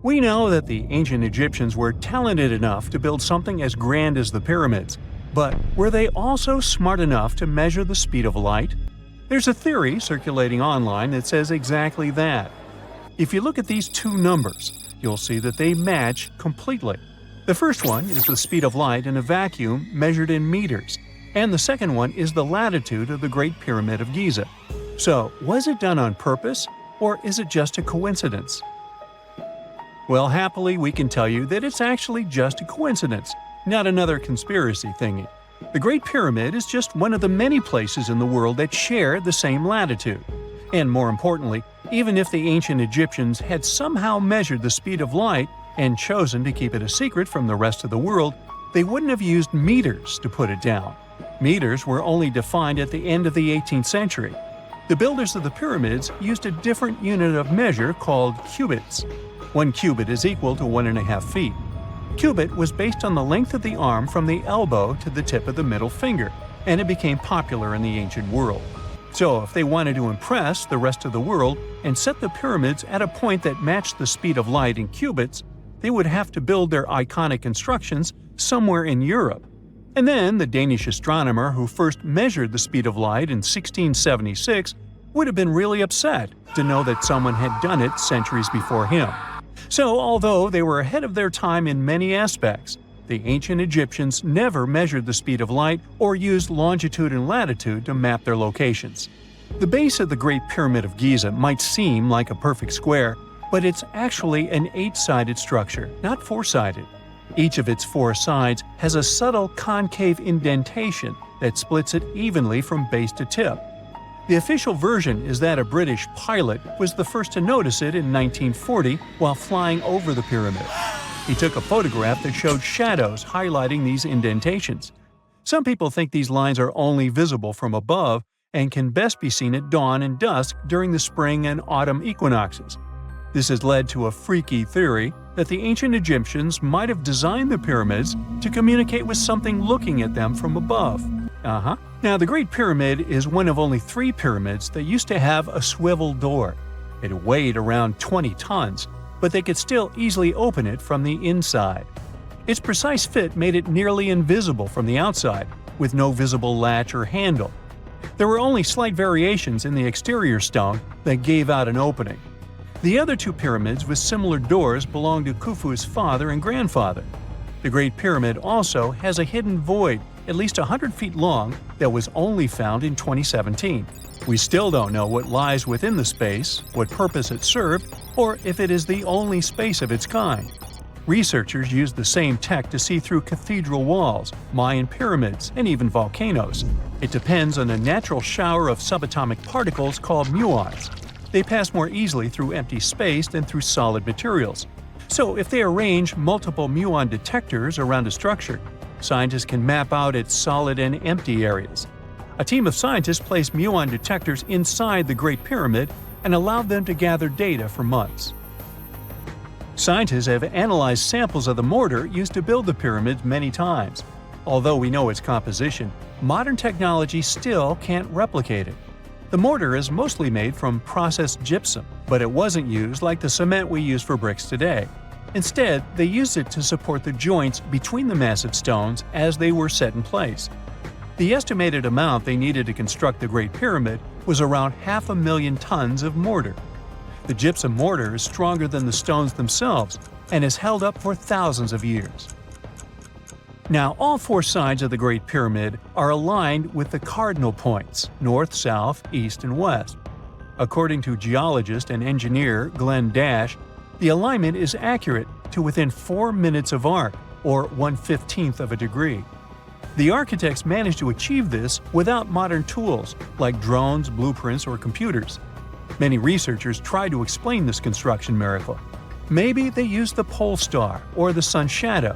We know that the ancient Egyptians were talented enough to build something as grand as the pyramids, but were they also smart enough to measure the speed of light? There's a theory circulating online that says exactly that. If you look at these two numbers, you'll see that they match completely. The first one is the speed of light in a vacuum measured in meters, and the second one is the latitude of the Great Pyramid of Giza. So, was it done on purpose, or is it just a coincidence? Well, happily, we can tell you that it's actually just a coincidence, not another conspiracy thingy. The Great Pyramid is just one of the many places in the world that share the same latitude. And more importantly, even if the ancient Egyptians had somehow measured the speed of light and chosen to keep it a secret from the rest of the world, they wouldn't have used meters to put it down. Meters were only defined at the end of the 18th century. The builders of the pyramids used a different unit of measure called cubits. 1 cubit is equal to 1.5 feet. Cubit was based on the length of the arm from the elbow to the tip of the middle finger, and it became popular in the ancient world. So if they wanted to impress the rest of the world and set the pyramids at a point that matched the speed of light in cubits, they would have to build their iconic constructions somewhere in Europe. And then the Danish astronomer who first measured the speed of light in 1676 would have been really upset to know that someone had done it centuries before him. So, although they were ahead of their time in many aspects, the ancient Egyptians never measured the speed of light or used longitude and latitude to map their locations. The base of the Great Pyramid of Giza might seem like a perfect square, but it's actually an 8-sided structure, not 4-sided. Each of its 4 sides has a subtle concave indentation that splits it evenly from base to tip. The official version is that a British pilot was the first to notice it in 1940 while flying over the pyramid. He took a photograph that showed shadows highlighting these indentations. Some people think these lines are only visible from above and can best be seen at dawn and dusk during the spring and autumn equinoxes. This has led to a freaky theory that the ancient Egyptians might have designed the pyramids to communicate with something looking at them from above. Now, the Great Pyramid is one of only 3 pyramids that used to have a swivel door. It weighed around 20 tons, but they could still easily open it from the inside. Its precise fit made it nearly invisible from the outside, with no visible latch or handle. There were only slight variations in the exterior stone that gave out an opening. The other 2 pyramids with similar doors belonged to Khufu's father and grandfather. The Great Pyramid also has a hidden void at least 100 feet long that was only found in 2017. We still don't know what lies within the space, what purpose it served, or if it is the only space of its kind. Researchers used the same tech to see through cathedral walls, Mayan pyramids, and even volcanoes. It depends on a natural shower of subatomic particles called muons. They pass more easily through empty space than through solid materials. So if they arrange multiple muon detectors around a structure, scientists can map out its solid and empty areas. A team of scientists placed muon detectors inside the Great Pyramid and allowed them to gather data for months. Scientists have analyzed samples of the mortar used to build the pyramids many times. Although we know its composition, modern technology still can't replicate it. The mortar is mostly made from processed gypsum, but it wasn't used like the cement we use for bricks today. Instead, they used it to support the joints between the massive stones as they were set in place. The estimated amount they needed to construct the Great Pyramid was around 500,000 tons of mortar. The gypsum mortar is stronger than the stones themselves and has held up for thousands of years. Now, all 4 sides of the Great Pyramid are aligned with the cardinal points – north, south, east, and west. According to geologist and engineer Glenn Dash, the alignment is accurate to within 4 minutes of arc, or 1/15th of a degree. The architects managed to achieve this without modern tools like drones, blueprints, or computers. Many researchers try to explain this construction miracle. Maybe they used the pole star or the sun's shadow.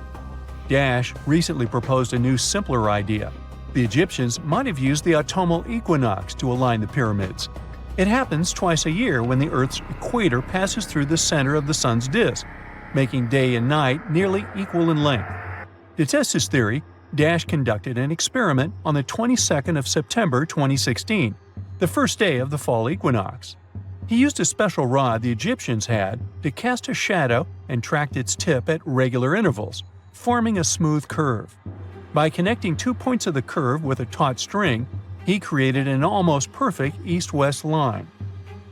Dash recently proposed a new, simpler idea. The Egyptians might have used the autumnal equinox to align the pyramids. It happens twice a year when the Earth's equator passes through the center of the sun's disk, making day and night nearly equal in length. To test his theory, Dash conducted an experiment on the 22nd of September 2016, the first day of the fall equinox. He used a special rod the Egyptians had to cast a shadow and tracked its tip at regular intervals, forming a smooth curve. By connecting 2 points of the curve with a taut string, he created an almost perfect east-west line.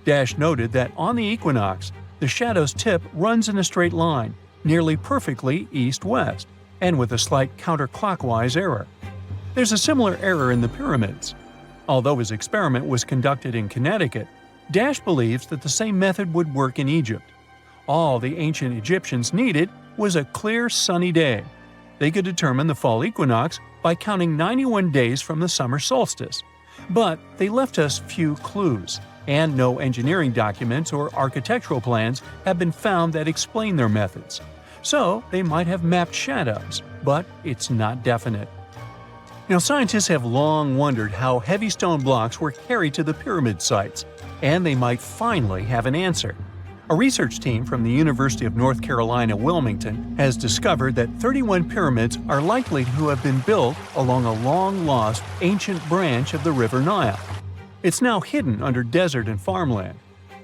Dash noted that on the equinox, the shadow's tip runs in a straight line, nearly perfectly east-west, and with a slight counterclockwise error. There's a similar error in the pyramids. Although his experiment was conducted in Connecticut, Dash believes that the same method would work in Egypt. All the ancient Egyptians needed was a clear, sunny day. They could determine the fall equinox by counting 91 days from the summer solstice. But they left us few clues, and no engineering documents or architectural plans have been found that explain their methods. So they might have mapped shadows, but it's not definite. Now, scientists have long wondered how heavy stone blocks were carried to the pyramid sites, and they might finally have an answer. A research team from the University of North Carolina, Wilmington, has discovered that 31 pyramids are likely to have been built along a long-lost ancient branch of the River Nile. It's now hidden under desert and farmland.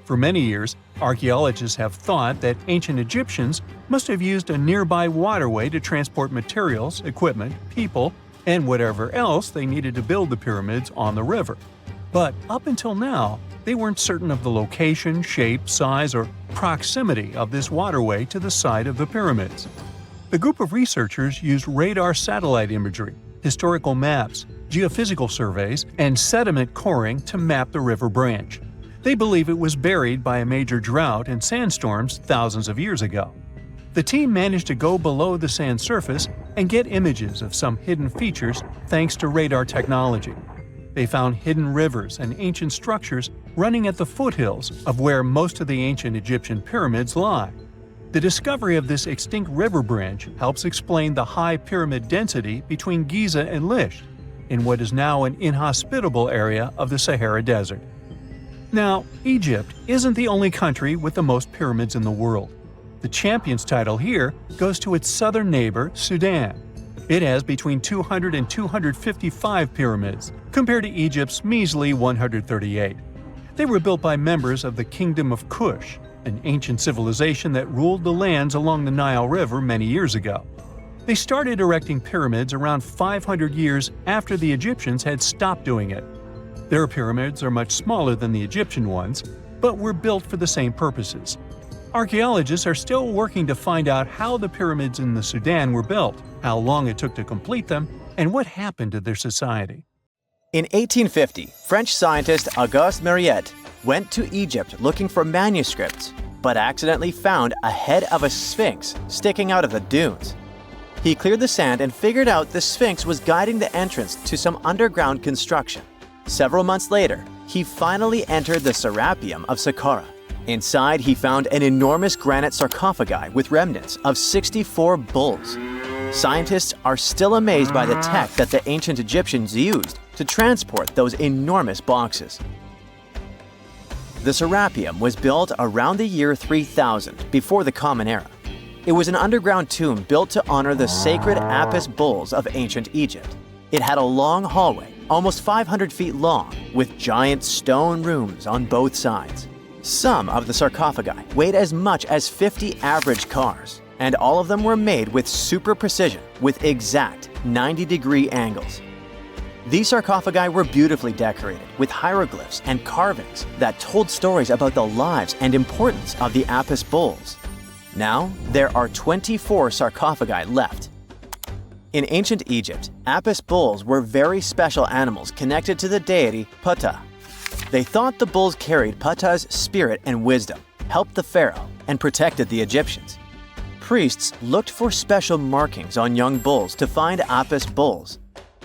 For many years, archaeologists have thought that ancient Egyptians must have used a nearby waterway to transport materials, equipment, people, and whatever else they needed to build the pyramids on the river. But up until now, they weren't certain of the location, shape, size, or proximity of this waterway to the site of the pyramids. The group of researchers used radar satellite imagery, historical maps, geophysical surveys, and sediment coring to map the river branch. They believe it was buried by a major drought and sandstorms thousands of years ago. The team managed to go below the sand surface and get images of some hidden features thanks to radar technology. They found hidden rivers and ancient structures running at the foothills of where most of the ancient Egyptian pyramids lie. The discovery of this extinct river branch helps explain the high pyramid density between Giza and Lisht, in what is now an inhospitable area of the Sahara Desert. Now, Egypt isn't the only country with the most pyramids in the world. The champion's title here goes to its southern neighbor, Sudan. It has between 200 and 255 pyramids, compared to Egypt's measly 138. They were built by members of the Kingdom of Kush, an ancient civilization that ruled the lands along the Nile River many years ago. They started erecting pyramids around 500 years after the Egyptians had stopped doing it. Their pyramids are much smaller than the Egyptian ones, but were built for the same purposes. Archaeologists are still working to find out how the pyramids in the Sudan were built, how long it took to complete them, and what happened to their society. In 1850, French scientist Auguste Mariette went to Egypt looking for manuscripts, but accidentally found a head of a sphinx sticking out of the dunes. He cleared the sand and figured out the Sphinx was guiding the entrance to some underground construction. Several months later, he finally entered the Serapeum of Saqqara. Inside, he found an enormous granite sarcophagi with remnants of 64 bulls. Scientists are still amazed by the tech that the ancient Egyptians used to transport those enormous boxes. The Serapeum was built around the year 3000 before the Common Era. It was an underground tomb built to honor the sacred Apis bulls of ancient Egypt. It had a long hallway, almost 500 feet long, with giant stone rooms on both sides. Some of the sarcophagi weighed as much as 50 average cars, and all of them were made with super precision with exact 90-degree angles. These sarcophagi were beautifully decorated with hieroglyphs and carvings that told stories about the lives and importance of the Apis bulls. Now, there are 24 sarcophagi left. In ancient Egypt, Apis bulls were very special animals connected to the deity Ptah. They thought the bulls carried Ptah's spirit and wisdom, helped the pharaoh, and protected the Egyptians. Priests looked for special markings on young bulls to find Apis bulls.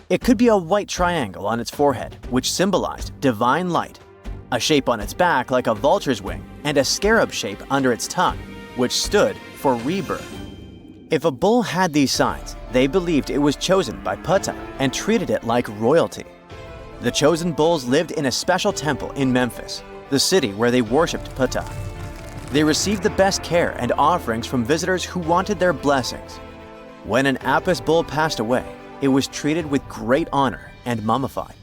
It could be a white triangle on its forehead, which symbolized divine light, a shape on its back like a vulture's wing, and a scarab shape under its tongue, which stood for rebirth. If a bull had these signs, they believed it was chosen by Ptah and treated it like royalty. The chosen bulls lived in a special temple in Memphis, the city where they worshipped Ptah. They received the best care and offerings from visitors who wanted their blessings. When an Apis bull passed away, it was treated with great honor and mummified.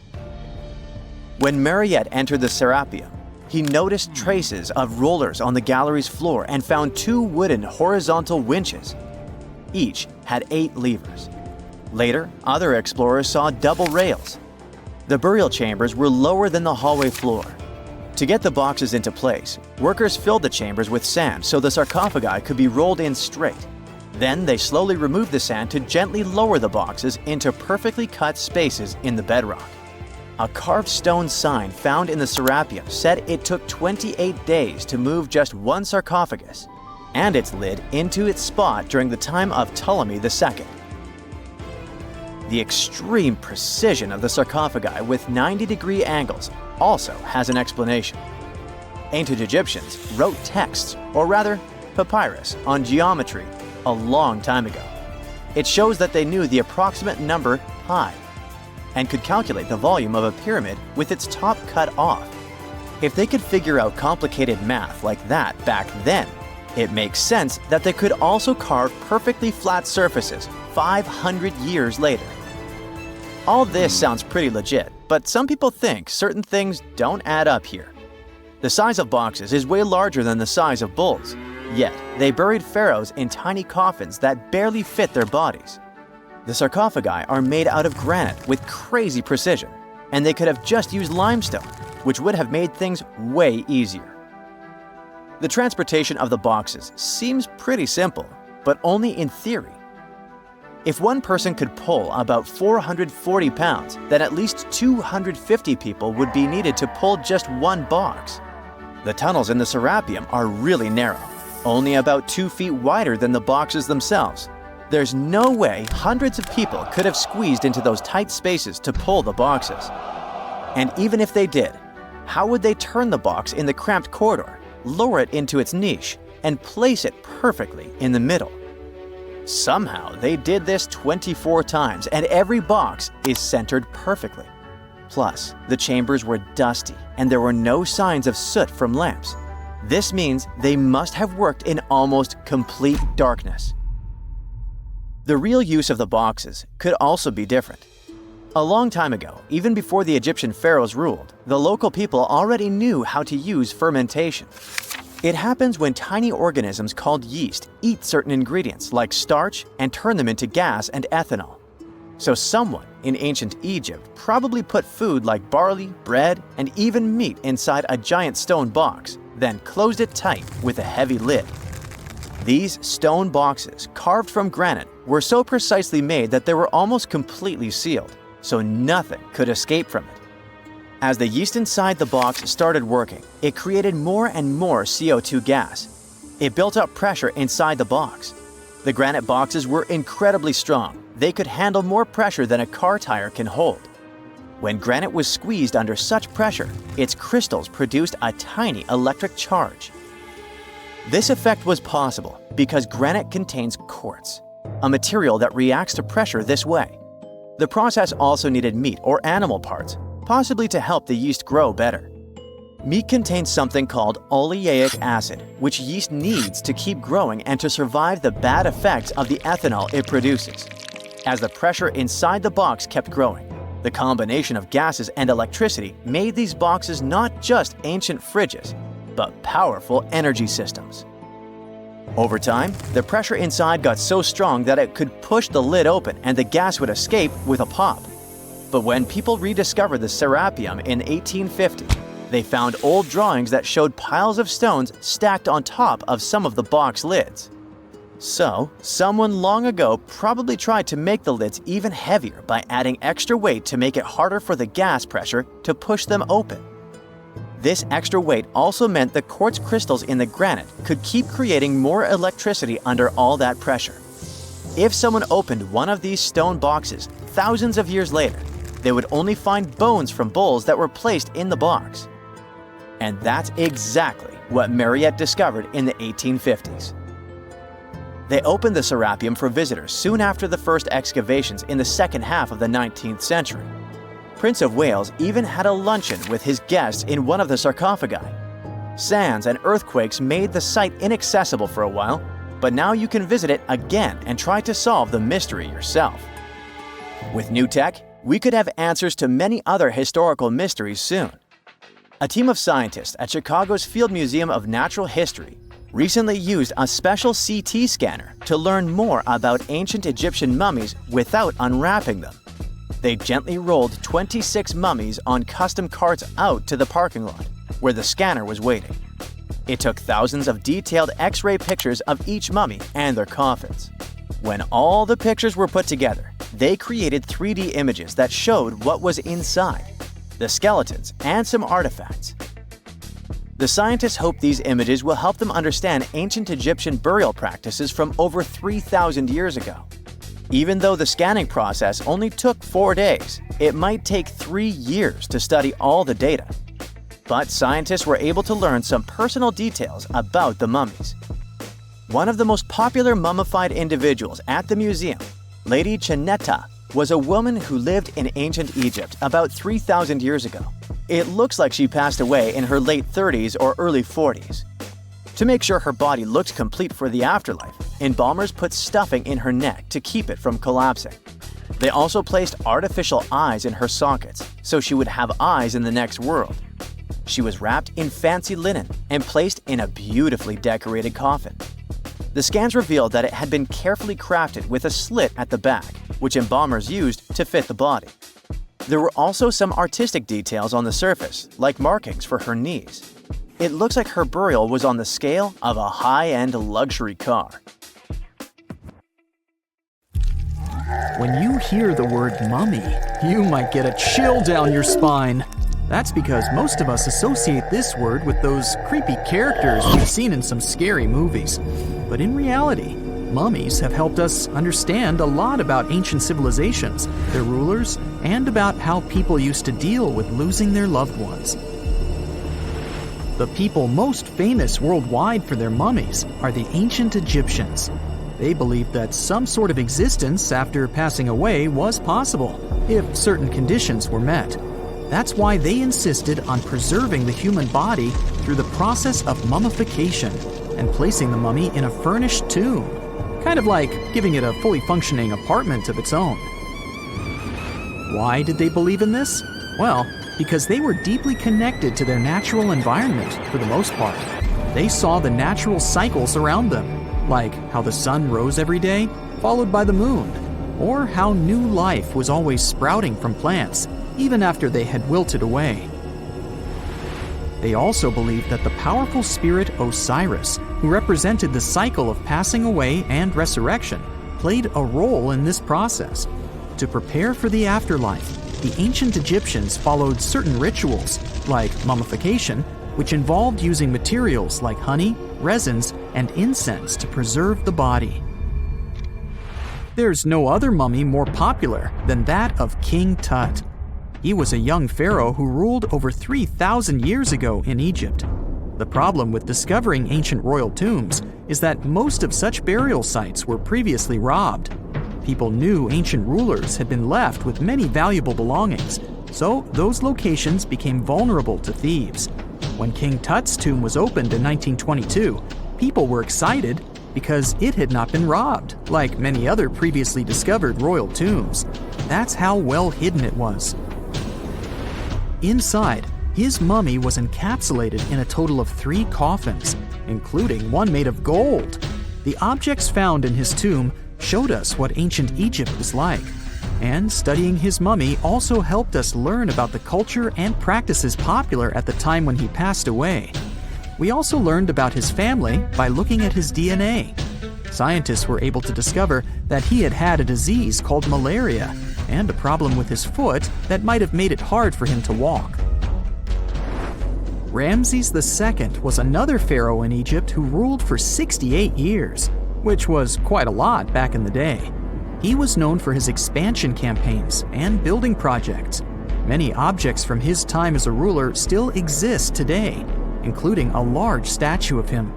When Mariette entered the Serapeum, He noticed traces of rollers on the gallery's floor and found 2 wooden horizontal winches. Each had 8 levers. Later, other explorers saw double rails. The burial chambers were lower than the hallway floor. To get the boxes into place, workers filled the chambers with sand so the sarcophagi could be rolled in straight. Then they slowly removed the sand to gently lower the boxes into perfectly cut spaces in the bedrock. A carved stone sign found in the Serapeum said it took 28 days to move just one sarcophagus and its lid into its spot during the time of Ptolemy II. The extreme precision of the sarcophagi with 90-degree angles also has an explanation. Ancient Egyptians wrote texts, or rather, papyrus, on geometry a long time ago. It shows that they knew the approximate number pi and could calculate the volume of a pyramid with its top cut off. If they could figure out complicated math like that back then, it makes sense that they could also carve perfectly flat surfaces 500 years later. All this sounds pretty legit, but some people think certain things don't add up here. The size of boxes is way larger than the size of bulls, yet they buried pharaohs in tiny coffins that barely fit their bodies. The sarcophagi are made out of granite with crazy precision, and they could have just used limestone, which would have made things way easier. The transportation of the boxes seems pretty simple, but only in theory. If one person could pull about 440 pounds, then at least 250 people would be needed to pull just one box. The tunnels in the Serapeum are really narrow, only about 2 feet wider than the boxes themselves. There's no way hundreds of people could have squeezed into those tight spaces to pull the boxes. And even if they did, how would they turn the box in the cramped corridor, lower it into its niche, and place it perfectly in the middle? Somehow, they did this 24 times, and every box is centered perfectly. Plus, the chambers were dusty, and there were no signs of soot from lamps. This means they must have worked in almost complete darkness. The real use of the boxes could also be different. A long time ago, even before the Egyptian pharaohs ruled, the local people already knew how to use fermentation. It happens when tiny organisms called yeast eat certain ingredients like starch and turn them into gas and ethanol. So someone in ancient Egypt probably put food like barley, bread, and even meat inside a giant stone box, then closed it tight with a heavy lid. These stone boxes, carved from granite, were so precisely made that they were almost completely sealed, so nothing could escape from it. As the yeast inside the box started working, it created more and more CO2 gas. It built up pressure inside the box. The granite boxes were incredibly strong. They could handle more pressure than a car tire can hold. When granite was squeezed under such pressure, its crystals produced a tiny electric charge. This effect was possible because granite contains quartz, a material that reacts to pressure this way. The process also needed meat or animal parts, possibly to help the yeast grow better. Meat contains something called oleic acid, which yeast needs to keep growing and to survive the bad effects of the ethanol it produces. As the pressure inside the box kept growing, the combination of gases and electricity made these boxes not just ancient fridges, but powerful energy systems. Over time, the pressure inside got so strong that it could push the lid open and the gas would escape with a pop. But when people rediscovered the Serapeum in 1850, they found old drawings that showed piles of stones stacked on top of some of the box lids. So, someone long ago probably tried to make the lids even heavier by adding extra weight to make it harder for the gas pressure to push them open. This extra weight also meant the quartz crystals in the granite could keep creating more electricity under all that pressure. If someone opened one of these stone boxes thousands of years later, they would only find bones from bulls that were placed in the box. And that's exactly what Mariette discovered in the 1850s. They opened the Serapeum for visitors soon after the first excavations in the second half of the 19th century. Prince of Wales even had a luncheon with his guests in one of the sarcophagi. Sands and earthquakes made the site inaccessible for a while, but now you can visit it again and try to solve the mystery yourself. With new tech, we could have answers to many other historical mysteries soon. A team of scientists at Chicago's Field Museum of Natural History recently used a special CT scanner to learn more about ancient Egyptian mummies without unwrapping them. They gently rolled 26 mummies on custom carts out to the parking lot, where the scanner was waiting. It took thousands of detailed X-ray pictures of each mummy and their coffins. When all the pictures were put together, they created 3D images that showed what was inside, the skeletons and some artifacts. The scientists hope these images will help them understand ancient Egyptian burial practices from over 3,000 years ago. Even though the scanning process only took 4 days, it might take 3 years to study all the data. But scientists were able to learn some personal details about the mummies. One of the most popular mummified individuals at the museum, Lady Chineta, was a woman who lived in ancient Egypt about 3,000 years ago. It looks like she passed away in her late 30s or early 40s. To make sure her body looked complete for the afterlife, embalmers put stuffing in her neck to keep it from collapsing. They also placed artificial eyes in her sockets, so she would have eyes in the next world. She was wrapped in fancy linen and placed in a beautifully decorated coffin. The scans revealed that it had been carefully crafted with a slit at the back, which embalmers used to fit the body. There were also some artistic details on the surface, like markings for her knees. It looks like her burial was on the scale of a high-end luxury car. When you hear the word mummy, you might get a chill down your spine. That's because most of us associate this word with those creepy characters we've seen in some scary movies. But in reality, mummies have helped us understand a lot about ancient civilizations, their rulers, and about how people used to deal with losing their loved ones. The people most famous worldwide for their mummies are the ancient Egyptians. They believed that some sort of existence after passing away was possible, if certain conditions were met. That's why they insisted on preserving the human body through the process of mummification and placing the mummy in a furnished tomb, kind of like giving it a fully functioning apartment of its own. Why did they believe in this? Well, because they were deeply connected to their natural environment for the most part. They saw the natural cycles around them, like how the sun rose every day, followed by the moon, or how new life was always sprouting from plants, even after they had wilted away. They also believed that the powerful spirit Osiris, who represented the cycle of passing away and resurrection, played a role in this process. To prepare for the afterlife, the ancient Egyptians followed certain rituals, like mummification, which involved using materials like honey, resins, and incense to preserve the body. There's no other mummy more popular than that of King Tut. He was a young pharaoh who ruled over 3,000 years ago in Egypt. The problem with discovering ancient royal tombs is that most of such burial sites were previously robbed. People knew ancient rulers had been left with many valuable belongings, so those locations became vulnerable to thieves. When King Tut's tomb was opened in 1922, people were excited because it had not been robbed, like many other previously discovered royal tombs. That's how well hidden it was. Inside, his mummy was encapsulated in a total of 3 coffins, including one made of gold. The objects found in his tomb showed us what ancient Egypt was like, and studying his mummy also helped us learn about the culture and practices popular at the time when he passed away. We also learned about his family by looking at his DNA. Scientists were able to discover that he had had a disease called malaria and a problem with his foot that might have made it hard for him to walk. Ramses II was another pharaoh in Egypt who ruled for 68 years, which was quite a lot back in the day. He was known for his expansion campaigns and building projects. Many objects from his time as a ruler still exist today, including a large statue of him.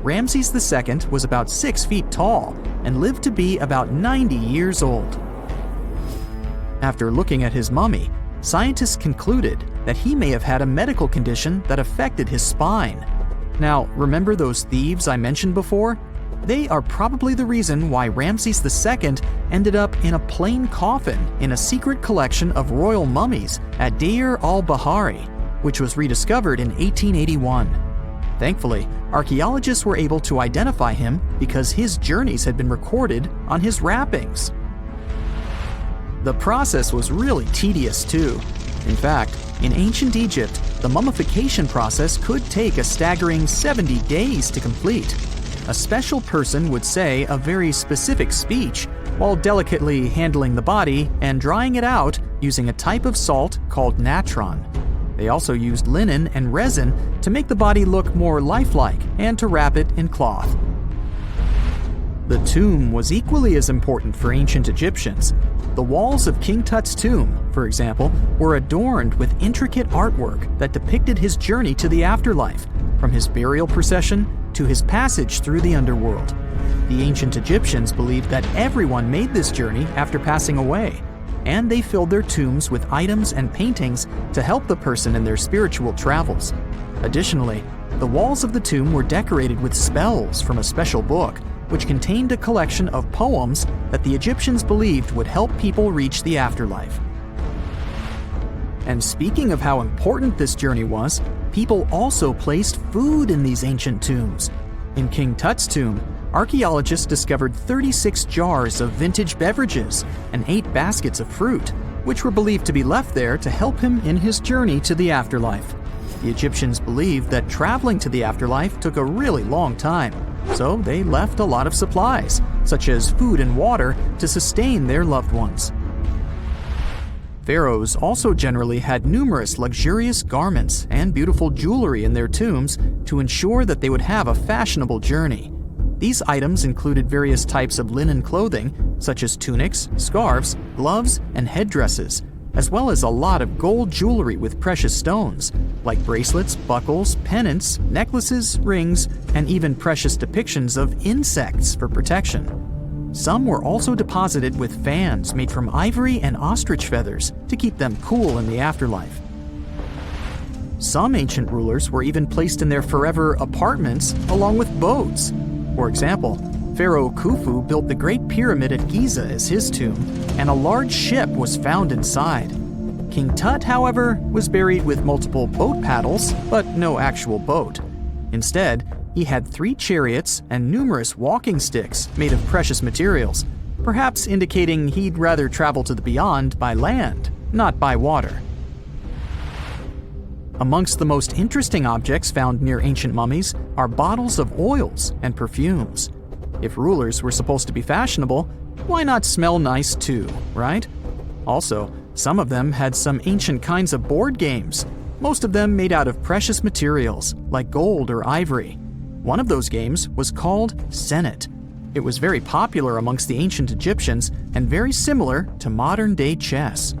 Ramses II was about 6 feet tall and lived to be about 90 years old. After looking at his mummy, scientists concluded that he may have had a medical condition that affected his spine. Now, remember those thieves I mentioned before? They are probably the reason why Ramses II ended up in a plain coffin in a secret collection of royal mummies at Deir al-Bahari. which was rediscovered in 1881. Thankfully, archaeologists were able to identify him because his journeys had been recorded on his wrappings. The process was really tedious too. In fact, in ancient Egypt, the mummification process could take a staggering 70 days to complete. A special person would say a very specific speech while delicately handling the body and drying it out using a type of salt called natron. They also used linen and resin to make the body look more lifelike and to wrap it in cloth. The tomb was equally as important for ancient Egyptians. The walls of King Tut's tomb, for example, were adorned with intricate artwork that depicted his journey to the afterlife, from his burial procession to his passage through the underworld. The ancient Egyptians believed that everyone made this journey after passing away, and they filled their tombs with items and paintings to help the person in their spiritual travels. Additionally, the walls of the tomb were decorated with spells from a special book, which contained a collection of poems that the Egyptians believed would help people reach the afterlife. And speaking of how important this journey was, people also placed food in these ancient tombs. In King Tut's tomb, archaeologists discovered 36 jars of vintage beverages and 8 baskets of fruit, which were believed to be left there to help him in his journey to the afterlife. The Egyptians believed that traveling to the afterlife took a really long time, so they left a lot of supplies, such as food and water, to sustain their loved ones. Pharaohs also generally had numerous luxurious garments and beautiful jewelry in their tombs to ensure that they would have a fashionable journey. These items included various types of linen clothing, such as tunics, scarves, gloves, and headdresses, as well as a lot of gold jewelry with precious stones, like bracelets, buckles, pendants, necklaces, rings, and even precious depictions of insects for protection. Some were also deposited with fans made from ivory and ostrich feathers to keep them cool in the afterlife. Some ancient rulers were even placed in their forever apartments along with boats. For example, Pharaoh Khufu built the Great Pyramid at Giza as his tomb, and a large ship was found inside. King Tut, however, was buried with multiple boat paddles, but no actual boat. Instead, he had 3 chariots and numerous walking sticks made of precious materials, perhaps indicating he'd rather travel to the beyond by land, not by water. Amongst the most interesting objects found near ancient mummies are bottles of oils and perfumes. If rulers were supposed to be fashionable, why not smell nice too, right? Also, some of them had some ancient kinds of board games, most of them made out of precious materials like gold or ivory. One of those games was called Senet. It was very popular amongst the ancient Egyptians and very similar to modern-day chess.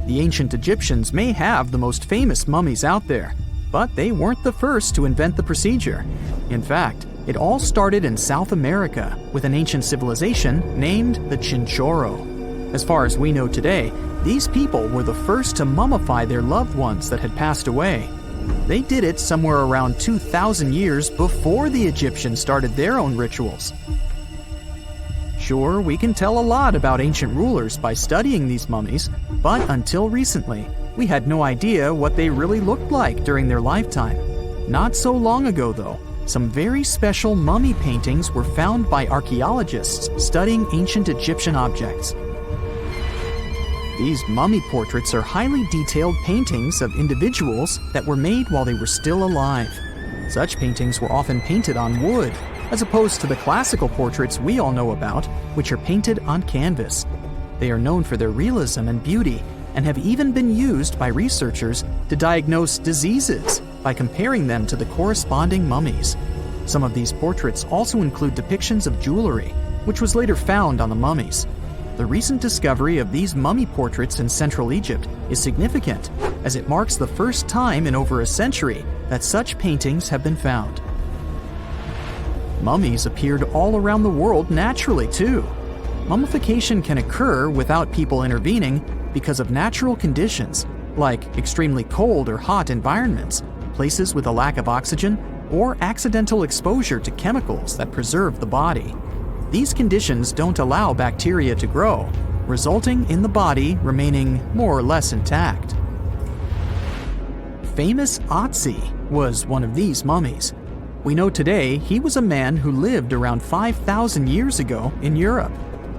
The ancient Egyptians may have the most famous mummies out there, but they weren't the first to invent the procedure. In fact, it all started in South America with an ancient civilization named the Chinchorro. As far as we know today, these people were the first to mummify their loved ones that had passed away. They did it somewhere around 2,000 years before the Egyptians started their own rituals. Sure, we can tell a lot about ancient rulers by studying these mummies, but until recently, we had no idea what they really looked like during their lifetime. Not so long ago, though, some very special mummy paintings were found by archaeologists studying ancient Egyptian objects. These mummy portraits are highly detailed paintings of individuals that were made while they were still alive. Such paintings were often painted on wood, as opposed to the classical portraits we all know about, which are painted on canvas. They are known for their realism and beauty, and have even been used by researchers to diagnose diseases by comparing them to the corresponding mummies. Some of these portraits also include depictions of jewelry, which was later found on the mummies. The recent discovery of these mummy portraits in Central Egypt is significant, as it marks the first time in over a century that such paintings have been found. Mummies appeared all around the world naturally, too. Mummification can occur without people intervening because of natural conditions, like extremely cold or hot environments, places with a lack of oxygen, or accidental exposure to chemicals that preserve the body. These conditions don't allow bacteria to grow, resulting in the body remaining more or less intact. famous Otzi was one of these mummies. We know today he was a man who lived around 5,000 years ago in Europe.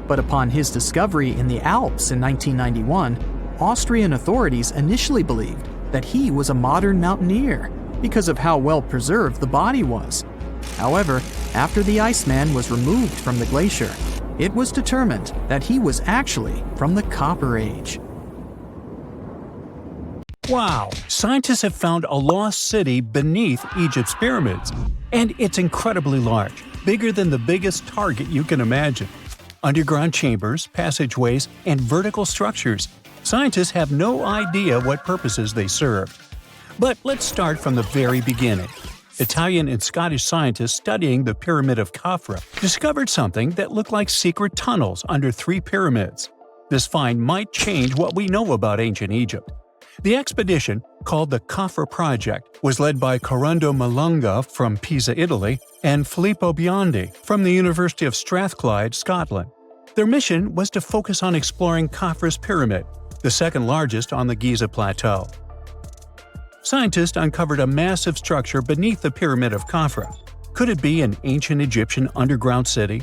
But upon his discovery in the Alps in 1991, Austrian authorities initially believed that he was a modern mountaineer because of how well preserved the body was. However, after the Iceman was removed from the glacier, it was determined that he was actually from the Copper Age. Wow! Scientists have found a lost city beneath Egypt's pyramids. And it's incredibly large, bigger than the biggest target you can imagine. Underground chambers, passageways, and vertical structures. Scientists have no idea what purposes they serve. But let's start from the very beginning. Italian and Scottish scientists studying the Pyramid of Khafra discovered something that looked like secret tunnels under 3 pyramids. This find might change what we know about ancient Egypt. The expedition, called the Khafra Project, was led by Corrado Malunga from Pisa, Italy, and Filippo Biondi from the University of Strathclyde, Scotland. Their mission was to focus on exploring Khafra's pyramid, the second largest on the Giza Plateau. Scientists uncovered a massive structure beneath the Pyramid of Khafra. Could it be an ancient Egyptian underground city?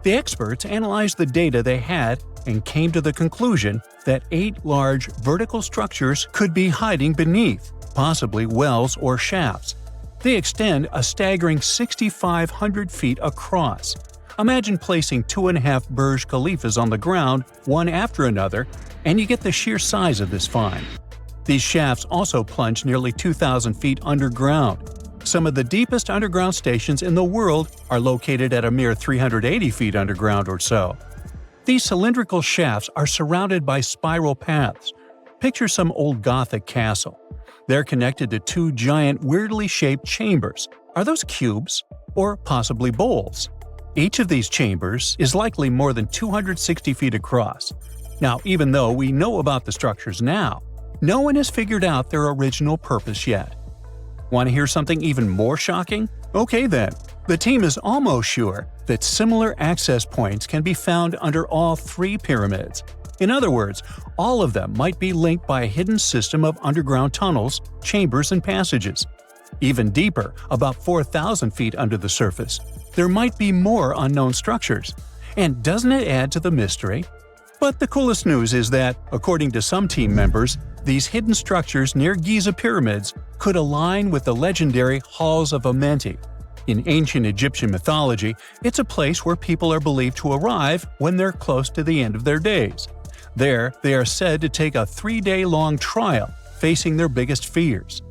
The experts analyzed the data they had and came to the conclusion that 8 large vertical structures could be hiding beneath, possibly wells or shafts. They extend a staggering 6,500 feet across. Imagine placing 2.5 Burj Khalifas on the ground, one after another, and you get the sheer size of this find. These shafts also plunge nearly 2,000 feet underground. Some of the deepest underground stations in the world are located at a mere 380 feet underground or so. These cylindrical shafts are surrounded by spiral paths. Picture some old Gothic castle. They're connected to 2 giant, weirdly shaped chambers. Are those cubes? Or possibly bowls? Each of these chambers is likely more than 260 feet across. Now, even though we know about the structures now, no one has figured out their original purpose yet. Want to hear something even more shocking? Okay then. The team is almost sure that similar access points can be found under all 3 pyramids. In other words, all of them might be linked by a hidden system of underground tunnels, chambers, and passages. Even deeper, about 4,000 feet under the surface, there might be more unknown structures. And doesn't it add to the mystery? But the coolest news is that, according to some team members, these hidden structures near Giza pyramids could align with the legendary Halls of Amenti. In ancient Egyptian mythology, it's a place where people are believed to arrive when they're close to the end of their days. There, they are said to take a 3-day-long trial, facing their biggest fears.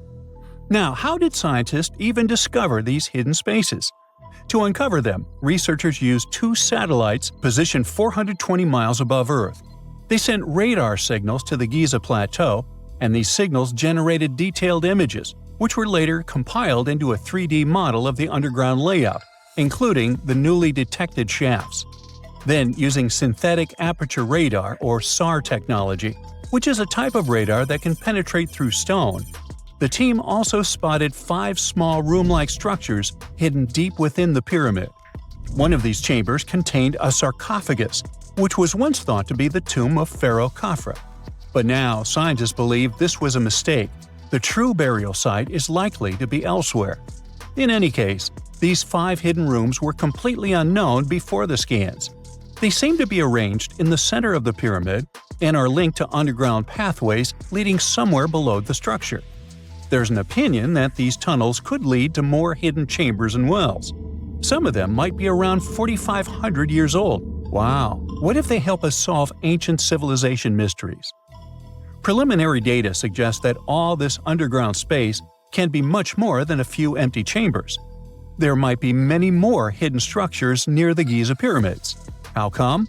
Now, how did scientists even discover these hidden spaces? To uncover them, researchers used 2 satellites positioned 420 miles above Earth. They sent radar signals to the Giza Plateau, and these signals generated detailed images, which were later compiled into a 3D model of the underground layout, including the newly detected shafts. Then, using synthetic aperture radar or SAR technology, which is a type of radar that can penetrate through stone, the team also spotted 5 small room-like structures hidden deep within the pyramid. One of these chambers contained a sarcophagus, which was once thought to be the tomb of Pharaoh Khafra. But now, scientists believe this was a mistake. The true burial site is likely to be elsewhere. In any case, these 5 hidden rooms were completely unknown before the scans. They seem to be arranged in the center of the pyramid and are linked to underground pathways leading somewhere below the structure. There's an opinion that these tunnels could lead to more hidden chambers and wells. Some of them might be around 4,500 years old. Wow! What if they help us solve ancient civilization mysteries? Preliminary data suggests that all this underground space can be much more than a few empty chambers. There might be many more hidden structures near the Giza pyramids. How come?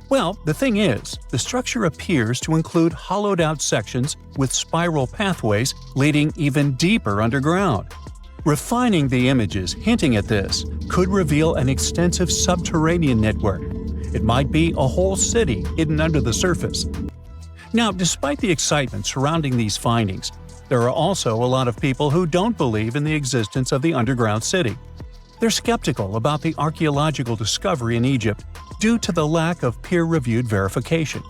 Well, the thing is, the structure appears to include hollowed-out sections with spiral pathways leading even deeper underground. Refining the images hinting at this could reveal an extensive subterranean network. It might be a whole city hidden under the surface. Now, despite the excitement surrounding these findings, there are also a lot of people who don't believe in the existence of the underground city. They're skeptical about the archaeological discovery in Egypt due to the lack of peer-reviewed verification.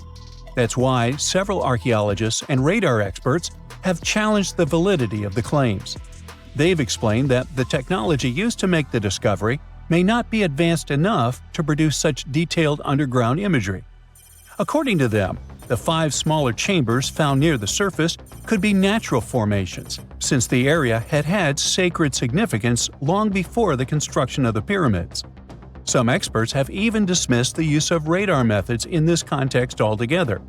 That's why several archaeologists and radar experts have challenged the validity of the claims. They've explained that the technology used to make the discovery may not be advanced enough to produce such detailed underground imagery. According to them, the 5 smaller chambers found near the surface could be natural formations, since the area had had sacred significance long before the construction of the pyramids. Some experts have even dismissed the use of radar methods in this context altogether.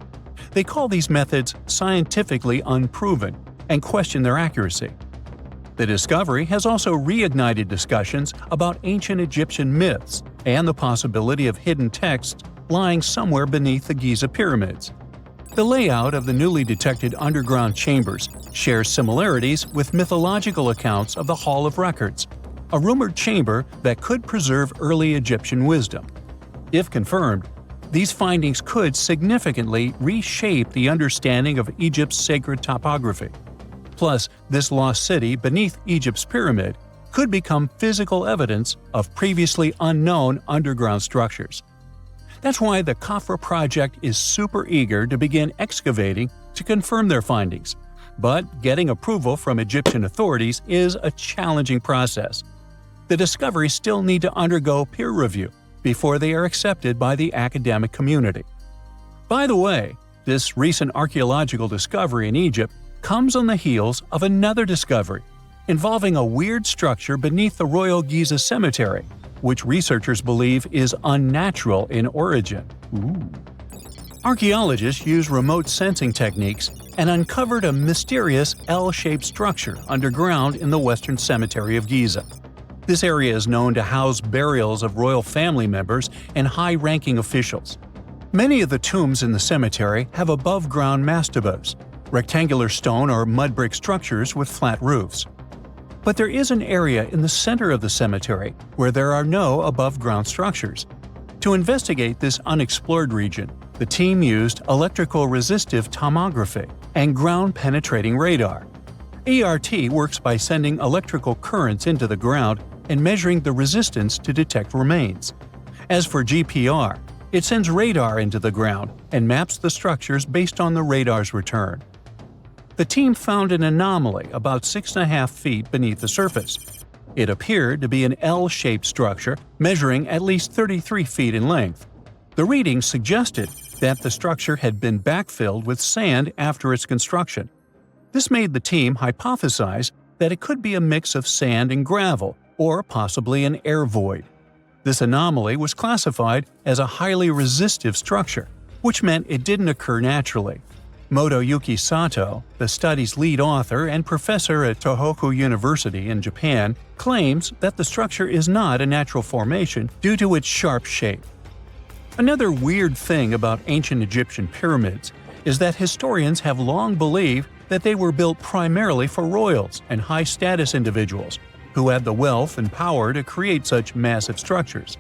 They call these methods scientifically unproven and question their accuracy. The discovery has also reignited discussions about ancient Egyptian myths and the possibility of hidden texts lying somewhere beneath the Giza pyramids. The layout of the newly detected underground chambers shares similarities with mythological accounts of the Hall of Records, a rumored chamber that could preserve early Egyptian wisdom. If confirmed, these findings could significantly reshape the understanding of Egypt's sacred topography. Plus, this lost city beneath Egypt's pyramid could become physical evidence of previously unknown underground structures. That's why the Khafra project is super eager to begin excavating to confirm their findings. But getting approval from Egyptian authorities is a challenging process. The discoveries still need to undergo peer review before they are accepted by the academic community. By the way, this recent archaeological discovery in Egypt comes on the heels of another discovery involving a weird structure beneath the Royal Giza Cemetery, which researchers believe is unnatural in origin. Archaeologists use remote sensing techniques and uncovered a mysterious L-shaped structure underground in the Western Cemetery of Giza. This area is known to house burials of royal family members and high-ranking officials. Many of the tombs in the cemetery have above-ground mastabas, rectangular stone or mud brick structures with flat roofs. But there is an area in the center of the cemetery where there are no above-ground structures. To investigate this unexplored region, the team used electrical resistive tomography and ground-penetrating radar. ERT works by sending electrical currents into the ground and measuring the resistance to detect remains. As for GPR, it sends radar into the ground and maps the structures based on the radar's return. The team found an anomaly about 6.5 feet beneath the surface. It appeared to be an L-shaped structure measuring at least 33 feet in length. The readings suggested that the structure had been backfilled with sand after its construction. This made the team hypothesize that it could be a mix of sand and gravel, or possibly an air void. This anomaly was classified as a highly resistive structure, which meant it didn't occur naturally. Motoyuki Sato, the study's lead author and professor at Tohoku University in Japan, claims that the structure is not a natural formation due to its sharp shape. Another weird thing about ancient Egyptian pyramids is that historians have long believed that they were built primarily for royals and high-status individuals who had the wealth and power to create such massive structures.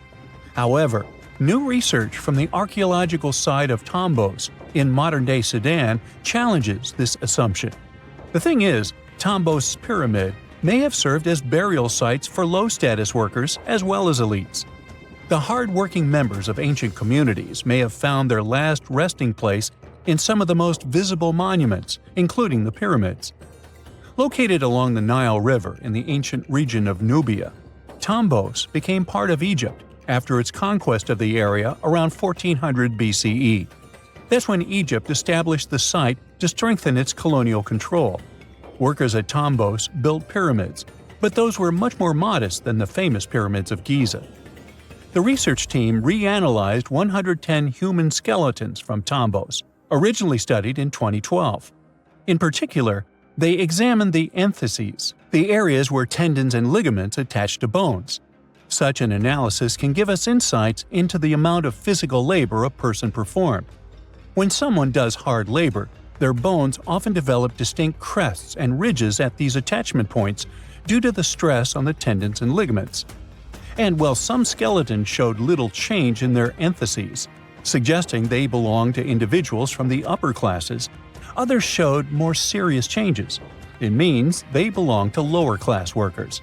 However, new research from the archaeological site of Tombos in modern-day Sudan challenges this assumption. The thing is, Tombos' pyramid may have served as burial sites for low-status workers as well as elites. The hard-working members of ancient communities may have found their last resting place in some of the most visible monuments, including the pyramids. Located along the Nile River in the ancient region of Nubia, Tombos became part of Egypt after its conquest of the area around 1400 BCE. That's when Egypt established the site to strengthen its colonial control. Workers at Tombos built pyramids, but those were much more modest than the famous pyramids of Giza. The research team reanalyzed 110 human skeletons from Tombos, originally studied in 2012. In particular, they examined the entheses, the areas where tendons and ligaments attach to bones. Such an analysis can give us insights into the amount of physical labor a person performed. When someone does hard labor, their bones often develop distinct crests and ridges at these attachment points due to the stress on the tendons and ligaments. And while some skeletons showed little change in their entheses, suggesting they belonged to individuals from the upper classes, others showed more serious changes. It means they belong to lower-class workers.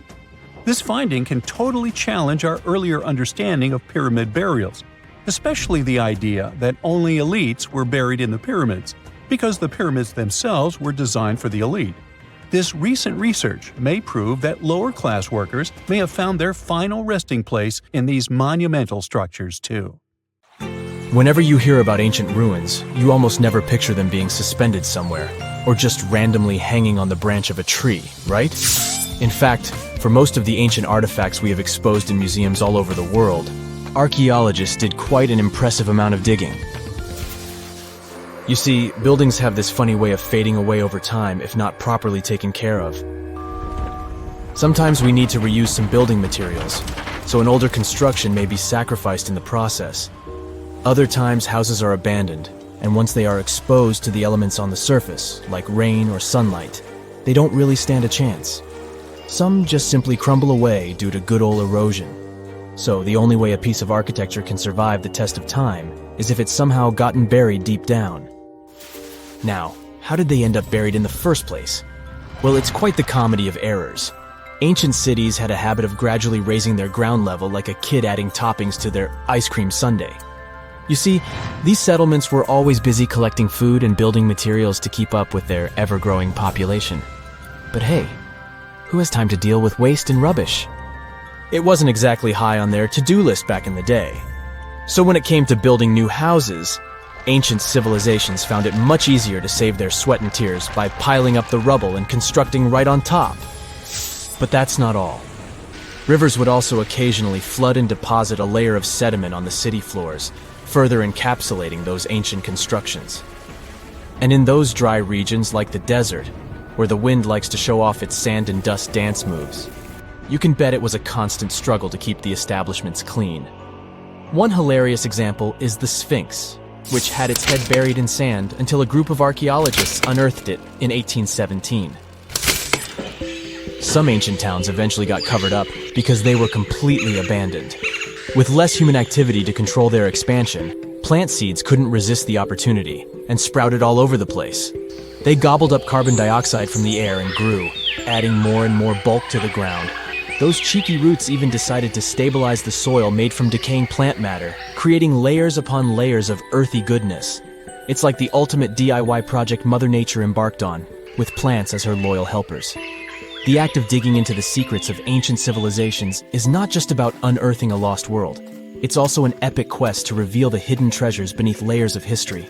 This finding can totally challenge our earlier understanding of pyramid burials, especially the idea that only elites were buried in the pyramids. because the pyramids themselves were designed for the elite. This recent research may prove that lower-class workers may have found their final resting place in these monumental structures too. Whenever you hear about ancient ruins, you almost never picture them being suspended somewhere, or just randomly hanging on the branch of a tree, right? In fact, for most of the ancient artifacts we have exposed in museums all over the world, archaeologists did quite an impressive amount of digging. You see, buildings have this funny way of fading away over time if not properly taken care of. Sometimes we need to reuse some building materials, so an older construction may be sacrificed in the process. Other times houses are abandoned, and once they are exposed to the elements on the surface, like rain or sunlight, they don't really stand a chance. Some just simply crumble away due to good old erosion. So the only way a piece of architecture can survive the test of time is if it's somehow gotten buried deep down. Now, how did they end up buried in the first place? Well, it's quite the comedy of errors. Ancient cities had a habit of gradually raising their ground level like a kid adding toppings to their ice cream sundae. You see, these settlements were always busy collecting food and building materials to keep up with their ever-growing population. But hey, who has time to deal with waste and rubbish? It wasn't exactly high on their to-do list back in the day. So when it came to building new houses, ancient civilizations found it much easier to save their sweat and tears by piling up the rubble and constructing right on top. But that's not all. Rivers would also occasionally flood and deposit a layer of sediment on the city floors, further encapsulating those ancient constructions. And in those dry regions like the desert, where the wind likes to show off its sand and dust dance moves, you can bet it was a constant struggle to keep the establishments clean. One hilarious example is the Sphinx, which had its head buried in sand until a group of archaeologists unearthed it in 1817. Some ancient towns eventually got covered up because they were completely abandoned. With less human activity to control their expansion, plant seeds couldn't resist the opportunity and sprouted all over the place. They gobbled up carbon dioxide from the air and grew, adding more and more bulk to the ground. Those cheeky roots even decided to stabilize the soil made from decaying plant matter, creating layers upon layers of earthy goodness. It's like the ultimate DIY project Mother Nature embarked on, with plants as her loyal helpers. The act of digging into the secrets of ancient civilizations is not just about unearthing a lost world. It's also an epic quest to reveal the hidden treasures beneath layers of history.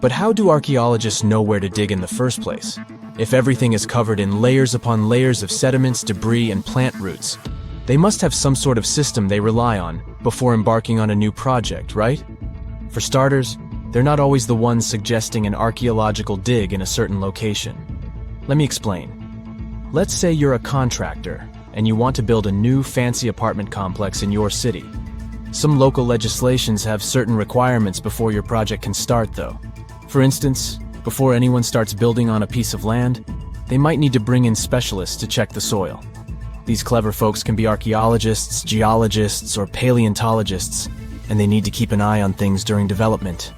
But how do archaeologists know where to dig in the first place? If everything is covered in layers upon layers of sediments, debris, and plant roots, they must have some sort of system they rely on before embarking on a new project, right? For starters, they're not always the ones suggesting an archaeological dig in a certain location. Let me explain. Let's say you're a contractor and you want to build a new fancy apartment complex in your city. Some local legislations have certain requirements before your project can start, though. For instance, before anyone starts building on a piece of land, they might need to bring in specialists to check the soil. These clever folks can be archaeologists, geologists, or paleontologists, and they need to keep an eye on things during development.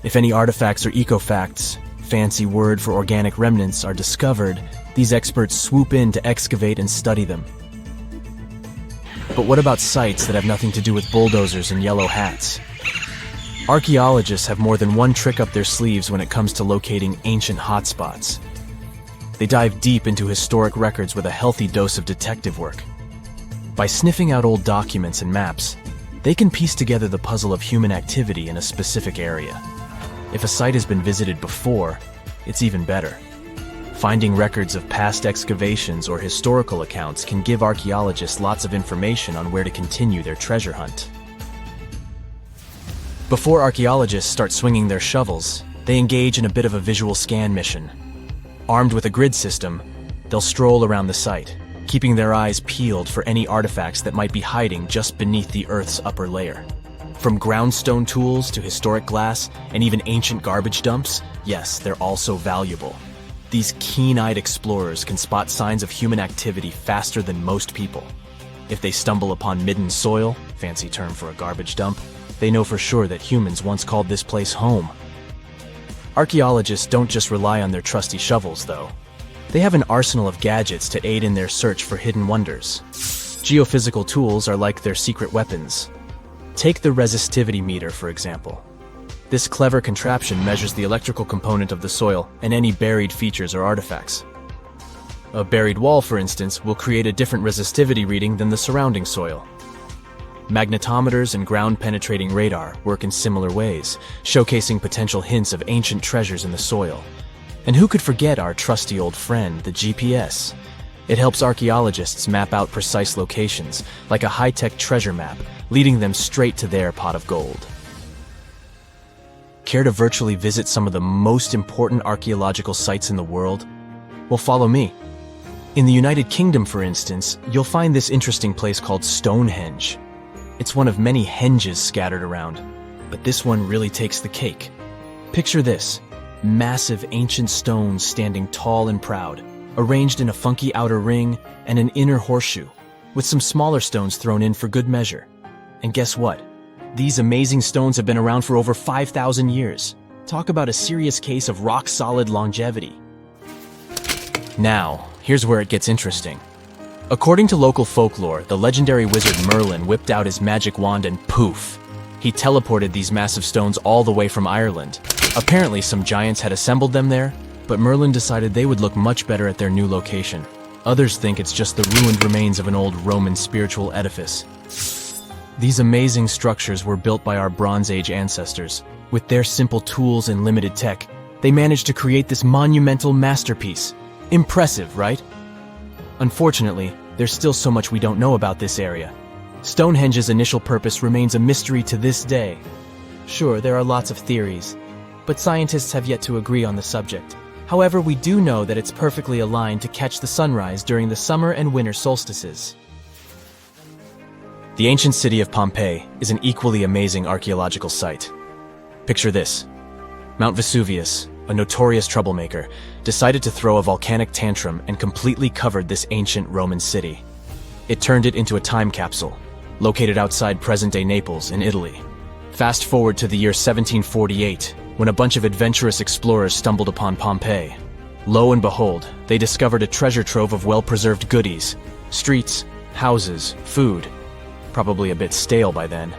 If any artifacts or ecofacts, fancy word for organic remnants, are discovered, these experts swoop in to excavate and study them. But what about sites that have nothing to do with bulldozers and yellow hats? Archaeologists have more than one trick up their sleeves when it comes to locating ancient hotspots. They dive deep into historic records with a healthy dose of detective work. By sniffing out old documents and maps, they can piece together the puzzle of human activity in a specific area. If a site has been visited before, it's even better. Finding records of past excavations or historical accounts can give archaeologists lots of information on where to continue their treasure hunt. Before archaeologists start swinging their shovels, they engage in a bit of a visual scan mission. Armed with a grid system, they'll stroll around the site, keeping their eyes peeled for any artifacts that might be hiding just beneath the Earth's upper layer. From groundstone tools to historic glass and even ancient garbage dumps, yes, they're also valuable. These keen-eyed explorers can spot signs of human activity faster than most people. If they stumble upon midden soil, fancy term for a garbage dump, they know for sure that humans once called this place home. Archaeologists don't just rely on their trusty shovels, though. They have an arsenal of gadgets to aid in their search for hidden wonders. Geophysical tools are like their secret weapons. Take the resistivity meter, for example. This clever contraption measures the electrical component of the soil and any buried features or artifacts. A buried wall, for instance, will create a different resistivity reading than the surrounding soil. Magnetometers and ground-penetrating radar work in similar ways, showcasing potential hints of ancient treasures in the soil. And who could forget our trusty old friend, the GPS? It helps archaeologists map out precise locations, like a high-tech treasure map, leading them straight to their pot of gold. Care to virtually visit some of the most important archaeological sites in the world? Well, follow me. In the United Kingdom, for instance, you'll find this interesting place called Stonehenge. It's one of many henges scattered around, but this one really takes the cake. Picture this: massive ancient stones standing tall and proud, arranged in a funky outer ring and an inner horseshoe, with some smaller stones thrown in for good measure. And guess what? These amazing stones have been around for over 5,000 years. Talk about a serious case of rock-solid longevity. Now, here's where it gets interesting. According to local folklore, the legendary wizard Merlin whipped out his magic wand and poof! He teleported these massive stones all the way from Ireland. Apparently, some giants had assembled them there, but Merlin decided they would look much better at their new location. Others think it's just the ruined remains of an old Roman spiritual edifice. These amazing structures were built by our Bronze Age ancestors. With their simple tools and limited tech, they managed to create this monumental masterpiece. Impressive, right? Unfortunately, there's still so much we don't know about this area. Stonehenge's initial purpose remains a mystery to this day. Sure, there are lots of theories, but scientists have yet to agree on the subject. However, we do know that it's perfectly aligned to catch the sunrise during the summer and winter solstices. The ancient city of Pompeii is an equally amazing archaeological site. Picture this: Mount Vesuvius, a notorious troublemaker, decided to throw a volcanic tantrum and completely covered this ancient Roman city. It turned it into a time capsule, located outside present-day Naples in Italy. Fast forward to the year 1748, when a bunch of adventurous explorers stumbled upon Pompeii. Lo and behold, they discovered a treasure trove of well-preserved goodies: streets, houses, food. Probably a bit stale by then.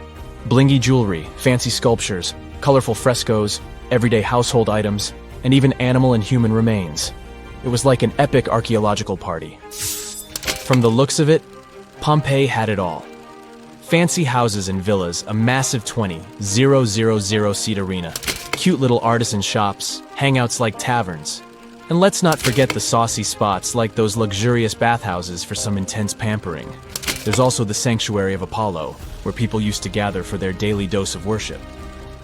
Blingy jewelry, fancy sculptures, colorful frescoes, everyday household items, and even animal and human remains. It was like an epic archaeological party. From the looks of it, Pompeii had it all. Fancy houses and villas, a massive 20,000-seat arena, cute little artisan shops, hangouts like taverns. And let's not forget the saucy spots like those luxurious bathhouses for some intense pampering. There's also the Sanctuary of Apollo, where people used to gather for their daily dose of worship.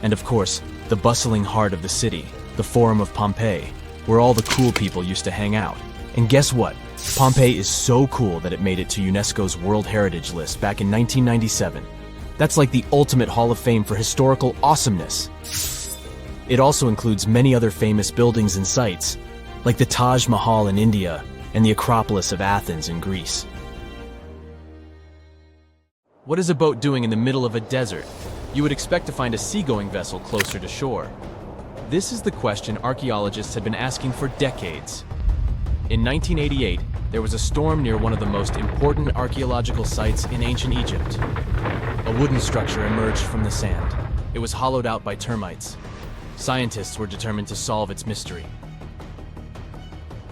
And of course, the bustling heart of the city, the Forum of Pompeii, where all the cool people used to hang out. And guess what? Pompeii is so cool that it made it to UNESCO's World Heritage List back in 1997. That's like the ultimate Hall of Fame for historical awesomeness. It also includes many other famous buildings and sites, like the Taj Mahal in India and the Acropolis of Athens in Greece. What is a boat doing in the middle of a desert? You would expect to find a seagoing vessel closer to shore. This is the question archaeologists had been asking for decades. In 1988, there was a storm near one of the most important archaeological sites in ancient Egypt. A wooden structure emerged from the sand. It was hollowed out by termites. Scientists were determined to solve its mystery.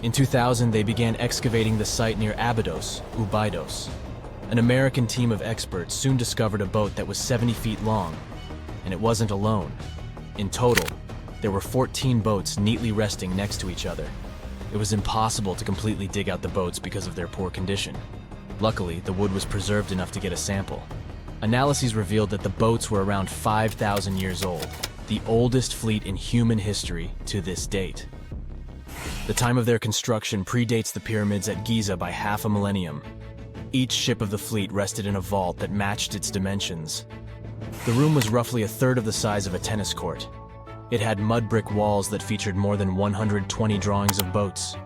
In 2000, they began excavating the site near Abydos, Abydos. An American team of experts soon discovered a boat that was 70 feet long, and it wasn't alone. In total, there were 14 boats neatly resting next to each other. It was impossible to completely dig out the boats because of their poor condition. Luckily, the wood was preserved enough to get a sample. Analyses revealed that the boats were around 5,000 years old, the oldest fleet in human history to this date. The time of their construction predates the pyramids at Giza by half a millennium. Each ship of the fleet rested in a vault that matched its dimensions. The room was roughly a third of the size of a tennis court. It had mud brick walls that featured more than 120 drawings of boats.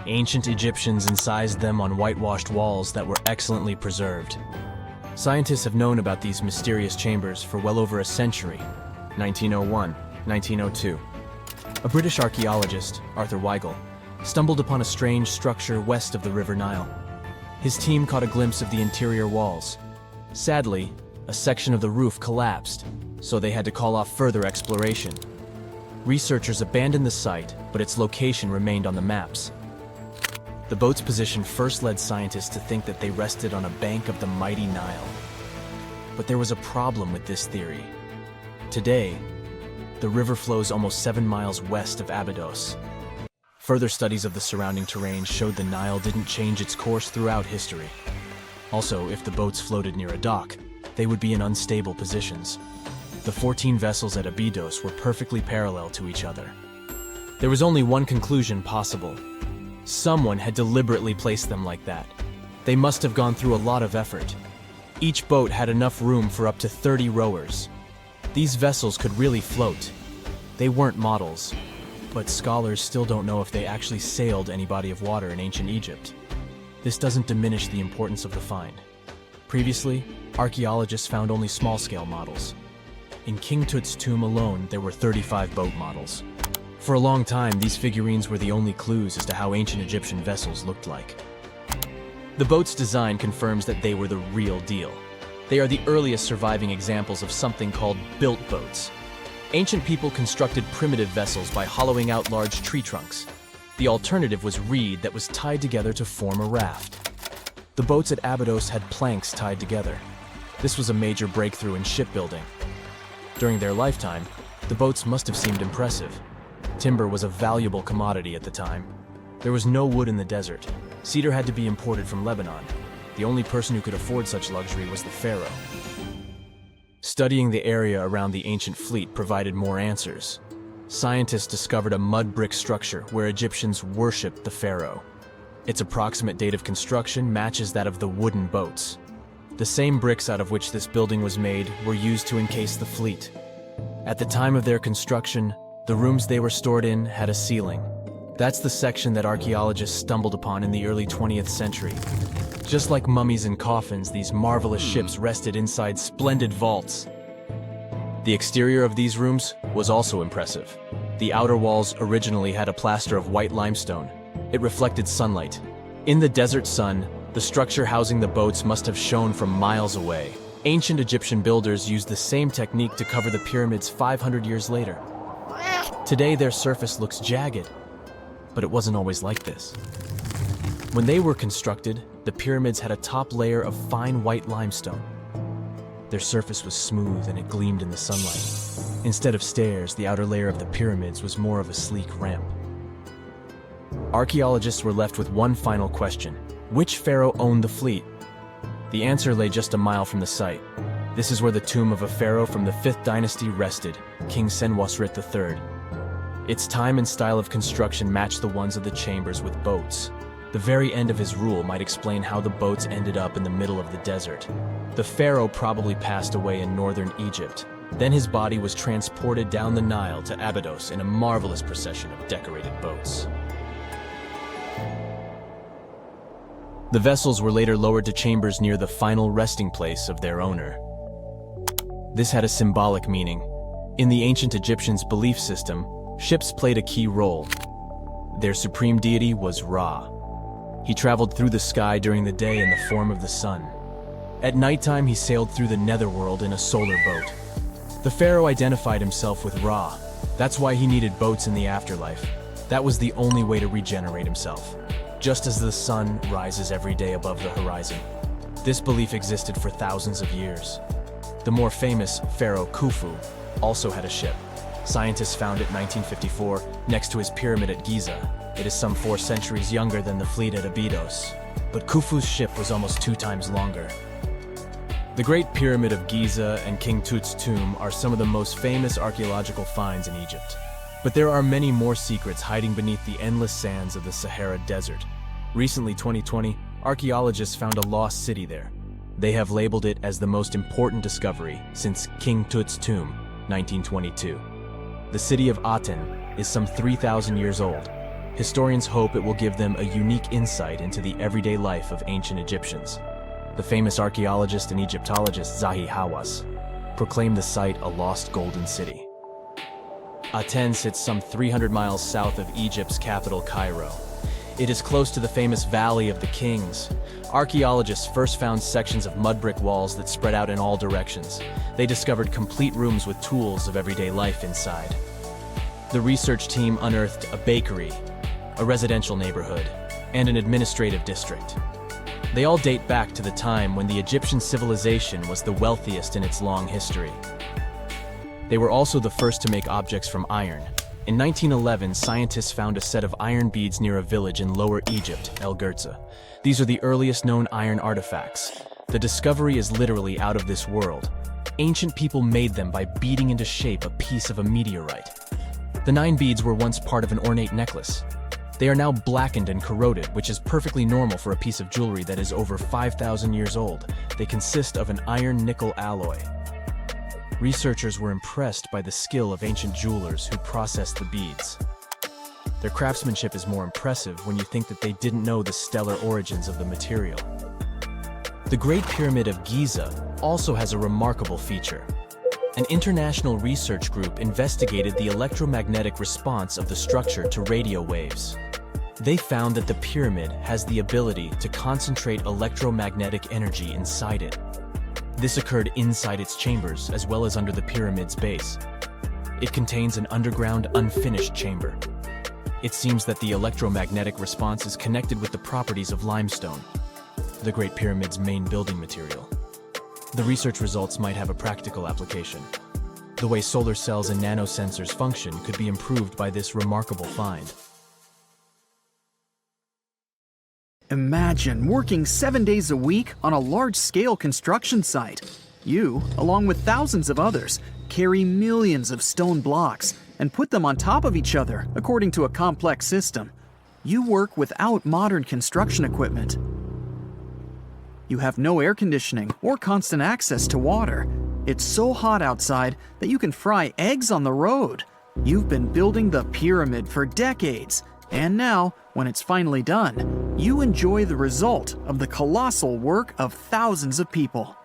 Ancient Egyptians incised them on whitewashed walls that were excellently preserved. Scientists have known about these mysterious chambers for well over a century. 1901, 1902. A British archaeologist, Arthur Weigel, stumbled upon a strange structure west of the River Nile. His team caught a glimpse of the interior walls. Sadly, a section of the roof collapsed, so they had to call off further exploration. Researchers abandoned the site, but its location remained on the maps. The boat's position first led scientists to think that they rested on a bank of the mighty Nile. But there was a problem with this theory. Today, the river flows almost 7 miles west of Abydos. Further studies of the surrounding terrain showed the Nile didn't change its course throughout history. Also, if the boats floated near a dock, they would be in unstable positions. The 14 vessels at Abydos were perfectly parallel to each other. There was only one conclusion possible. Someone had deliberately placed them like that. They must have gone through a lot of effort. Each boat had enough room for up to 30 rowers. These vessels could really float. They weren't models, but scholars still don't know if they actually sailed any body of water in ancient Egypt. This doesn't diminish the importance of the find. Previously, archaeologists found only small-scale models. In King Tut's tomb alone, there were 35 boat models. For a long time, these figurines were the only clues as to how ancient Egyptian vessels looked like. The boat's design confirms that they were the real deal. They are the earliest surviving examples of something called built boats. Ancient people constructed primitive vessels by hollowing out large tree trunks. The alternative was reed that was tied together to form a raft. The boats at Abydos had planks tied together. This was a major breakthrough in shipbuilding. During their lifetime, the boats must have seemed impressive. Timber was a valuable commodity at the time. There was no wood in the desert. Cedar had to be imported from Lebanon. The only person who could afford such luxury was the pharaoh. Studying the area around the ancient fleet provided more answers. Scientists discovered a mud brick structure where Egyptians worshipped the pharaoh. Its approximate date of construction matches that of the wooden boats. The same bricks out of which this building was made were used to encase the fleet. At the time of their construction, the rooms they were stored in had a ceiling. That's the section that archaeologists stumbled upon in the early 20th century. Just like mummies and coffins, these marvelous ships rested inside splendid vaults. The exterior of these rooms was also impressive. The outer walls originally had a plaster of white limestone. It reflected sunlight. In the desert sun, the structure housing the boats must have shone from miles away. Ancient Egyptian builders used the same technique to cover the pyramids 500 years later. Today, their surface looks jagged, but it wasn't always like this. When they were constructed, the pyramids had a top layer of fine white limestone. Their surface was smooth and it gleamed in the sunlight. Instead of stairs, the outer layer of the pyramids was more of a sleek ramp. Archaeologists were left with one final question. Which pharaoh owned the fleet? The answer lay just a mile from the site. This is where the tomb of a pharaoh from the 5th dynasty rested, King Senwosret III. Its time and style of construction matched the ones of the chambers with boats. The very end of his rule might explain how the boats ended up in the middle of the desert. The pharaoh probably passed away in northern Egypt. Then his body was transported down the Nile to Abydos in a marvelous procession of decorated boats. The vessels were later lowered to chambers near the final resting place of their owner. This had a symbolic meaning. In the ancient Egyptians' belief system, ships played a key role. Their supreme deity was Ra. He traveled through the sky during the day in the form of the sun. At nighttime, he sailed through the netherworld in a solar boat. The pharaoh identified himself with Ra. That's why he needed boats in the afterlife. That was the only way to regenerate himself. Just as the sun rises every day above the horizon. This belief existed for thousands of years. The more famous Pharaoh Khufu also had a ship. Scientists found it in 1954 next to his pyramid at Giza. It is some 4 centuries younger than the fleet at Abydos. But Khufu's ship was almost 2 times longer. The Great Pyramid of Giza and King Tut's tomb are some of the most famous archaeological finds in Egypt. But there are many more secrets hiding beneath the endless sands of the Sahara Desert. Recently, 2020, archaeologists found a lost city there. They have labeled it as the most important discovery since King Tut's tomb, 1922. The city of Aten is some 3,000 years old. Historians hope it will give them a unique insight into the everyday life of ancient Egyptians. The famous archaeologist and Egyptologist Zahi Hawass proclaimed the site a lost golden city. Aten sits some 300 miles south of Egypt's capital, Cairo. It is close to the famous Valley of the Kings. Archaeologists first found sections of mud brick walls that spread out in all directions. They discovered complete rooms with tools of everyday life inside. The research team unearthed a bakery, a residential neighborhood, and an administrative district. They all date back to the time when the Egyptian civilization was the wealthiest in its long history. They were also the first to make objects from iron. In 1911, scientists found a set of iron beads near a village in Lower Egypt, El Girza. These are the earliest known iron artifacts. The discovery is literally out of this world. Ancient people made them by beating into shape a piece of a meteorite. The 9 beads were once part of an ornate necklace. They are now blackened and corroded, which is perfectly normal for a piece of jewelry that is over 5,000 years old. They consist of an iron-nickel alloy. Researchers were impressed by the skill of ancient jewelers who processed the beads. Their craftsmanship is more impressive when you think that they didn't know the stellar origins of the material. The Great Pyramid of Giza also has a remarkable feature. An international research group investigated the electromagnetic response of the structure to radio waves. They found that the pyramid has the ability to concentrate electromagnetic energy inside it. This occurred inside its chambers as well as under the pyramid's base. It contains an underground, unfinished chamber. It seems that the electromagnetic response is connected with the properties of limestone, the Great Pyramid's main building material. The research results might have a practical application. The way solar cells and nanosensors function could be improved by this remarkable find. Imagine working 7 days a week on a large-scale construction site. You, along with thousands of others, carry millions of stone blocks and put them on top of each other according to a complex system. You work without modern construction equipment. You have no air conditioning or constant access to water. It's so hot outside that you can fry eggs on the road. You've been building the pyramid for decades, and now, when it's finally done, you enjoy the result of the colossal work of thousands of people.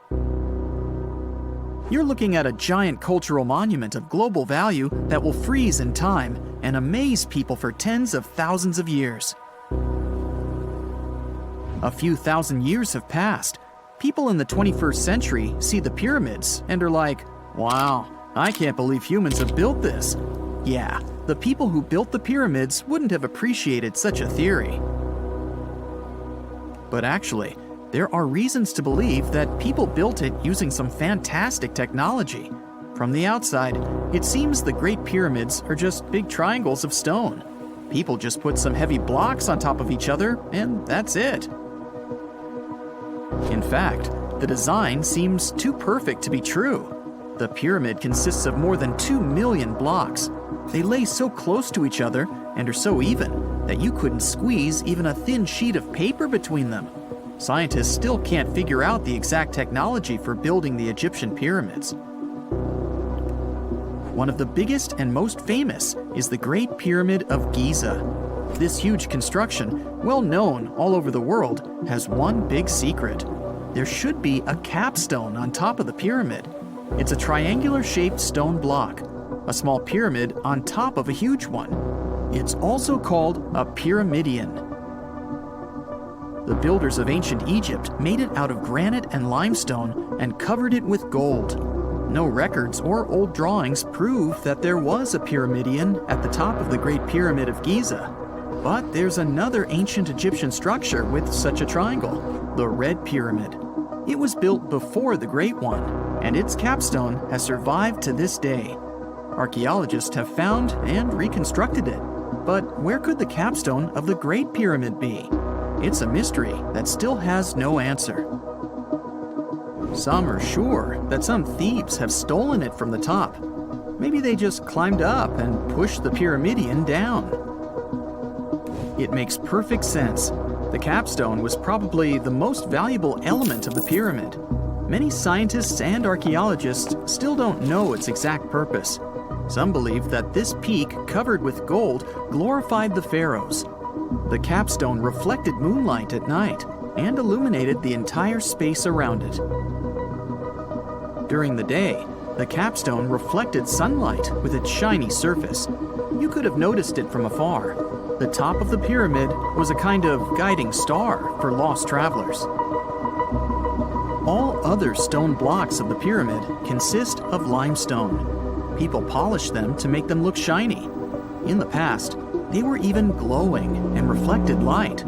You're looking at a giant cultural monument of global value that will freeze in time and amaze people for tens of thousands of years. A few thousand years have passed. People in the 21st century see the pyramids and are like, wow, I can't believe humans have built this. Yeah, the people who built the pyramids wouldn't have appreciated such a theory. But actually, there are reasons to believe that people built it using some fantastic technology. From the outside, it seems the Great Pyramids are just big triangles of stone. People just put some heavy blocks on top of each other, and that's it. In fact, the design seems too perfect to be true. The pyramid consists of more than 2 million blocks. They lay so close to each other and are so even that you couldn't squeeze even a thin sheet of paper between them. Scientists still can't figure out the exact technology for building the Egyptian pyramids. One of the biggest and most famous is the Great Pyramid of Giza. This huge construction, well known all over the world, has one big secret. There should be a capstone on top of the pyramid. It's a triangular-shaped stone block, a small pyramid on top of a huge one. It's also called a pyramidion. The builders of ancient Egypt made it out of granite and limestone and covered it with gold. No records or old drawings prove that there was a pyramidion at the top of the Great Pyramid of Giza. But there's another ancient Egyptian structure with such a triangle, the Red Pyramid. It was built before the Great One, and its capstone has survived to this day. Archaeologists have found and reconstructed it. But where could the capstone of the Great Pyramid be? It's a mystery that still has no answer. Some are sure that some thieves have stolen it from the top. Maybe they just climbed up and pushed the pyramidion down. It makes perfect sense. The capstone was probably the most valuable element of the pyramid. Many scientists and archaeologists still don't know its exact purpose. Some believe that this peak covered with gold glorified the pharaohs. The capstone reflected moonlight at night and illuminated the entire space around it. During the day, the capstone reflected sunlight with its shiny surface. You could have noticed it from afar. The top of the pyramid was a kind of guiding star for lost travelers. All other stone blocks of the pyramid consist of limestone. People polished them to make them look shiny. In the past, they were even glowing and reflected light.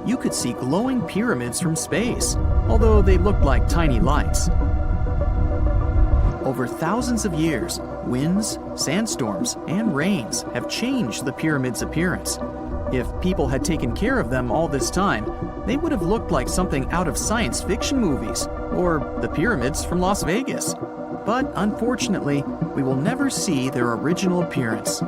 You could see glowing pyramids from space, although they looked like tiny lights. Over thousands of years, winds, sandstorms, and rains have changed the pyramid's appearance. If people had taken care of them all this time, they would have looked like something out of science fiction movies, or the pyramids from Las Vegas. But unfortunately, we will never see their original appearance.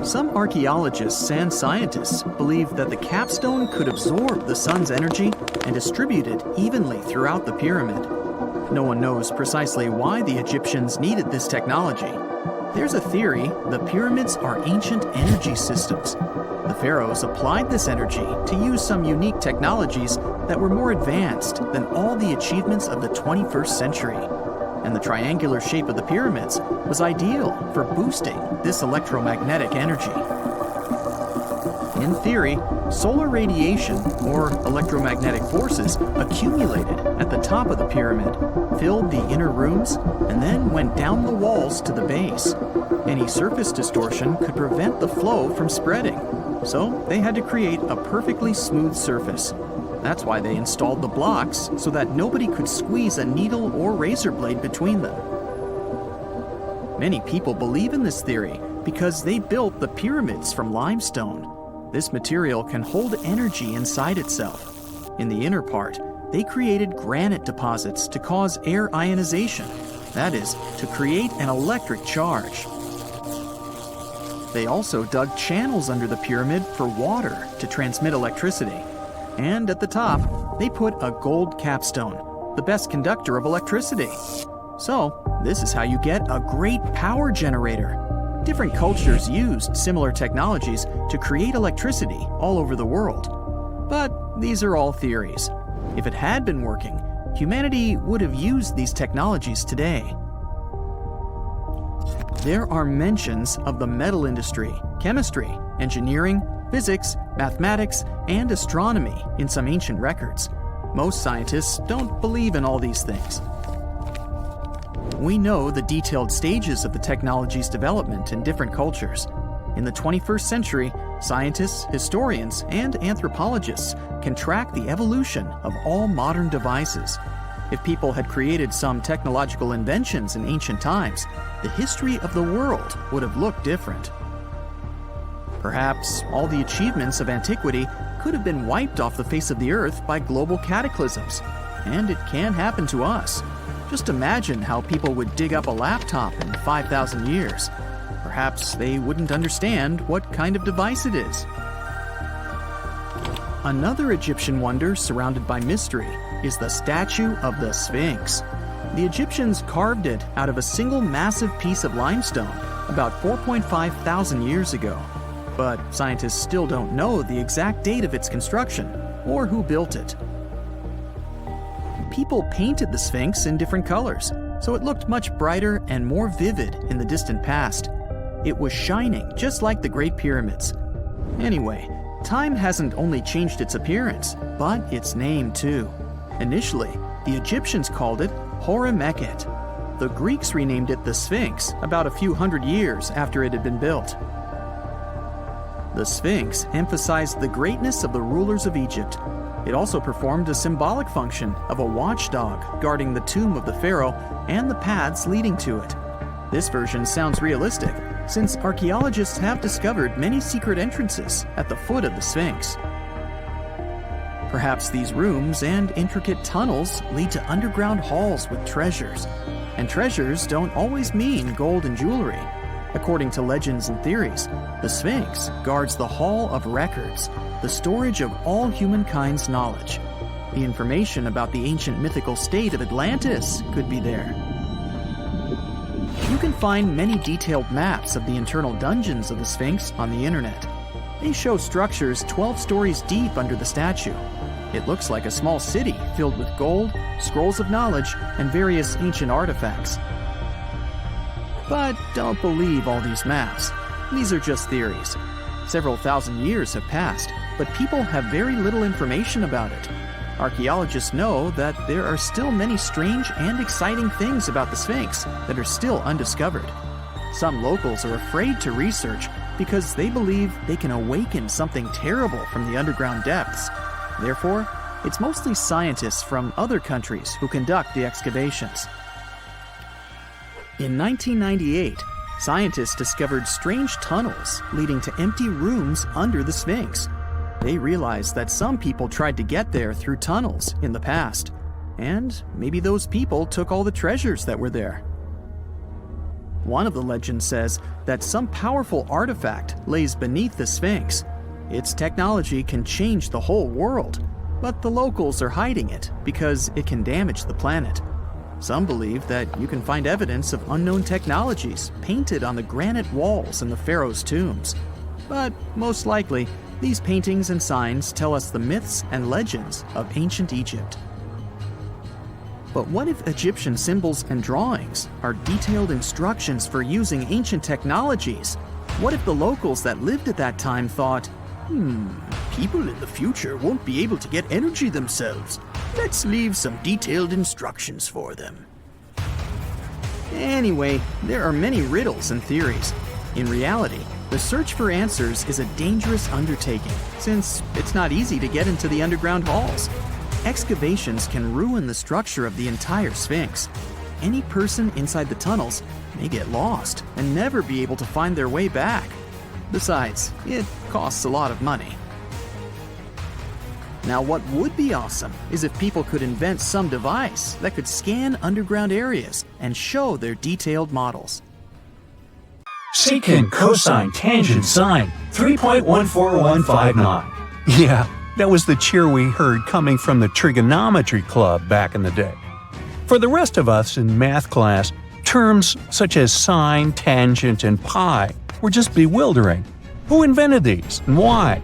Some archaeologists and scientists believe that the capstone could absorb the sun's energy and distribute it evenly throughout the pyramid. No one knows precisely why the Egyptians needed this technology. There's a theory the pyramids are ancient energy systems. The pharaohs applied this energy to use some unique technologies that were more advanced than all the achievements of the 21st century. And the triangular shape of the pyramids was ideal for boosting this electromagnetic energy. In theory, solar radiation, or electromagnetic forces, accumulated at the top of the pyramid, filled the inner rooms, and then went down the walls to the base. Any surface distortion could prevent the flow from spreading, so they had to create a perfectly smooth surface. That's why they installed the blocks so that nobody could squeeze a needle or razor blade between them. Many people believe in this theory because they built the pyramids from limestone. This material can hold energy inside itself. In the inner part, they created granite deposits to cause air ionization, that is, to create an electric charge. They also dug channels under the pyramid for water to transmit electricity. And at the top, they put a gold capstone, the best conductor of electricity. So, this is how you get a great power generator. Different cultures used similar technologies to create electricity all over the world. But these are all theories. If it had been working, humanity would have used these technologies today. There are mentions of the metal industry, chemistry, engineering, physics, mathematics, and astronomy in some ancient records. Most scientists don't believe in all these things. We know the detailed stages of the technology's development in different cultures. In the 21st century, scientists, historians, and anthropologists can track the evolution of all modern devices. If people had created some technological inventions in ancient times, the history of the world would have looked different. Perhaps all the achievements of antiquity could have been wiped off the face of the earth by global cataclysms. And it can happen to us. Just imagine how people would dig up a laptop in 5,000 years. Perhaps they wouldn't understand what kind of device it is. Another Egyptian wonder surrounded by mystery is the statue of the Sphinx. The Egyptians carved it out of a single massive piece of limestone about 4.5 thousand years ago. But scientists still don't know the exact date of its construction or who built it. People painted the Sphinx in different colors, so it looked much brighter and more vivid in the distant past. It was shining just like the Great Pyramids. Anyway, time hasn't only changed its appearance, but its name too. Initially, the Egyptians called it Horemheb. The Greeks renamed it the Sphinx about a few hundred years after it had been built. The Sphinx emphasized the greatness of the rulers of Egypt. It also performed a symbolic function of a watchdog guarding the tomb of the pharaoh and the paths leading to it. This version sounds realistic, since archaeologists have discovered many secret entrances at the foot of the Sphinx. Perhaps these rooms and intricate tunnels lead to underground halls with treasures. And treasures don't always mean gold and jewelry. According to legends and theories, the Sphinx guards the Hall of Records, the storage of all humankind's knowledge. The information about the ancient mythical state of Atlantis could be there. You can find many detailed maps of the internal dungeons of the Sphinx on the internet. They show structures 12 stories deep under the statue. It looks like a small city filled with gold, scrolls of knowledge, and various ancient artifacts. But don't believe all these maps. These are just theories. Several thousand years have passed, but people have very little information about it. Archaeologists know that there are still many strange and exciting things about the Sphinx that are still undiscovered. Some locals are afraid to research because they believe they can awaken something terrible from the underground depths. Therefore, it's mostly scientists from other countries who conduct the excavations. In 1998, scientists discovered strange tunnels leading to empty rooms under the Sphinx. They realized that some people tried to get there through tunnels in the past, and maybe those people took all the treasures that were there. One of the legends says that some powerful artifact lays beneath the Sphinx. Its technology can change the whole world, but the locals are hiding it because it can damage the planet. Some believe that you can find evidence of unknown technologies painted on the granite walls in the pharaohs' tombs. But most likely, these paintings and signs tell us the myths and legends of ancient Egypt. But what if Egyptian symbols and drawings are detailed instructions for using ancient technologies? What if the locals that lived at that time thought, people in the future won't be able to get energy themselves. Let's leave some detailed instructions for them. Anyway, there are many riddles and theories. In reality, the search for answers is a dangerous undertaking, since it's not easy to get into the underground halls. Excavations can ruin the structure of the entire Sphinx. Any person inside the tunnels may get lost and never be able to find their way back. Besides, it costs a lot of money. Now, what would be awesome is if people could invent some device that could scan underground areas and show their detailed models. Secant, cosine, tangent, sine, 3.14159. Yeah, that was the cheer we heard coming from the trigonometry club back in the day. For the rest of us in math class, terms such as sine, tangent, and pi were just bewildering. Who invented these and why?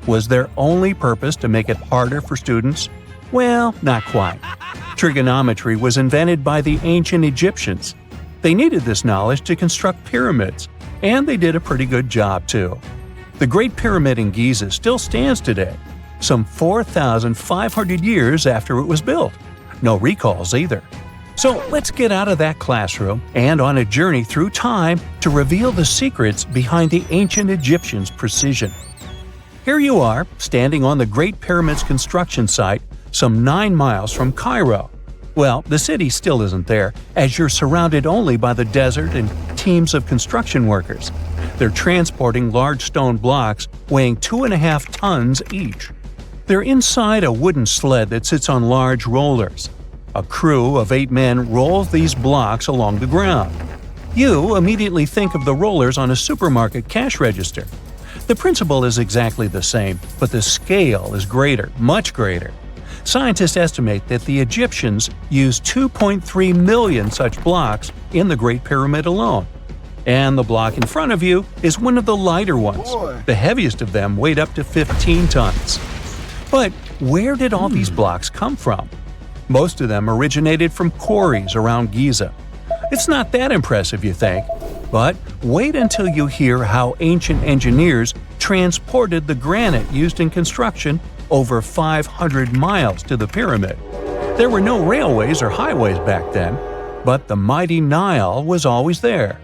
Was their only purpose to make it harder for students? Well, not quite. Trigonometry was invented by the ancient Egyptians. They needed this knowledge to construct pyramids, and they did a pretty good job too. The Great Pyramid in Giza still stands today, some 4,500 years after it was built. No recalls either. So let's get out of that classroom and on a journey through time to reveal the secrets behind the ancient Egyptians' precision. Here you are, standing on the Great Pyramid's construction site, some 9 miles from Cairo. Well, the city still isn't there, as you're surrounded only by the desert and teams of construction workers. They're transporting large stone blocks weighing 2.5 tons each. They're inside a wooden sled that sits on large rollers. A crew of 8 men rolls these blocks along the ground. You immediately think of the rollers on a supermarket cash register. The principle is exactly the same, but the scale is greater, much greater. Scientists estimate that the Egyptians used 2.3 million such blocks in the Great Pyramid alone. And the block in front of you is one of the lighter ones. The heaviest of them weighed up to 15 tons. But where did all these blocks come from? Most of them originated from quarries around Giza. It's not that impressive, you think, but wait until you hear how ancient engineers transported the granite used in construction over 500 miles to the pyramid. There were no railways or highways back then, but the mighty Nile was always there.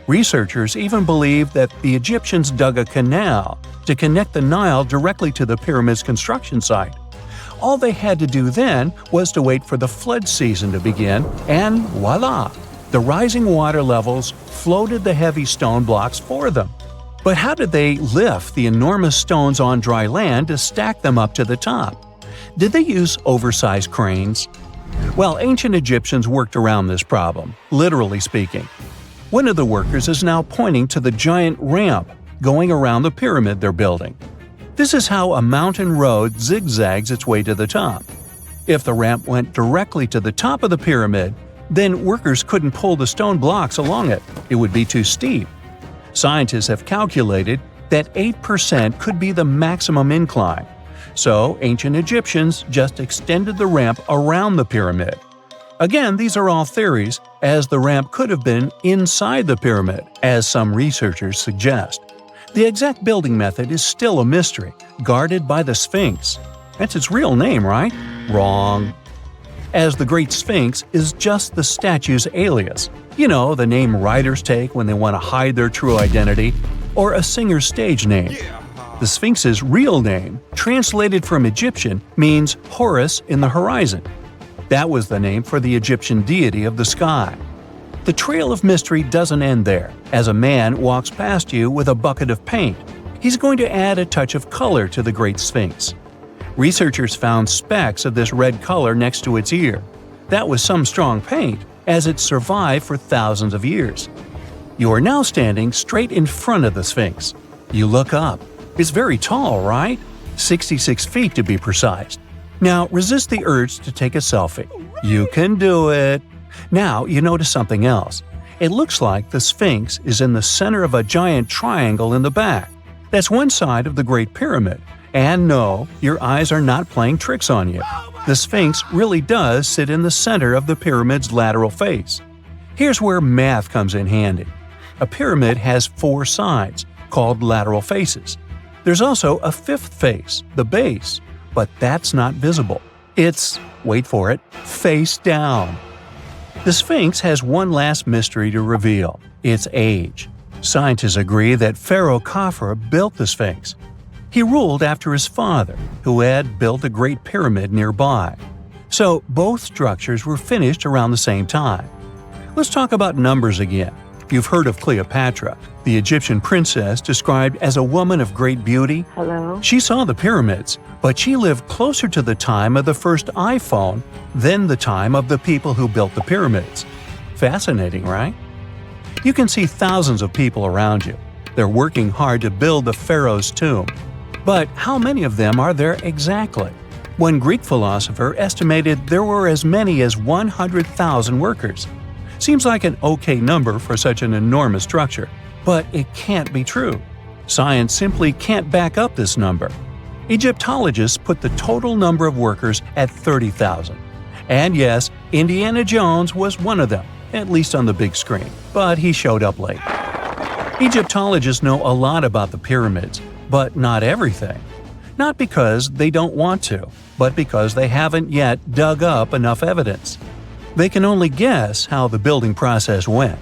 Researchers even believe that the Egyptians dug a canal to connect the Nile directly to the pyramid's construction site. All they had to do then was to wait for the flood season to begin, and voila! The rising water levels floated the heavy stone blocks for them. But how did they lift the enormous stones on dry land to stack them up to the top? Did they use oversized cranes? Well, ancient Egyptians worked around this problem, literally speaking. One of the workers is now pointing to the giant ramp going around the pyramid they're building. This is how a mountain road zigzags its way to the top. If the ramp went directly to the top of the pyramid, then workers couldn't pull the stone blocks along it. It would be too steep. Scientists have calculated that 8% could be the maximum incline. So ancient Egyptians just extended the ramp around the pyramid. Again, these are all theories, as the ramp could have been inside the pyramid, as some researchers suggest. The exact building method is still a mystery, guarded by the Sphinx. That's its real name, right? Wrong. As the Great Sphinx is just the statue's alias. You know, the name writers take when they want to hide their true identity, or a singer's stage name. The Sphinx's real name, translated from Egyptian, means Horus in the horizon. That was the name for the Egyptian deity of the sky. The trail of mystery doesn't end there. As a man walks past you with a bucket of paint, he's going to add a touch of color to the Great Sphinx. Researchers found specks of this red color next to its ear. That was some strong paint, as it survived for thousands of years. You are now standing straight in front of the Sphinx. You look up. It's very tall, right? 66 feet to be precise. Now resist the urge to take a selfie. You can do it. Now you notice something else. It looks like the Sphinx is in the center of a giant triangle in the back. That's one side of the Great Pyramid. And no, your eyes are not playing tricks on you. The Sphinx really does sit in the center of the pyramid's lateral face. Here's where math comes in handy. A pyramid has 4 sides, called lateral faces. There's also a 5th face, the base, but that's not visible. It's, wait for it, face down. The Sphinx has one last mystery to reveal: its age. Scientists agree that Pharaoh Khafre built the Sphinx. He ruled after his father, who had built a great pyramid nearby. So both structures were finished around the same time. Let's talk about numbers again. You've heard of Cleopatra, the Egyptian princess described as a woman of great beauty. Hello? She saw the pyramids, but she lived closer to the time of the first iPhone than the time of the people who built the pyramids. Fascinating, right? You can see thousands of people around you. They're working hard to build the pharaoh's tomb. But how many of them are there exactly? One Greek philosopher estimated there were as many as 100,000 workers. Seems like an okay number for such an enormous structure, but it can't be true. Science simply can't back up this number. Egyptologists put the total number of workers at 30,000. And yes, Indiana Jones was one of them, at least on the big screen, but he showed up late. Egyptologists know a lot about the pyramids, but not everything. Not because they don't want to, but because they haven't yet dug up enough evidence. They can only guess how the building process went.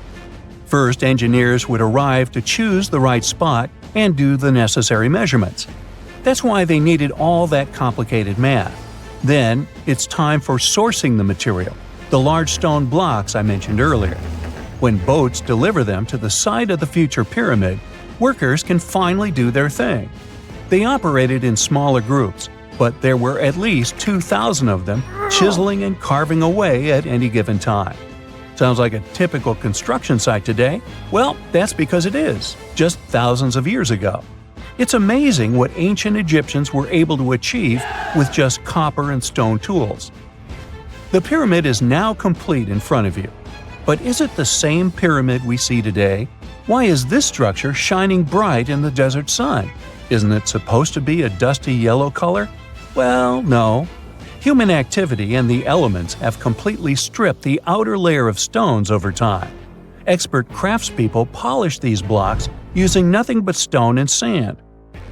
First, engineers would arrive to choose the right spot and do the necessary measurements. That's why they needed all that complicated math. Then, it's time for sourcing the material, the large stone blocks I mentioned earlier. When boats deliver them to the site of the future pyramid, workers can finally do their thing. They operated in smaller groups, but there were at least 2,000 of them chiseling and carving away at any given time. Sounds like a typical construction site today? Well, that's because it is, just thousands of years ago. It's amazing what ancient Egyptians were able to achieve with just copper and stone tools. The pyramid is now complete in front of you. But is it the same pyramid we see today? Why is this structure shining bright in the desert sun? Isn't it supposed to be a dusty yellow color? Well, no. Human activity and the elements have completely stripped the outer layer of stones over time. Expert craftspeople polished these blocks using nothing but stone and sand.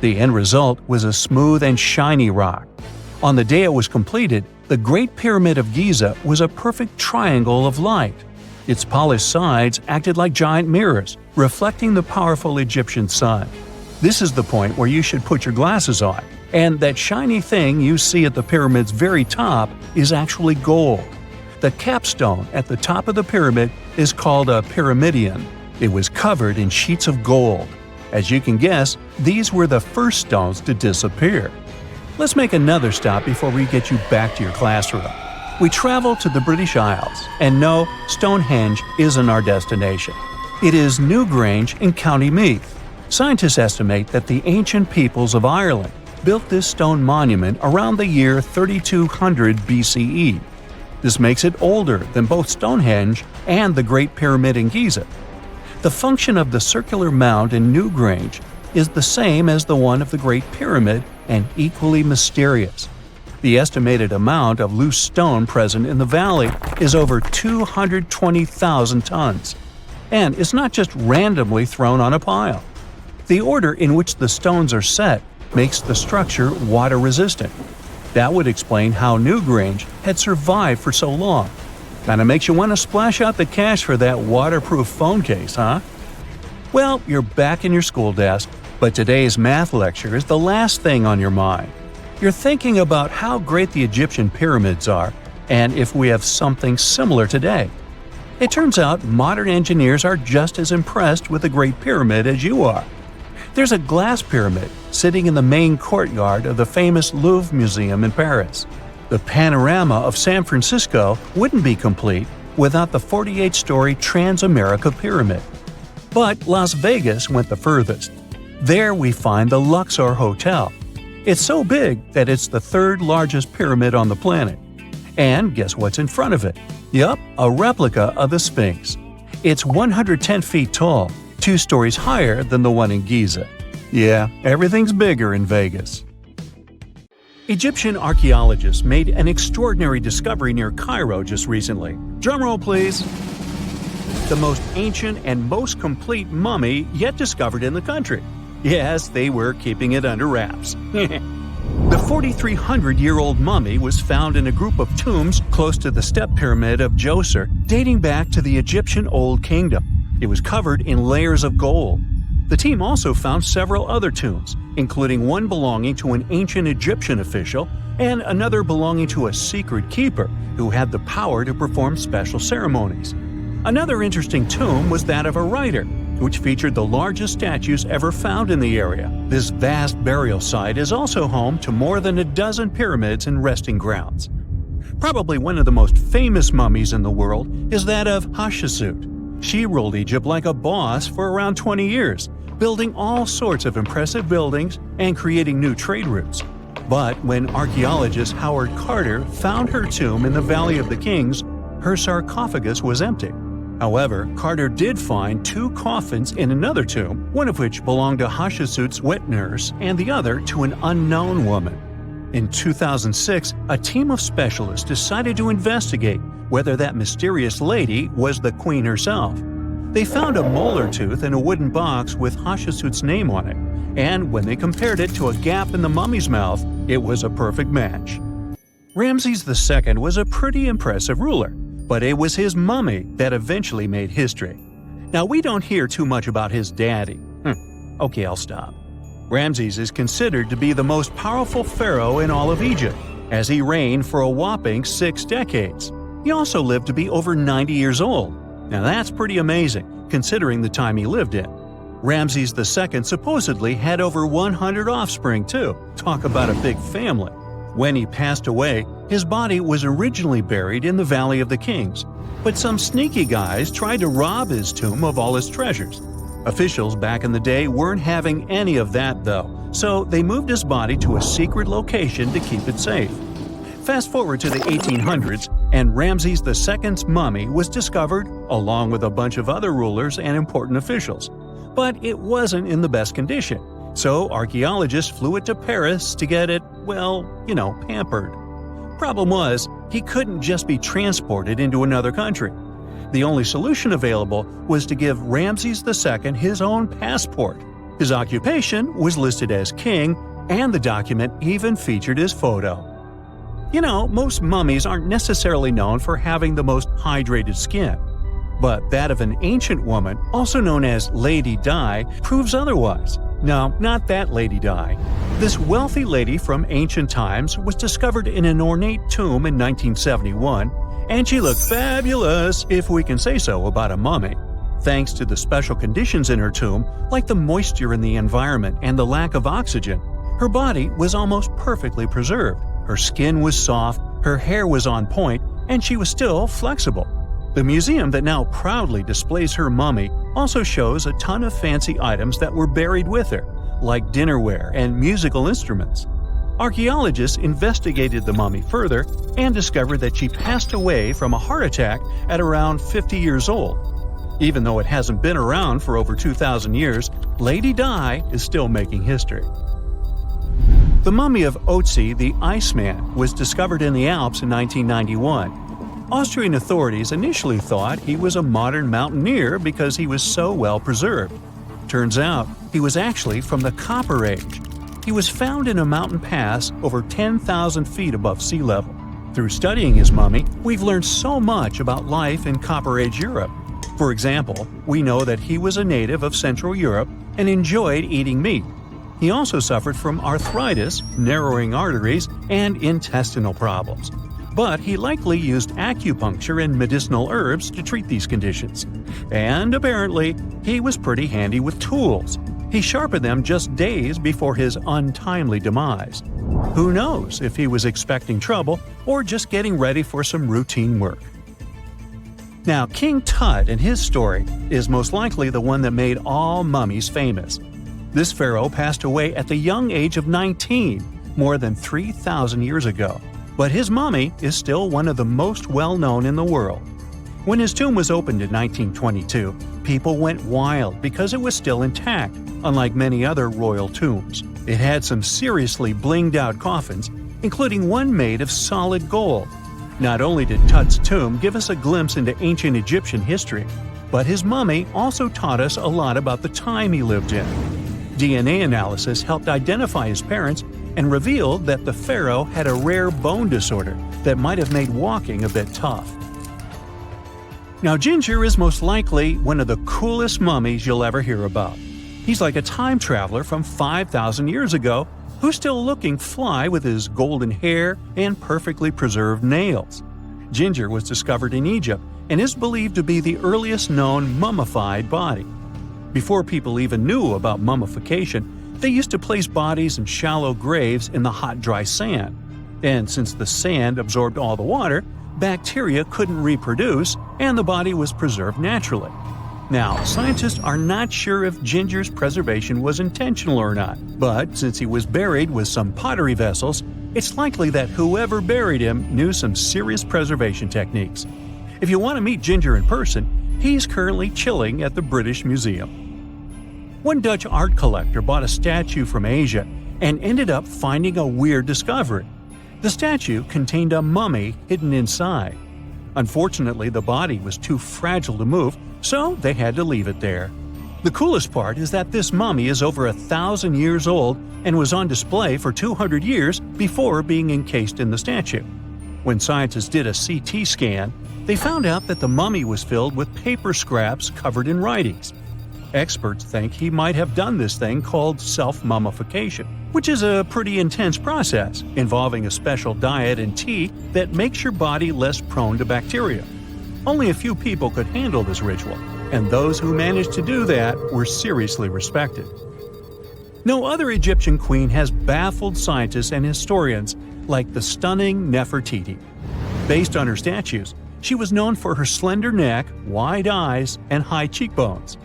The end result was a smooth and shiny rock. On the day it was completed, the Great Pyramid of Giza was a perfect triangle of light. Its polished sides acted like giant mirrors, reflecting the powerful Egyptian sun. This is the point where you should put your glasses on, and that shiny thing you see at the pyramid's very top is actually gold. The capstone at the top of the pyramid is called a pyramidion. It was covered in sheets of gold. As you can guess, these were the first stones to disappear. Let's make another stop before we get you back to your classroom. We travel to the British Isles, and no, Stonehenge isn't our destination. It is Newgrange in County Meath. Scientists estimate that the ancient peoples of Ireland built this stone monument around the year 3200 BCE. This makes it older than both Stonehenge and the Great Pyramid in Giza. The function of the circular mound in Newgrange is the same as the one of the Great Pyramid and equally mysterious. The estimated amount of loose stone present in the valley is over 220,000 tons. And it's not just randomly thrown on a pile. The order in which the stones are set makes the structure water-resistant. That would explain how Newgrange had survived for so long. Kinda makes you want to splash out the cash for that waterproof phone case, huh? Well, you're back in your school desk, but today's math lecture is the last thing on your mind. You're thinking about how great the Egyptian pyramids are, and if we have something similar today. It turns out modern engineers are just as impressed with the Great Pyramid as you are. There's a glass pyramid sitting in the main courtyard of the famous Louvre Museum in Paris. The panorama of San Francisco wouldn't be complete without the 48-story Transamerica Pyramid. But Las Vegas went the furthest. There we find the Luxor Hotel. It's so big that it's the third largest pyramid on the planet. And guess what's in front of it? Yup, a replica of the Sphinx. It's 110 feet tall, 2 stories higher than the one in Giza. Yeah, everything's bigger in Vegas. Egyptian archaeologists made an extraordinary discovery near Cairo just recently. Drumroll, please. The most ancient and most complete mummy yet discovered in the country. Yes, they were keeping it under wraps. The 4,300-year-old mummy was found in a group of tombs close to the Step Pyramid of Djoser, dating back to the Egyptian Old Kingdom. It was covered in layers of gold. The team also found several other tombs, including one belonging to an ancient Egyptian official and another belonging to a secret keeper who had the power to perform special ceremonies. Another interesting tomb was that of a writer, which featured the largest statues ever found in the area. This vast burial site is also home to more than a dozen pyramids and resting grounds. Probably one of the most famous mummies in the world is that of Hatshepsut. She ruled Egypt like a boss for around 20 years, building all sorts of impressive buildings and creating new trade routes. But when archaeologist Howard Carter found her tomb in the Valley of the Kings, her sarcophagus was empty. However, Carter did find 2 coffins in another tomb, one of which belonged to Hatshepsut's wet nurse and the other to an unknown woman. In 2006, a team of specialists decided to investigate whether that mysterious lady was the queen herself. They found a molar tooth in a wooden box with Hatshepsut's name on it, and when they compared it to a gap in the mummy's mouth, it was a perfect match. Ramses II was a pretty impressive ruler, but it was his mummy that eventually made history. Now, we don't hear too much about his daddy. Okay, I'll stop. Ramses is considered to be the most powerful pharaoh in all of Egypt, as he reigned for a whopping 6 decades. He also lived to be over 90 years old. Now that's pretty amazing, considering the time he lived in. Ramses II supposedly had over 100 offspring too. Talk about a big family. When he passed away, his body was originally buried in the Valley of the Kings, but some sneaky guys tried to rob his tomb of all his treasures. Officials back in the day weren't having any of that though, so they moved his body to a secret location to keep it safe. Fast forward to the 1800s, and Ramses II's mummy was discovered along with a bunch of other rulers and important officials. But it wasn't in the best condition, so archaeologists flew it to Paris to get it, pampered. Problem was, he couldn't just be transported into another country. The only solution available was to give Ramses II his own passport. His occupation was listed as king, and the document even featured his photo. Most mummies aren't necessarily known for having the most hydrated skin. But that of an ancient woman, also known as Lady Di, proves otherwise. No, not that Lady Di. This wealthy lady from ancient times was discovered in an ornate tomb in 1971, and she looked fabulous, if we can say so about a mummy. Thanks to the special conditions in her tomb, like the moisture in the environment and the lack of oxygen, her body was almost perfectly preserved. Her skin was soft, her hair was on point, and she was still flexible. The museum that now proudly displays her mummy also shows a ton of fancy items that were buried with her, like dinnerware and musical instruments. Archaeologists investigated the mummy further and discovered that she passed away from a heart attack at around 50 years old. Even though it hasn't been around for over 2,000 years, Lady Di is still making history. The mummy of Otzi the Iceman was discovered in the Alps in 1991. Austrian authorities initially thought he was a modern mountaineer because he was so well preserved. Turns out, He was actually from the Copper Age. He was found in a mountain pass over 10,000 feet above sea level. Through studying his mummy, we've learned so much about life in Copper Age Europe. For example, we know that he was a native of Central Europe and enjoyed eating meat. He also suffered from arthritis, narrowing arteries, and intestinal problems. But he likely used acupuncture and medicinal herbs to treat these conditions. And apparently, he was pretty handy with tools. He sharpened them just days before his untimely demise. Who knows if he was expecting trouble or just getting ready for some routine work. Now, King Tut and his story is most likely the one that made all mummies famous. This pharaoh passed away at the young age of 19, more than 3,000 years ago. But his mummy is still one of the most well-known in the world. When his tomb was opened in 1922, people went wild because it was still intact, unlike many other royal tombs. It had some seriously blinged-out coffins, including one made of solid gold. Not only did Tut's tomb give us a glimpse into ancient Egyptian history, but his mummy also taught us a lot about the time he lived in. DNA analysis helped identify his parents and revealed that the pharaoh had a rare bone disorder that might have made walking a bit tough. Now, Ginger is most likely one of the coolest mummies you'll ever hear about. He's like a time traveler from 5,000 years ago who's still looking fly with his golden hair and perfectly preserved nails. Ginger was discovered in Egypt and is believed to be the earliest known mummified body. Before people even knew about mummification, they used to place bodies in shallow graves in the hot, dry sand. And since the sand absorbed all the water, bacteria couldn't reproduce and the body was preserved naturally. Now, scientists are not sure if Ginger's preservation was intentional or not, but since he was buried with some pottery vessels, it's likely that whoever buried him knew some serious preservation techniques. If you want to meet Ginger in person, he's currently chilling at the British Museum. One Dutch art collector bought a statue from Asia and ended up finding a weird discovery. The statue contained a mummy hidden inside. Unfortunately, the body was too fragile to move, so they had to leave it there. The coolest part is that this mummy is over 1,000 years old and was on display for 200 years before being encased in the statue. When scientists did a CT scan, they found out that the mummy was filled with paper scraps covered in writings. Experts think he might have done this thing called self-mummification, which is a pretty intense process involving a special diet and tea that makes your body less prone to bacteria. Only a few people could handle this ritual, and those who managed to do that were seriously respected. No other Egyptian queen has baffled scientists and historians like the stunning Nefertiti. Based on her statues, she was known for her slender neck, wide eyes, and high cheekbones.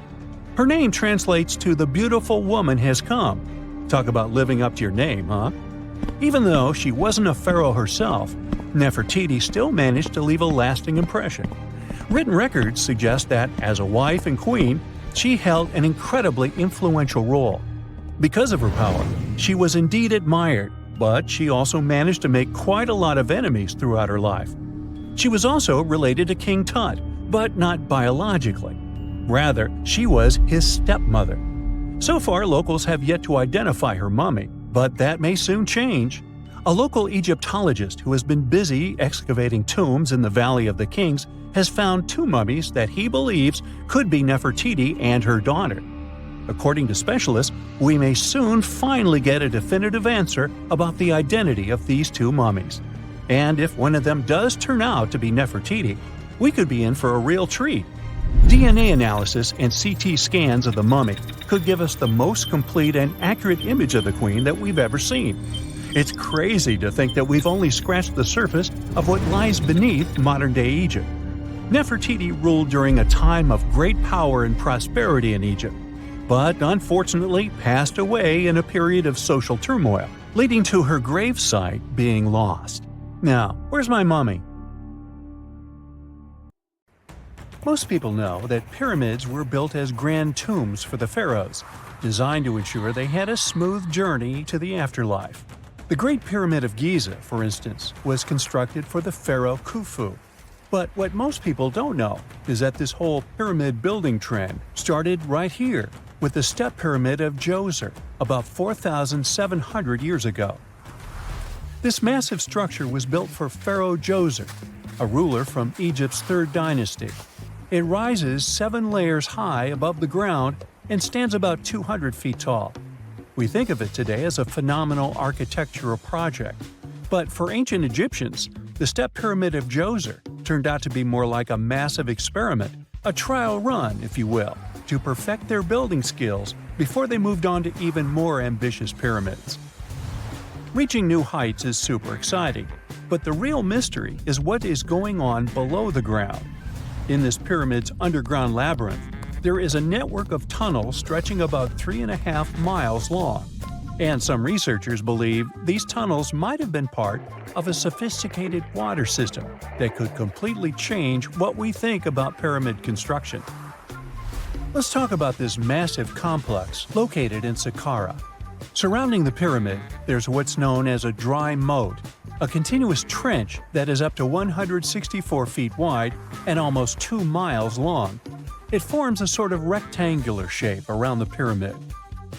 Her name translates to "the beautiful woman has come." Talk about living up to your name, huh? Even though she wasn't a pharaoh herself, Nefertiti still managed to leave a lasting impression. Written records suggest that, as a wife and queen, she held an incredibly influential role. Because of her power, she was indeed admired, but she also managed to make quite a lot of enemies throughout her life. She was also related to King Tut, but not biologically. Rather, she was his stepmother. So far, locals have yet to identify her mummy, but that may soon change. A local Egyptologist who has been busy excavating tombs in the Valley of the Kings has found two mummies that he believes could be Nefertiti and her daughter. According to specialists, we may soon finally get a definitive answer about the identity of these two mummies. And if one of them does turn out to be Nefertiti, we could be in for a real treat. DNA analysis and CT scans of the mummy could give us the most complete and accurate image of the queen that we've ever seen. It's crazy to think that we've only scratched the surface of what lies beneath modern-day Egypt. Nefertiti ruled during a time of great power and prosperity in Egypt, but unfortunately passed away in a period of social turmoil, leading to her gravesite being lost. Now, where's my mummy? Most people know that pyramids were built as grand tombs for the pharaohs, designed to ensure they had a smooth journey to the afterlife. The Great Pyramid of Giza, for instance, was constructed for the pharaoh Khufu. But what most people don't know is that this whole pyramid building trend started right here, with the step pyramid of Djoser about 4,700 years ago. This massive structure was built for Pharaoh Djoser, a ruler from Egypt's 3rd dynasty. It rises 7 layers high above the ground and stands about 200 feet tall. We think of it today as a phenomenal architectural project, but for ancient Egyptians, the step pyramid of Djoser turned out to be more like a massive experiment, a trial run, if you will, to perfect their building skills before they moved on to even more ambitious pyramids. Reaching new heights is super exciting, but the real mystery is what is going on below the ground. In this pyramid's underground labyrinth, there is a network of tunnels stretching about 3.5 miles long, and some researchers believe these tunnels might have been part of a sophisticated water system that could completely change what we think about pyramid construction. Let's talk about this massive complex located in Saqqara. Surrounding the pyramid, there's what's known as a dry moat, a continuous trench that is up to 164 feet wide and almost 2 miles long. It forms a sort of rectangular shape around the pyramid.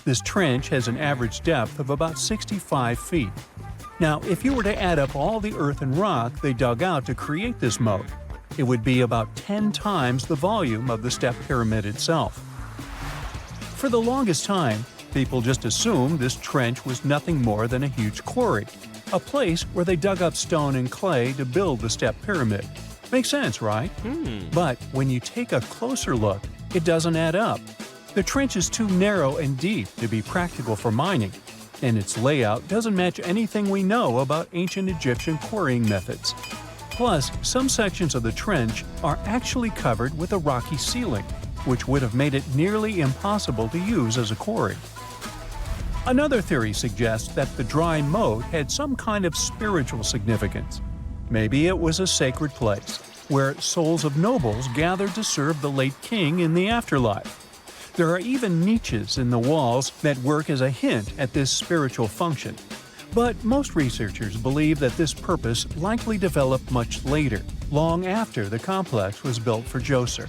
This trench has an average depth of about 65 feet. Now, if you were to add up all the earth and rock they dug out to create this moat, it would be about 10 times the volume of the step pyramid itself. For the longest time, people just assumed this trench was nothing more than a huge quarry, a place where they dug up stone and clay to build the step pyramid. Makes sense, right? But when you take a closer look, it doesn't add up. The trench is too narrow and deep to be practical for mining, and its layout doesn't match anything we know about ancient Egyptian quarrying methods. Plus, some sections of the trench are actually covered with a rocky ceiling, which would have made it nearly impossible to use as a quarry. Another theory suggests that the dry moat had some kind of spiritual significance. Maybe it was a sacred place, where souls of nobles gathered to serve the late king in the afterlife. There are even niches in the walls that work as a hint at this spiritual function. But most researchers believe that this purpose likely developed much later, long after the complex was built for Djoser.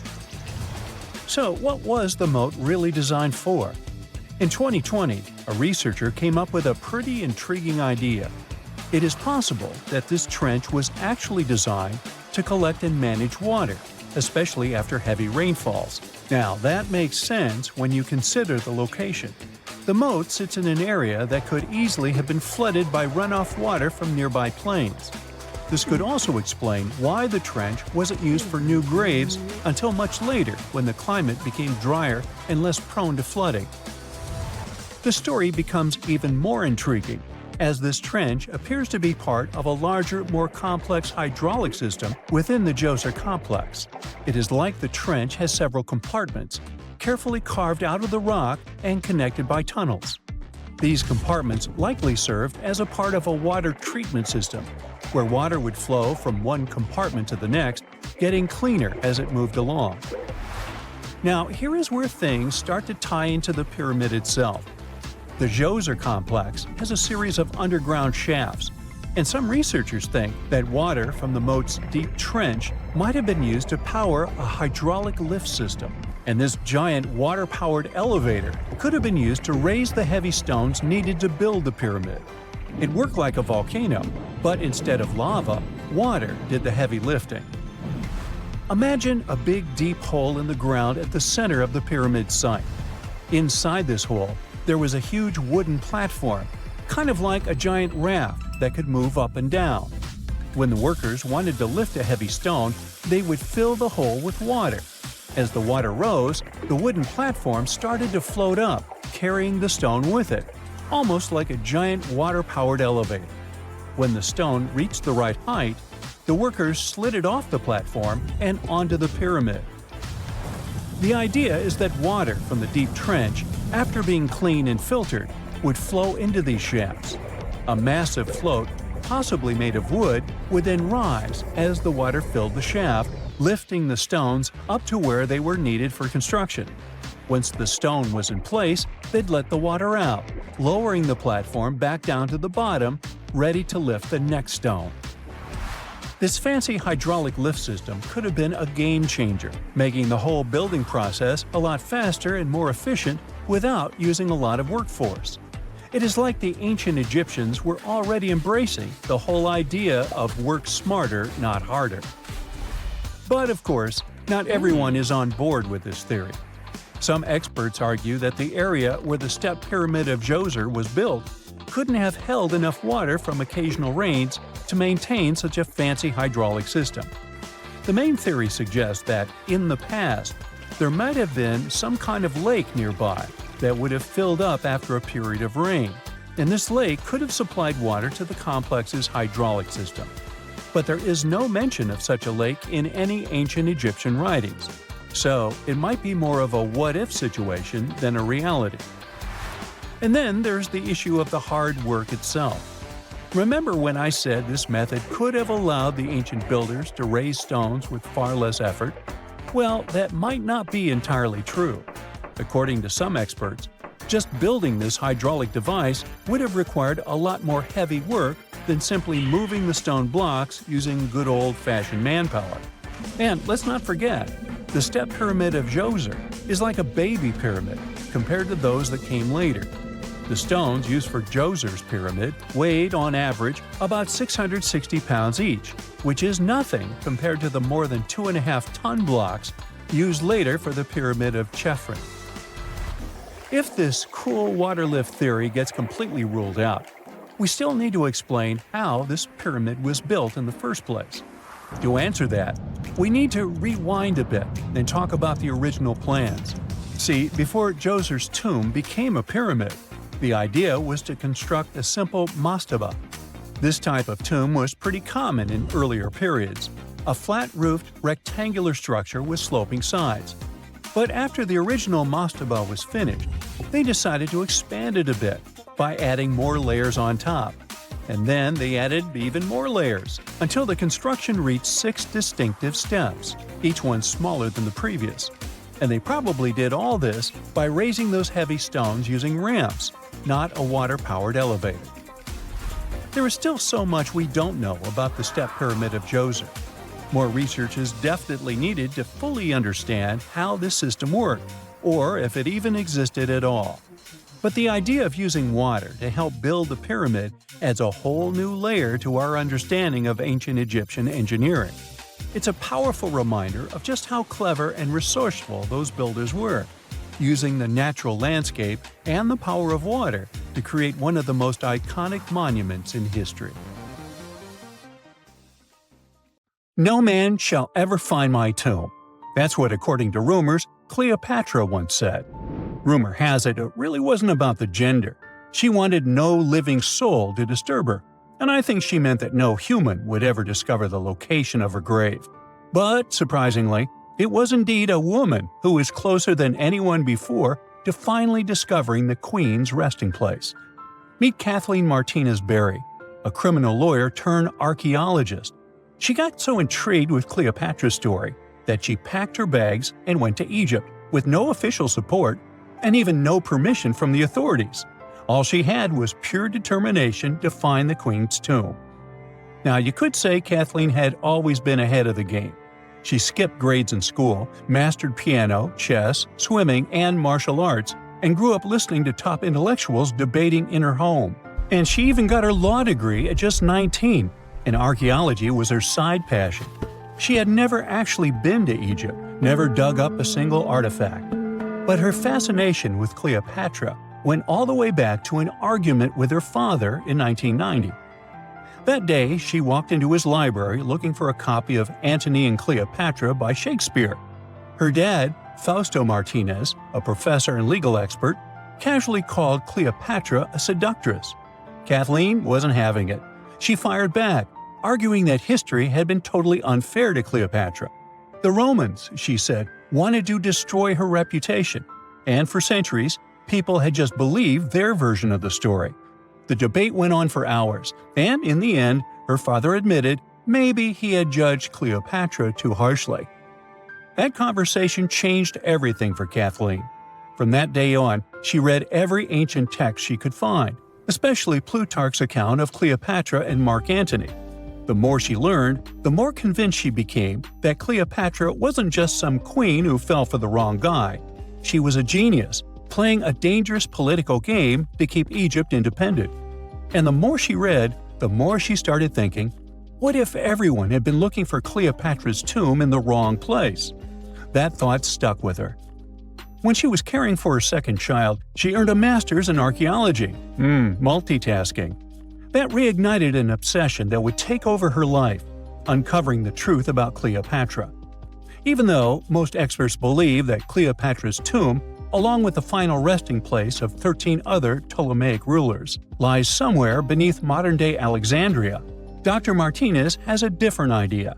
So, what was the moat really designed for? In 2020, a researcher came up with a pretty intriguing idea. It is possible that this trench was actually designed to collect and manage water, especially after heavy rainfalls. Now, that makes sense when you consider the location. The moat sits in an area that could easily have been flooded by runoff water from nearby plains. This could also explain why the trench wasn't used for new graves until much later when the climate became drier and less prone to flooding. The story becomes even more intriguing, as this trench appears to be part of a larger, more complex hydraulic system within the Djoser complex. It is like the trench has several compartments, carefully carved out of the rock and connected by tunnels. These compartments likely served as a part of a water treatment system, where water would flow from one compartment to the next, getting cleaner as it moved along. Now, here is where things start to tie into the pyramid itself. The Djoser complex has a series of underground shafts, and some researchers think that water from the moat's deep trench might have been used to power a hydraulic lift system, and this giant water-powered elevator could have been used to raise the heavy stones needed to build the pyramid. It worked like a volcano, but instead of lava, water did the heavy lifting. Imagine a big deep hole in the ground at the center of the pyramid site. Inside this hole, there was a huge wooden platform, kind of like a giant raft that could move up and down. When the workers wanted to lift a heavy stone, they would fill the hole with water. As the water rose, the wooden platform started to float up, carrying the stone with it, almost like a giant water-powered elevator. When the stone reached the right height, the workers slid it off the platform and onto the pyramid. The idea is that water from the deep trench, after being cleaned and filtered, would flow into these shafts. A massive float, possibly made of wood, would then rise as the water filled the shaft, lifting the stones up to where they were needed for construction. Once the stone was in place, they'd let the water out, lowering the platform back down to the bottom, ready to lift the next stone. This fancy hydraulic lift system could have been a game changer, making the whole building process a lot faster and more efficient without using a lot of workforce. It is like the ancient Egyptians were already embracing the whole idea of work smarter, not harder. But of course, not everyone is on board with this theory. Some experts argue that the area where the step pyramid of Djoser was built couldn't have held enough water from occasional rains to maintain such a fancy hydraulic system. The main theory suggests that, in the past, there might have been some kind of lake nearby that would have filled up after a period of rain, and this lake could have supplied water to the complex's hydraulic system. But there is no mention of such a lake in any ancient Egyptian writings, so it might be more of a what-if situation than a reality. And then there's the issue of the hard work itself. Remember when I said this method could have allowed the ancient builders to raise stones with far less effort? Well, that might not be entirely true. According to some experts, just building this hydraulic device would have required a lot more heavy work than simply moving the stone blocks using good old-fashioned manpower. And let's not forget, the step pyramid of Djoser is like a baby pyramid compared to those that came later. The stones used for Djoser's pyramid weighed, on average, about 660 pounds each, which is nothing compared to the more than 2.5-ton blocks used later for the pyramid of Chephren. If this cool water lift theory gets completely ruled out, we still need to explain how this pyramid was built in the first place. To answer that, we need to rewind a bit and talk about the original plans. See, before Djoser's tomb became a pyramid, the idea was to construct a simple mastaba. This type of tomb was pretty common in earlier periods, a flat-roofed, rectangular structure with sloping sides. But after the original mastaba was finished, they decided to expand it a bit by adding more layers on top. And then they added even more layers, until the construction reached 6 distinctive steps, each one smaller than the previous. And they probably did all this by raising those heavy stones using ramps, not a water-powered elevator. There is still so much we don't know about the step pyramid of Djoser. More research is definitely needed to fully understand how this system worked, or if it even existed at all. But the idea of using water to help build the pyramid adds a whole new layer to our understanding of ancient Egyptian engineering. It's a powerful reminder of just how clever and resourceful those builders were, using the natural landscape and the power of water to create one of the most iconic monuments in history. No man shall ever find my tomb. That's what, according to rumors, Cleopatra once said. Rumor has it really wasn't about the gender. She wanted no living soul to disturb her, and I think she meant that no human would ever discover the location of her grave. But, surprisingly, it was indeed a woman who was closer than anyone before to finally discovering the Queen's resting place. Meet Kathleen Martinez Berry, a criminal lawyer turned archaeologist. She got so intrigued with Cleopatra's story that she packed her bags and went to Egypt with no official support and even no permission from the authorities. All she had was pure determination to find the Queen's tomb. Now, you could say Kathleen had always been ahead of the game. She skipped grades in school, mastered piano, chess, swimming, and martial arts, and grew up listening to top intellectuals debating in her home. And she even got her law degree at just 19, and archaeology was her side passion. She had never actually been to Egypt, never dug up a single artifact. But her fascination with Cleopatra went all the way back to an argument with her father in 1990. That day, she walked into his library looking for a copy of Antony and Cleopatra by Shakespeare. Her dad, Fausto Martinez, a professor and legal expert, casually called Cleopatra a seductress. Kathleen wasn't having it. She fired back, arguing that history had been totally unfair to Cleopatra. The Romans, she said, wanted to destroy her reputation, and for centuries, people had just believed their version of the story. The debate went on for hours, and in the end, her father admitted maybe he had judged Cleopatra too harshly. That conversation changed everything for Kathleen. From that day on, she read every ancient text she could find, especially Plutarch's account of Cleopatra and Mark Antony. The more she learned, the more convinced she became that Cleopatra wasn't just some queen who fell for the wrong guy. She was a genius, playing a dangerous political game to keep Egypt independent. And the more she read, the more she started thinking, what if everyone had been looking for Cleopatra's tomb in the wrong place? That thought stuck with her. When she was caring for her second child, she earned a master's in archaeology. Multitasking. That reignited an obsession that would take over her life, uncovering the truth about Cleopatra. Even though most experts believe that Cleopatra's tomb, along with the final resting place of 13 other Ptolemaic rulers, lies somewhere beneath modern-day Alexandria, Dr. Martinez has a different idea.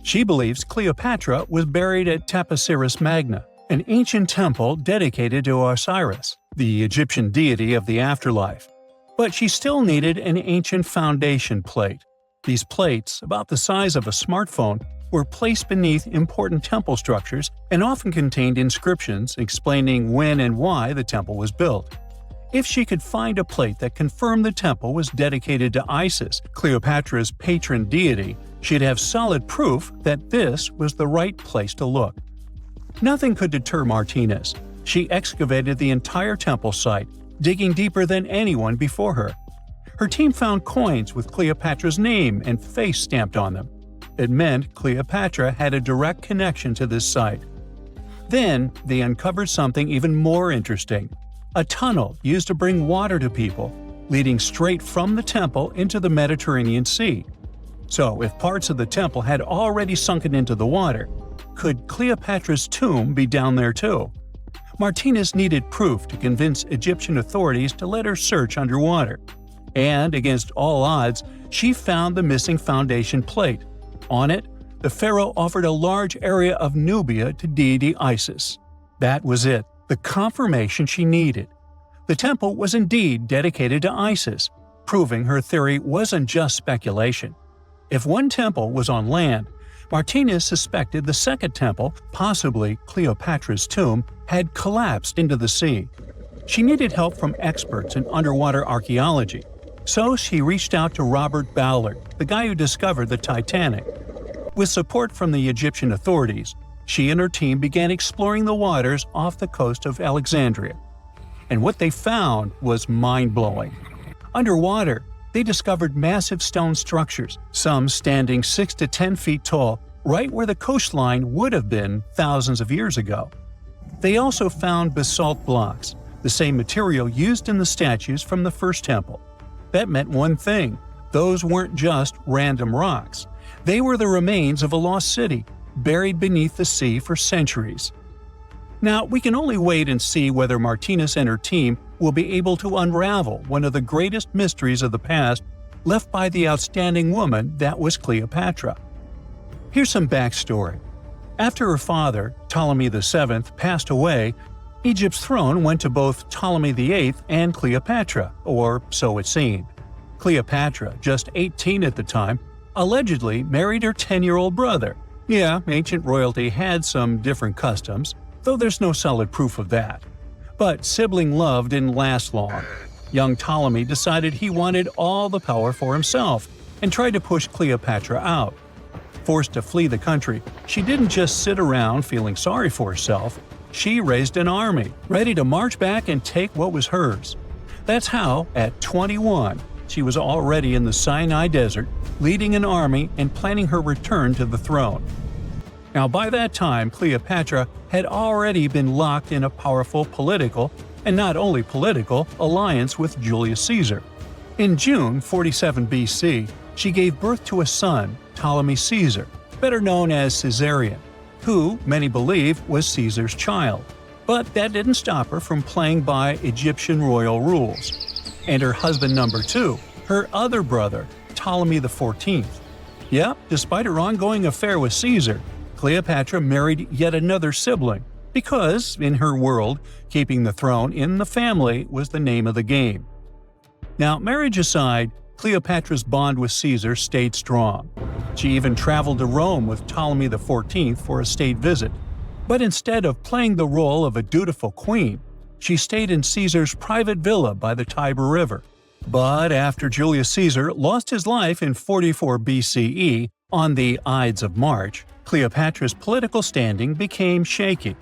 She believes Cleopatra was buried at Taposiris Magna, an ancient temple dedicated to Osiris, the Egyptian deity of the afterlife. But she still needed an ancient foundation plate. These plates, about the size of a smartphone, were placed beneath important temple structures and often contained inscriptions explaining when and why the temple was built. If she could find a plate that confirmed the temple was dedicated to Isis, Cleopatra's patron deity, she'd have solid proof that this was the right place to look. Nothing could deter Martinez. She excavated the entire temple site, digging deeper than anyone before her. Her team found coins with Cleopatra's name and face stamped on them. It meant Cleopatra had a direct connection to this site. Then, they uncovered something even more interesting. A tunnel used to bring water to people, leading straight from the temple into the Mediterranean Sea. So, if parts of the temple had already sunken into the water, could Cleopatra's tomb be down there too? Martinez needed proof to convince Egyptian authorities to let her search underwater. And, against all odds, she found the missing foundation plate. On it, the pharaoh offered a large area of Nubia to deity Isis. That was it, the confirmation she needed. The temple was indeed dedicated to Isis, proving her theory wasn't just speculation. If one temple was on land, Martinez suspected the second temple, possibly Cleopatra's tomb, had collapsed into the sea. She needed help from experts in underwater archaeology, so she reached out to Robert Ballard, the guy who discovered the Titanic. With support from the Egyptian authorities, she and her team began exploring the waters off the coast of Alexandria. And what they found was mind-blowing. Underwater, they discovered massive stone structures, some standing 6 to 10 feet tall, right where the coastline would have been thousands of years ago. They also found basalt blocks, the same material used in the statues from the first temple. That meant one thing: those weren't just random rocks. They were the remains of a lost city, buried beneath the sea for centuries. Now, we can only wait and see whether Martinez and her team will be able to unravel one of the greatest mysteries of the past left by the outstanding woman that was Cleopatra. Here's some backstory. After her father, Ptolemy VII, passed away, Egypt's throne went to both Ptolemy VIII and Cleopatra, or so it seemed. Cleopatra, just 18 at the time, allegedly married her 10-year-old brother. Yeah, ancient royalty had some different customs, though there's no solid proof of that. But sibling love didn't last long. Young Ptolemy decided he wanted all the power for himself and tried to push Cleopatra out. Forced to flee the country, she didn't just sit around feeling sorry for herself. She raised an army, ready to march back and take what was hers. That's how, at 21, she was already in the Sinai Desert, leading an army and planning her return to the throne. Now, by that time, Cleopatra had already been locked in a powerful political, and not only political, alliance with Julius Caesar. In June 47 BC, she gave birth to a son, Ptolemy Caesar, better known as Caesarion, who, many believe, was Caesar's child. But that didn't stop her from playing by Egyptian royal rules. And her husband number 2, her other brother, Ptolemy XIV. Yep, despite her ongoing affair with Caesar, Cleopatra married yet another sibling, because, in her world, keeping the throne in the family was the name of the game. Now, marriage aside, Cleopatra's bond with Caesar stayed strong. She even traveled to Rome with Ptolemy XIV for a state visit. But instead of playing the role of a dutiful queen, she stayed in Caesar's private villa by the Tiber River. But after Julius Caesar lost his life in 44 BCE on the Ides of March, Cleopatra's political standing became shaky.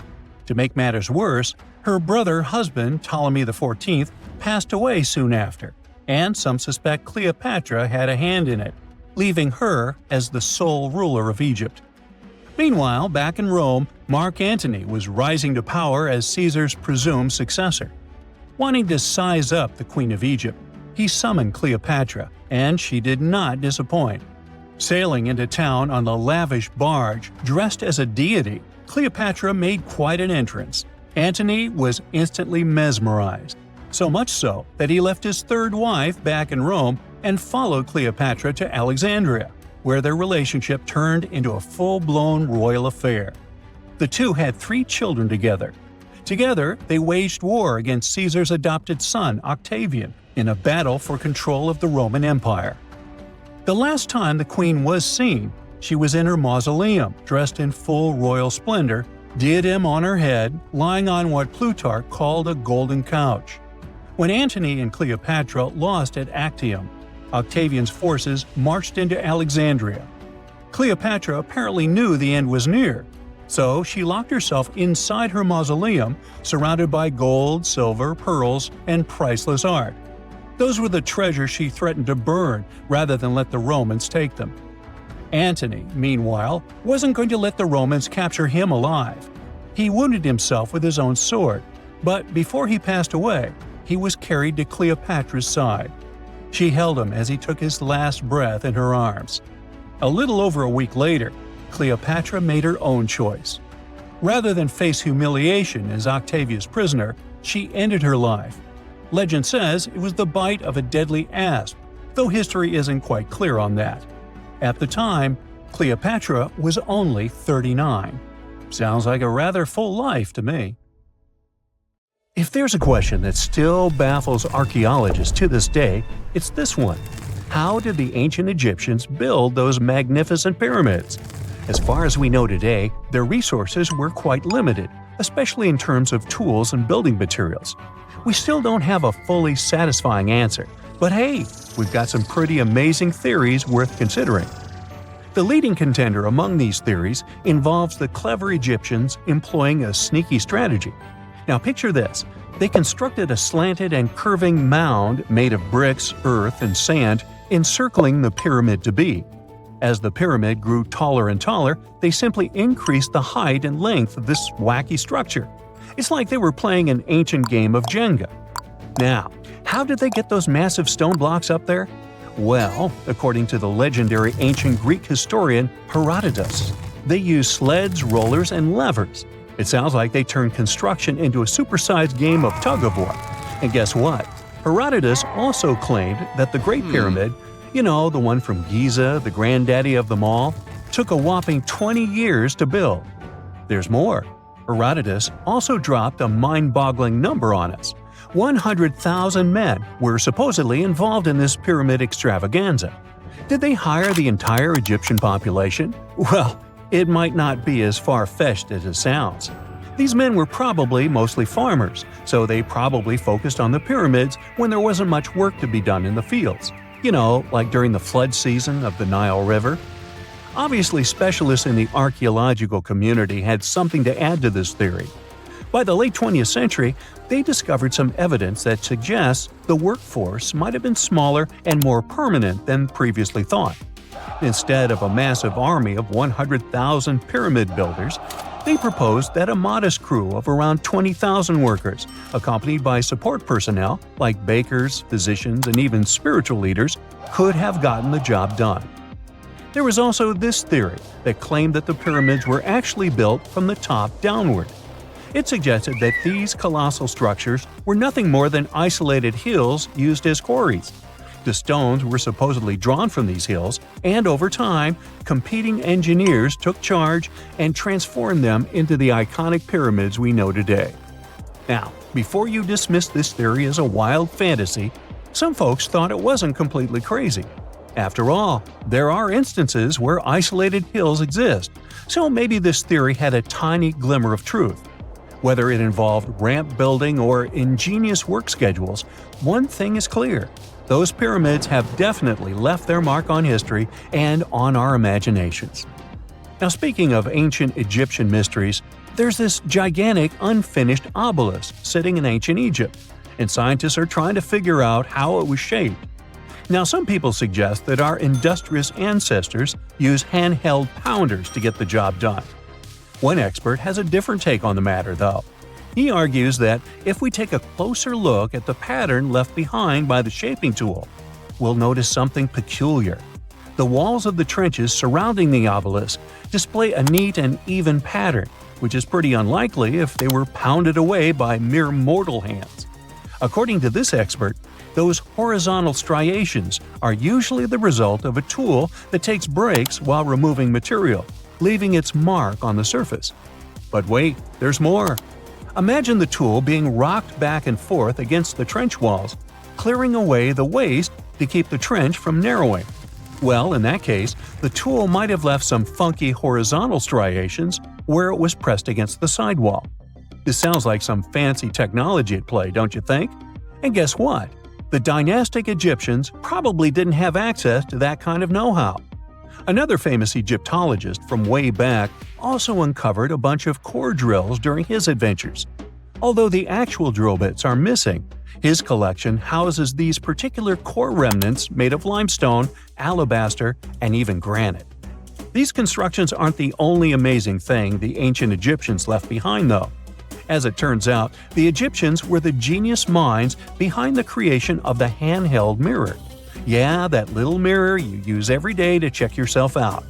To make matters worse, her brother-husband Ptolemy XIV passed away soon after, and some suspect Cleopatra had a hand in it, leaving her as the sole ruler of Egypt. Meanwhile, back in Rome, Mark Antony was rising to power as Caesar's presumed successor. Wanting to size up the Queen of Egypt, he summoned Cleopatra, and she did not disappoint. Sailing into town on a lavish barge dressed as a deity, Cleopatra made quite an entrance. Antony was instantly mesmerized, so much so that he left his third wife back in Rome and followed Cleopatra to Alexandria, where their relationship turned into a full-blown royal affair. The two had 3 children together. Together, they waged war against Caesar's adopted son, Octavian, in a battle for control of the Roman Empire. The last time the queen was seen, she was in her mausoleum, dressed in full royal splendor, diadem on her head, lying on what Plutarch called a golden couch. When Antony and Cleopatra lost at Actium, Octavian's forces marched into Alexandria. Cleopatra apparently knew the end was near, so she locked herself inside her mausoleum, surrounded by gold, silver, pearls, and priceless art. Those were the treasures she threatened to burn rather than let the Romans take them. Antony, meanwhile, wasn't going to let the Romans capture him alive. He wounded himself with his own sword, but before he passed away, he was carried to Cleopatra's side. She held him as he took his last breath in her arms. A little over a week later, Cleopatra made her own choice. Rather than face humiliation as Octavia's prisoner, she ended her life. Legend says it was the bite of a deadly asp, though history isn't quite clear on that. At the time, Cleopatra was only 39. Sounds like a rather full life to me. If there's a question that still baffles archaeologists to this day, it's this one. How did the ancient Egyptians build those magnificent pyramids? As far as we know today, their resources were quite limited, especially in terms of tools and building materials. We still don't have a fully satisfying answer, but hey, we've got some pretty amazing theories worth considering. The leading contender among these theories involves the clever Egyptians employing a sneaky strategy. Now picture this. They constructed a slanted and curving mound made of bricks, earth, and sand encircling the pyramid to be. As the pyramid grew taller and taller, they simply increased the height and length of this wacky structure. It's like they were playing an ancient game of Jenga. Now, how did they get those massive stone blocks up there? Well, according to the legendary ancient Greek historian Herodotus, they used sleds, rollers, and levers. It sounds like they turned construction into a supersized game of tug-of-war. And guess what? Herodotus also claimed that the Great Pyramid, the one from Giza, the granddaddy of them all, took a whopping 20 years to build. There's more. Herodotus also dropped a mind-boggling number on us. 100,000 men were supposedly involved in this pyramid extravaganza. Did they hire the entire Egyptian population? Well, it might not be as far-fetched as it sounds. These men were probably mostly farmers, so they probably focused on the pyramids when there wasn't much work to be done in the fields. Like during the flood season of the Nile River. Obviously, specialists in the archaeological community had something to add to this theory. By the late 20th century, they discovered some evidence that suggests the workforce might have been smaller and more permanent than previously thought. Instead of a massive army of 100,000 pyramid builders, they proposed that a modest crew of around 20,000 workers, accompanied by support personnel like bakers, physicians, and even spiritual leaders, could have gotten the job done. There was also this theory that claimed that the pyramids were actually built from the top downward. It suggested that these colossal structures were nothing more than isolated hills used as quarries. The stones were supposedly drawn from these hills, and over time, competing engineers took charge and transformed them into the iconic pyramids we know today. Now, before you dismiss this theory as a wild fantasy, some folks thought it wasn't completely crazy. After all, there are instances where isolated hills exist, so maybe this theory had a tiny glimmer of truth. Whether it involved ramp building or ingenious work schedules, one thing is clear: those pyramids have definitely left their mark on history and on our imaginations. Now, speaking of ancient Egyptian mysteries, there's this gigantic unfinished obelisk sitting in ancient Egypt, and scientists are trying to figure out how it was shaped. Now, some people suggest that our industrious ancestors used handheld pounders to get the job done. One expert has a different take on the matter, though. He argues that if we take a closer look at the pattern left behind by the shaping tool, we'll notice something peculiar. The walls of the trenches surrounding the obelisk display a neat and even pattern, which is pretty unlikely if they were pounded away by mere mortal hands. According to this expert, those horizontal striations are usually the result of a tool that takes breaks while removing material, leaving its mark on the surface. But wait, there's more. Imagine the tool being rocked back and forth against the trench walls, clearing away the waste to keep the trench from narrowing. Well, in that case, the tool might have left some funky horizontal striations where it was pressed against the sidewall. This sounds like some fancy technology at play, don't you think? And guess what? The dynastic Egyptians probably didn't have access to that kind of know-how. Another famous Egyptologist from way back also uncovered a bunch of core drills during his adventures. Although the actual drill bits are missing, his collection houses these particular core remnants made of limestone, alabaster, and even granite. These constructions aren't the only amazing thing the ancient Egyptians left behind, though. As it turns out, the Egyptians were the genius minds behind the creation of the handheld mirror. Yeah, that little mirror you use every day to check yourself out.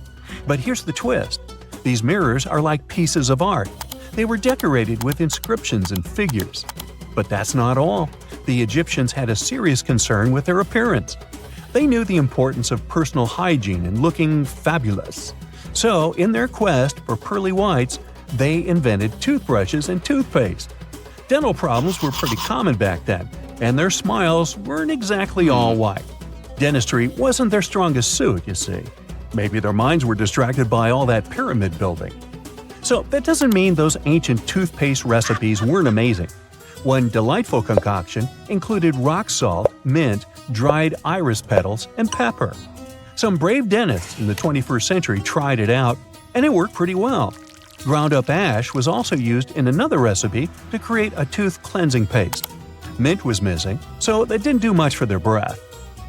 But here's the twist. These mirrors are like pieces of art. They were decorated with inscriptions and figures. But that's not all. The Egyptians had a serious concern with their appearance. They knew the importance of personal hygiene and looking fabulous. So, in their quest for pearly whites, they invented toothbrushes and toothpaste. Dental problems were pretty common back then, and their smiles weren't exactly all white. Dentistry wasn't their strongest suit, you see. Maybe their minds were distracted by all that pyramid building. So that doesn't mean those ancient toothpaste recipes weren't amazing. One delightful concoction included rock salt, mint, dried iris petals, and pepper. Some brave dentists in the 21st century tried it out, and it worked pretty well. Ground-up ash was also used in another recipe to create a tooth cleansing paste. Mint was missing, so that didn't do much for their breath.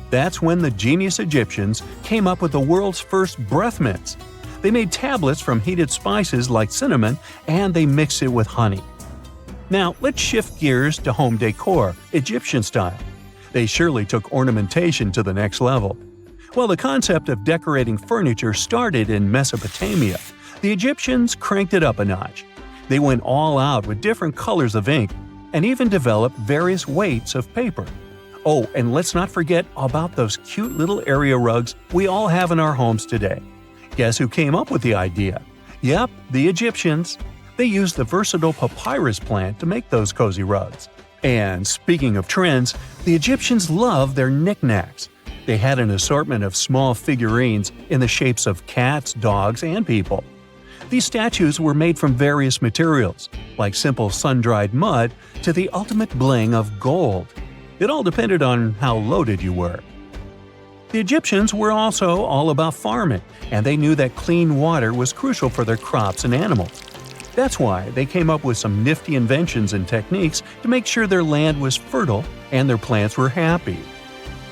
That's when the genius Egyptians came up with the world's first breath mints. They made tablets from heated spices like cinnamon, and they mixed it with honey. Now, let's shift gears to home decor, Egyptian style. They surely took ornamentation to the next level. While the concept of decorating furniture started in Mesopotamia, the Egyptians cranked it up a notch. They went all out with different colors of ink and even developed various weights of paper. Oh, and let's not forget about those cute little area rugs we all have in our homes today. Guess who came up with the idea? Yep, the Egyptians. They used the versatile papyrus plant to make those cozy rugs. And speaking of trends, the Egyptians loved their knickknacks. They had an assortment of small figurines in the shapes of cats, dogs, and people. These statues were made from various materials, like simple sun-dried mud to the ultimate bling of gold. It all depended on how loaded you were. The Egyptians were also all about farming, and they knew that clean water was crucial for their crops and animals. That's why they came up with some nifty inventions and techniques to make sure their land was fertile and their plants were happy.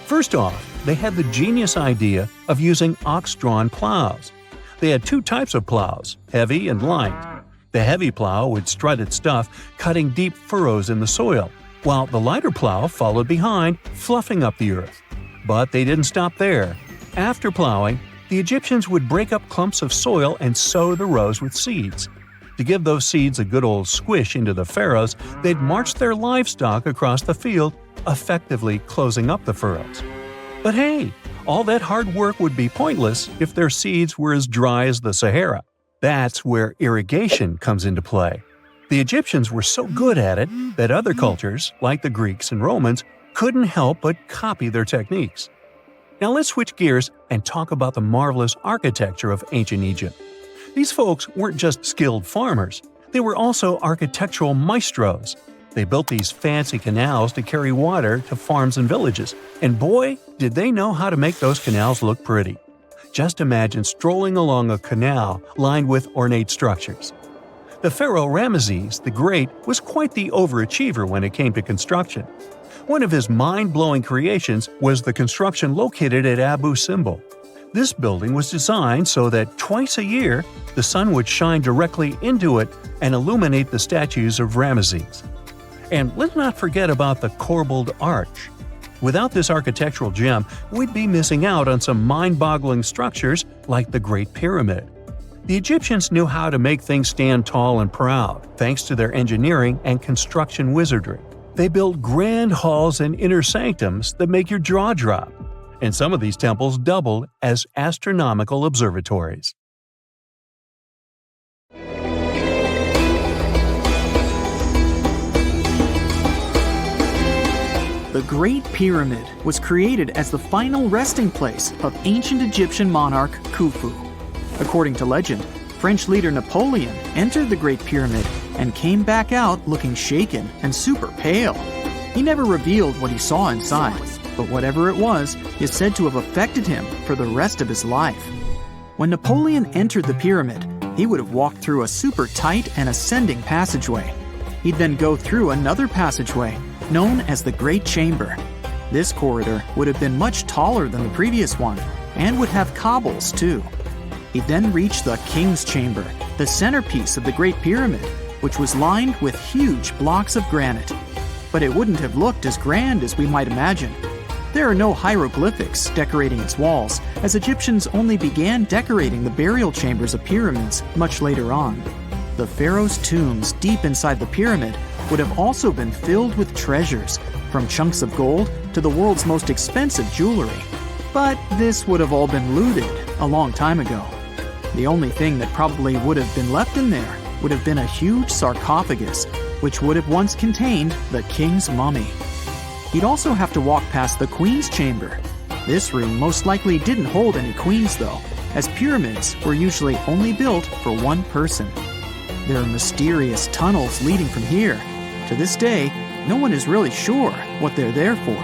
First off, they had the genius idea of using ox-drawn plows. They had two types of plows, heavy and light. The heavy plow would strut its stuff, cutting deep furrows in the soil, while the lighter plow followed behind, fluffing up the earth. But they didn't stop there. After plowing, the Egyptians would break up clumps of soil and sow the rows with seeds. To give those seeds a good old squish into the furrows, they'd march their livestock across the field, effectively closing up the furrows. But hey, all that hard work would be pointless if their seeds were as dry as the Sahara. That's where irrigation comes into play. The Egyptians were so good at it that other cultures, like the Greeks and Romans, couldn't help but copy their techniques. Now let's switch gears and talk about the marvelous architecture of ancient Egypt. These folks weren't just skilled farmers, They were also architectural maestros. They built these fancy canals to carry water to farms and villages, and boy, did they know how to make those canals look pretty. Just imagine strolling along a canal lined with ornate structures. The pharaoh Ramesses the Great was quite the overachiever when it came to construction. One of his mind-blowing creations was the construction located at Abu Simbel. This building was designed so that twice a year, the sun would shine directly into it and illuminate the statues of Ramesses. And let's not forget about the corbelled arch. Without this architectural gem, we'd be missing out on some mind-boggling structures like the Great Pyramid. The Egyptians knew how to make things stand tall and proud, thanks to their engineering and construction wizardry. They built grand halls and inner sanctums that make your jaw drop, and some of these temples doubled as astronomical observatories. The Great Pyramid was created as the final resting place of ancient Egyptian monarch Khufu. According to legend, French leader Napoleon entered the Great Pyramid and came back out looking shaken and super pale. He never revealed what he saw inside, but whatever it was is said to have affected him for the rest of his life. When Napoleon entered the pyramid, he would have walked through a super tight and ascending passageway. He'd then go through another passageway, known as the Great Chamber. This corridor would have been much taller than the previous one, and would have cobbles too. He then reached the King's Chamber, the centerpiece of the Great Pyramid, which was lined with huge blocks of granite. But it wouldn't have looked as grand as we might imagine. There are no hieroglyphics decorating its walls, as Egyptians only began decorating the burial chambers of pyramids much later on. The pharaoh's tombs deep inside the pyramid would have also been filled with treasures, from chunks of gold to the world's most expensive jewelry. But this would have all been looted a long time ago. The only thing that probably would have been left in there would have been a huge sarcophagus, which would have once contained the king's mummy. He'd also have to walk past the queen's chamber. This room most likely didn't hold any queens though, as pyramids were usually only built for one person. There are mysterious tunnels leading from here. To this day, no one is really sure what they're there for.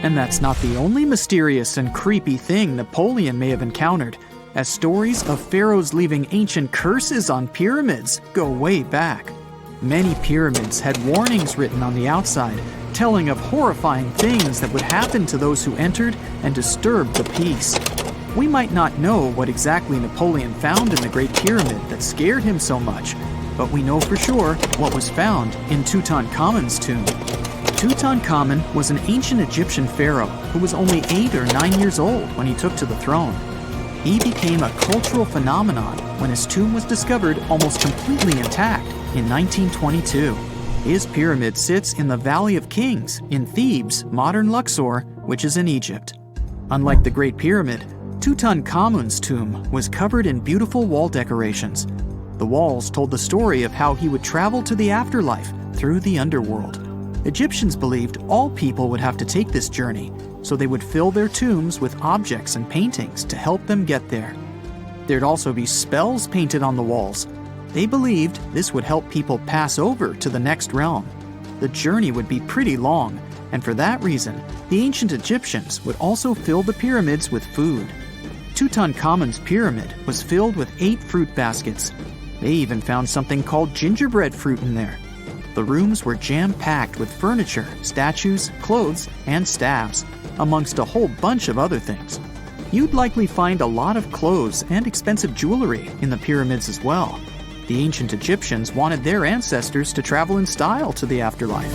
And that's not the only mysterious and creepy thing Napoleon may have encountered, as stories of pharaohs leaving ancient curses on pyramids go way back. Many pyramids had warnings written on the outside, telling of horrifying things that would happen to those who entered and disturbed the peace. We might not know what exactly Napoleon found in the Great Pyramid that scared him so much, but we know for sure what was found in Tutankhamun's tomb. Tutankhamun was an ancient Egyptian pharaoh who was only 8 or 9 years old when he took to the throne. He became a cultural phenomenon when his tomb was discovered almost completely intact in 1922. His pyramid sits in the Valley of Kings in Thebes, modern Luxor, which is in Egypt. Unlike the Great Pyramid, Tutankhamun's tomb was covered in beautiful wall decorations. The walls told the story of how he would travel to the afterlife through the underworld. Egyptians believed all people would have to take this journey, so they would fill their tombs with objects and paintings to help them get there. There'd also be spells painted on the walls. They believed this would help people pass over to the next realm. The journey would be pretty long, and for that reason, the ancient Egyptians would also fill the pyramids with food. Tutankhamun's pyramid was filled with 8 fruit baskets. They even found something called gingerbread fruit in there. The rooms were jam-packed with furniture, statues, clothes, and staffs, amongst a whole bunch of other things. You'd likely find a lot of clothes and expensive jewelry in the pyramids as well. The ancient Egyptians wanted their ancestors to travel in style to the afterlife.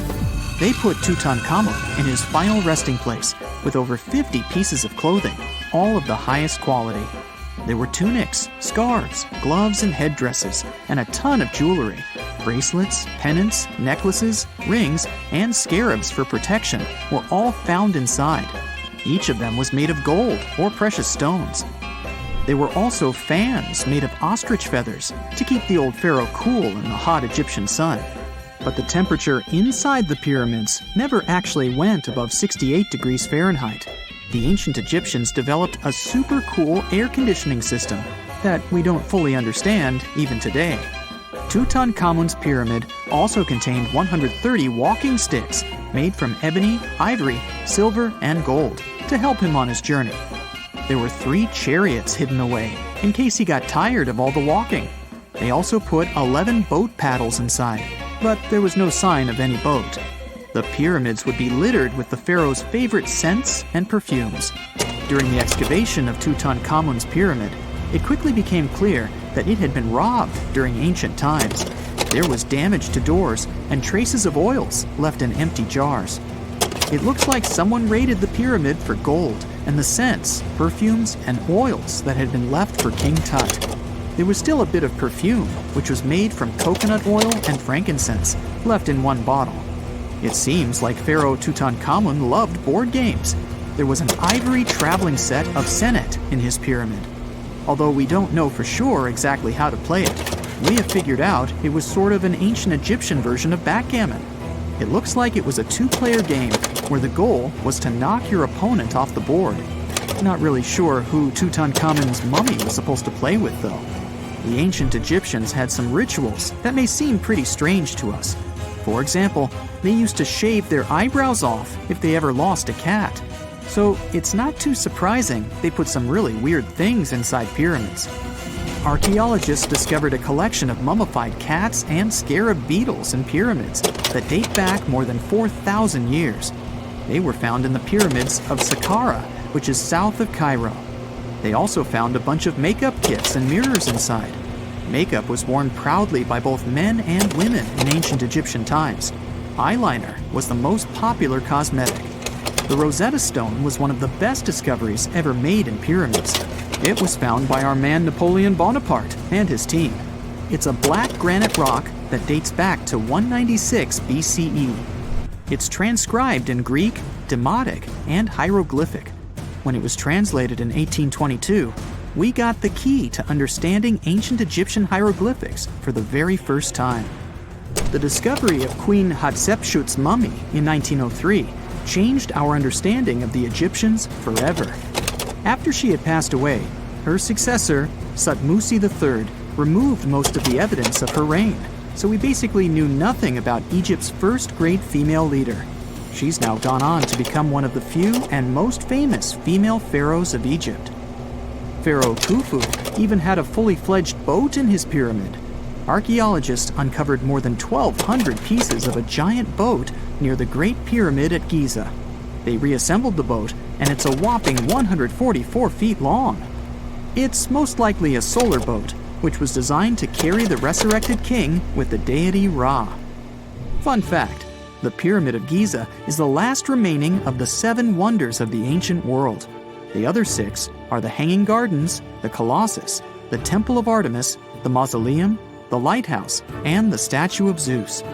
They put Tutankhamun in his final resting place with over 50 pieces of clothing, all of the highest quality. There were tunics, scarves, gloves, and headdresses, and a ton of jewelry. Bracelets, pendants, necklaces, rings, and scarabs for protection were all found inside. Each of them was made of gold or precious stones. There were also fans made of ostrich feathers to keep the old pharaoh cool in the hot Egyptian sun. But the temperature inside the pyramids never actually went above 68 degrees Fahrenheit. The ancient Egyptians developed a super cool air conditioning system that we don't fully understand even today. Tutankhamun's pyramid also contained 130 walking sticks made from ebony, ivory, silver, and gold to help him on his journey. There were 3 chariots hidden away in case he got tired of all the walking. They also put 11 boat paddles inside, but there was no sign of any boat. The pyramids would be littered with the pharaoh's favorite scents and perfumes. During the excavation of Tutankhamun's pyramid, it quickly became clear that it had been robbed during ancient times. There was damage to doors and traces of oils left in empty jars. It looks like someone raided the pyramid for gold and the scents, perfumes, and oils that had been left for King Tut. There was still a bit of perfume, which was made from coconut oil and frankincense, left in one bottle. It seems like Pharaoh Tutankhamun loved board games. There was an ivory traveling set of senet in his pyramid. Although we don't know for sure exactly how to play it, we have figured out it was sort of an ancient Egyptian version of backgammon. It looks like it was a 2-player game where the goal was to knock your opponent off the board. Not really sure who Tutankhamun's mummy was supposed to play with, though. The ancient Egyptians had some rituals that may seem pretty strange to us. For example, they used to shave their eyebrows off if they ever lost a cat. So it's not too surprising they put some really weird things inside pyramids. Archaeologists discovered a collection of mummified cats and scarab beetles in pyramids that date back more than 4,000 years. They were found in the pyramids of Saqqara, which is south of Cairo. They also found a bunch of makeup kits and mirrors inside. Makeup was worn proudly by both men and women in ancient Egyptian times. Eyeliner was the most popular cosmetic. The Rosetta Stone was one of the best discoveries ever made in pyramids. It was found by our man Napoleon Bonaparte and his team. It's a black granite rock that dates back to 196 BCE. It's transcribed in Greek, Demotic, and hieroglyphic. When it was translated in 1822, we got the key to understanding ancient Egyptian hieroglyphics for the very first time. The discovery of Queen Hatshepsut's mummy in 1903 changed our understanding of the Egyptians forever. After she had passed away, her successor, Thutmose III, removed most of the evidence of her reign, so we basically knew nothing about Egypt's first great female leader. She's now gone on to become one of the few and most famous female pharaohs of Egypt. Pharaoh Khufu even had a fully fledged boat in his pyramid. Archaeologists uncovered more than 1,200 pieces of a giant boat near the Great Pyramid at Giza. They reassembled the boat, and it's a whopping 144 feet long. It's most likely a solar boat, which was designed to carry the resurrected king with the deity Ra. Fun fact, the Pyramid of Giza is the last remaining of the 7 wonders of the ancient world. The other 6 are the Hanging Gardens, the Colossus, the Temple of Artemis, the Mausoleum, the Lighthouse, and the Statue of Zeus.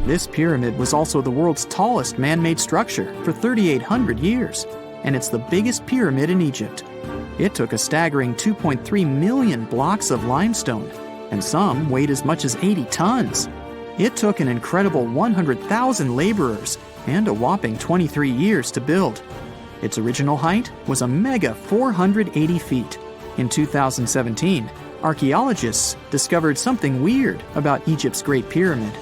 This pyramid was also the world's tallest man-made structure for 3,800 years, and it's the biggest pyramid in Egypt. It took a staggering 2.3 million blocks of limestone, and some weighed as much as 80 tons. It took an incredible 100,000 laborers and a whopping 23 years to build. Its original height was a mega 480 feet. In 2017, archaeologists discovered something weird about Egypt's Great Pyramid.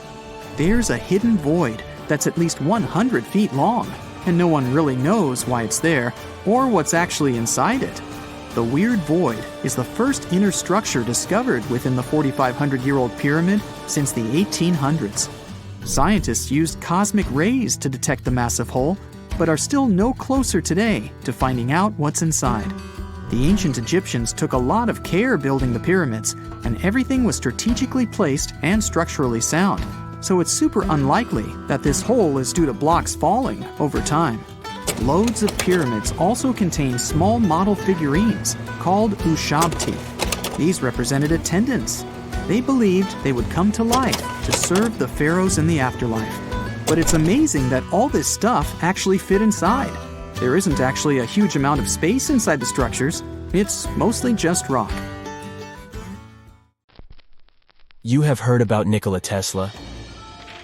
There's a hidden void that's at least 100 feet long, and no one really knows why it's there or what's actually inside it. The weird void is the first inner structure discovered within the 4,500-year-old pyramid since the 1800s. Scientists used cosmic rays to detect the massive hole, but are still no closer today to finding out what's inside. The ancient Egyptians took a lot of care building the pyramids, and everything was strategically placed and structurally sound, so it's super unlikely that this hole is due to blocks falling over time. Loads of pyramids also contain small model figurines called ushabti. These represented attendants. They believed they would come to life to serve the pharaohs in the afterlife. But it's amazing that all this stuff actually fit inside. There isn't actually a huge amount of space inside the structures. It's mostly just rock. You have heard about Nikola Tesla.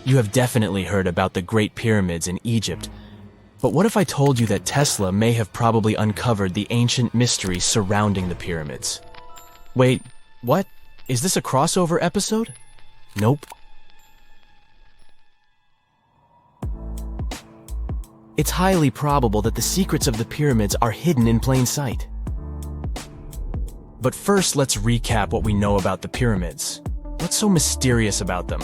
You have definitely heard about the Great Pyramids in Egypt. But what if I told you that Tesla may have probably uncovered the ancient mysteries surrounding the pyramids? Wait, what? Is this a crossover episode? Nope. It's highly probable that the secrets of the pyramids are hidden in plain sight. But first, let's recap what we know about the pyramids. What's so mysterious about them?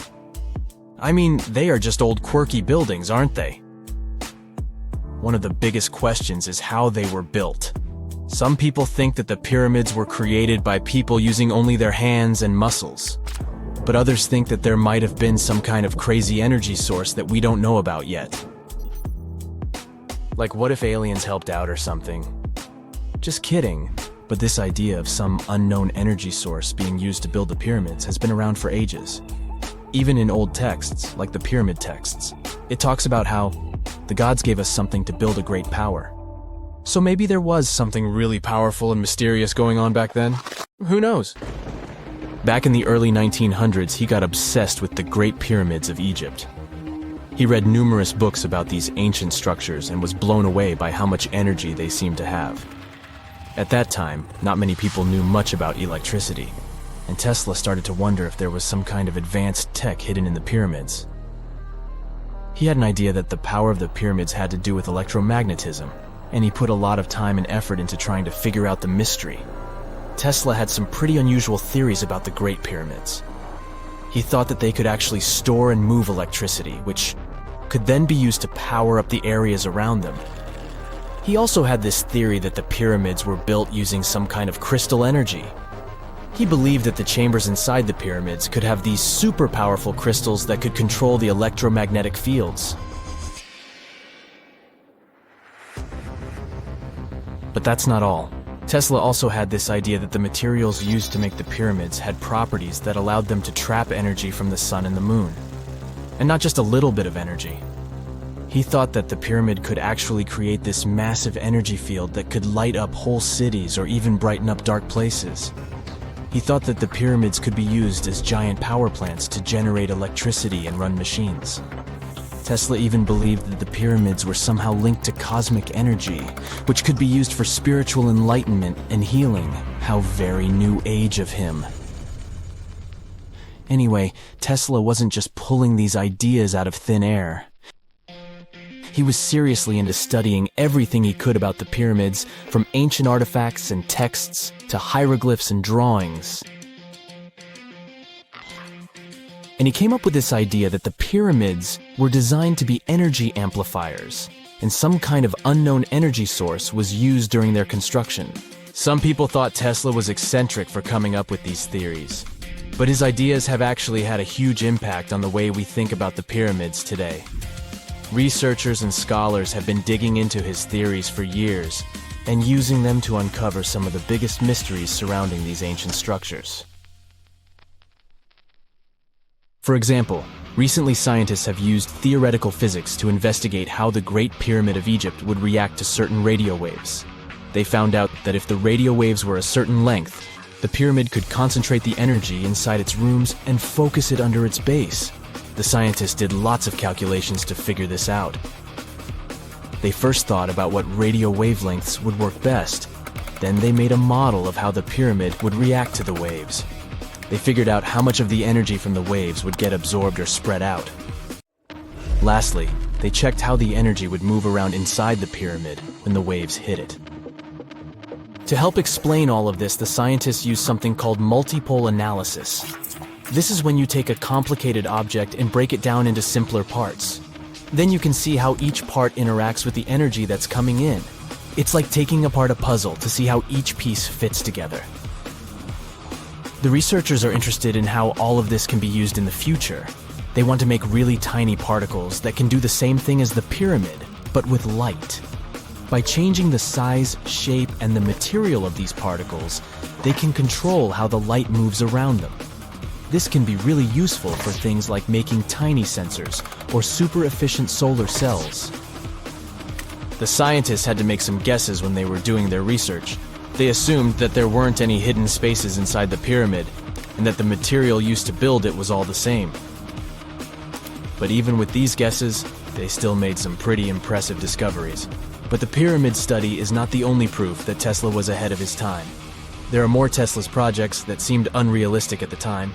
I mean, they are just old quirky buildings, aren't they? One of the biggest questions is how they were built. Some people think that the pyramids were created by people using only their hands and muscles. But others think that there might have been some kind of crazy energy source that we don't know about yet. Like, what if aliens helped out or something? Just kidding. But this idea of some unknown energy source being used to build the pyramids has been around for ages. Even in old texts, like the pyramid texts, it talks about how the gods gave us something to build a great power. So maybe there was something really powerful and mysterious going on back then? Who knows? Back in the early 1900s, he got obsessed with the Great Pyramids of Egypt. He read numerous books about these ancient structures and was blown away by how much energy they seemed to have. At that time, not many people knew much about electricity, and Tesla started to wonder if there was some kind of advanced tech hidden in the pyramids. He had an idea that the power of the pyramids had to do with electromagnetism, and he put a lot of time and effort into trying to figure out the mystery. Tesla had some pretty unusual theories about the Great Pyramids. He thought that they could actually store and move electricity, which could then be used to power up the areas around them. He also had this theory that the pyramids were built using some kind of crystal energy. He believed that the chambers inside the pyramids could have these super powerful crystals that could control the electromagnetic fields. But that's not all. Tesla also had this idea that the materials used to make the pyramids had properties that allowed them to trap energy from the sun and the moon. And not just a little bit of energy. He thought that the pyramid could actually create this massive energy field that could light up whole cities or even brighten up dark places. He thought that the pyramids could be used as giant power plants to generate electricity and run machines. Tesla even believed that the pyramids were somehow linked to cosmic energy, which could be used for spiritual enlightenment and healing. How very new age of him. Anyway, Tesla wasn't just pulling these ideas out of thin air. He was seriously into studying everything he could about the pyramids, from ancient artifacts and texts to hieroglyphs and drawings. And he came up with this idea that the pyramids were designed to be energy amplifiers, and some kind of unknown energy source was used during their construction. Some people thought Tesla was eccentric for coming up with these theories, but his ideas have actually had a huge impact on the way we think about the pyramids today. Researchers and scholars have been digging into his theories for years and using them to uncover some of the biggest mysteries surrounding these ancient structures. For example, recently scientists have used theoretical physics to investigate how the Great Pyramid of Egypt would react to certain radio waves. They found out that if the radio waves were a certain length, the pyramid could concentrate the energy inside its rooms and focus it under its base. The scientists did lots of calculations to figure this out. They first thought about what radio wavelengths would work best. Then they made a model of how the pyramid would react to the waves. They figured out how much of the energy from the waves would get absorbed or spread out. Lastly, they checked how the energy would move around inside the pyramid when the waves hit it. To help explain all of this, the scientists used something called multipole analysis. This is when you take a complicated object and break it down into simpler parts. Then you can see how each part interacts with the energy that's coming in. It's like taking apart a puzzle to see how each piece fits together. The researchers are interested in how all of this can be used in the future. They want to make really tiny particles that can do the same thing as the pyramid, but with light. By changing the size, shape, and the material of these particles, they can control how the light moves around them. This can be really useful for things like making tiny sensors or super efficient solar cells. The scientists had to make some guesses when they were doing their research. They assumed that there weren't any hidden spaces inside the pyramid, and that the material used to build it was all the same. But even with these guesses, they still made some pretty impressive discoveries. But the pyramid study is not the only proof that Tesla was ahead of his time. There are more Tesla's projects that seemed unrealistic at the time.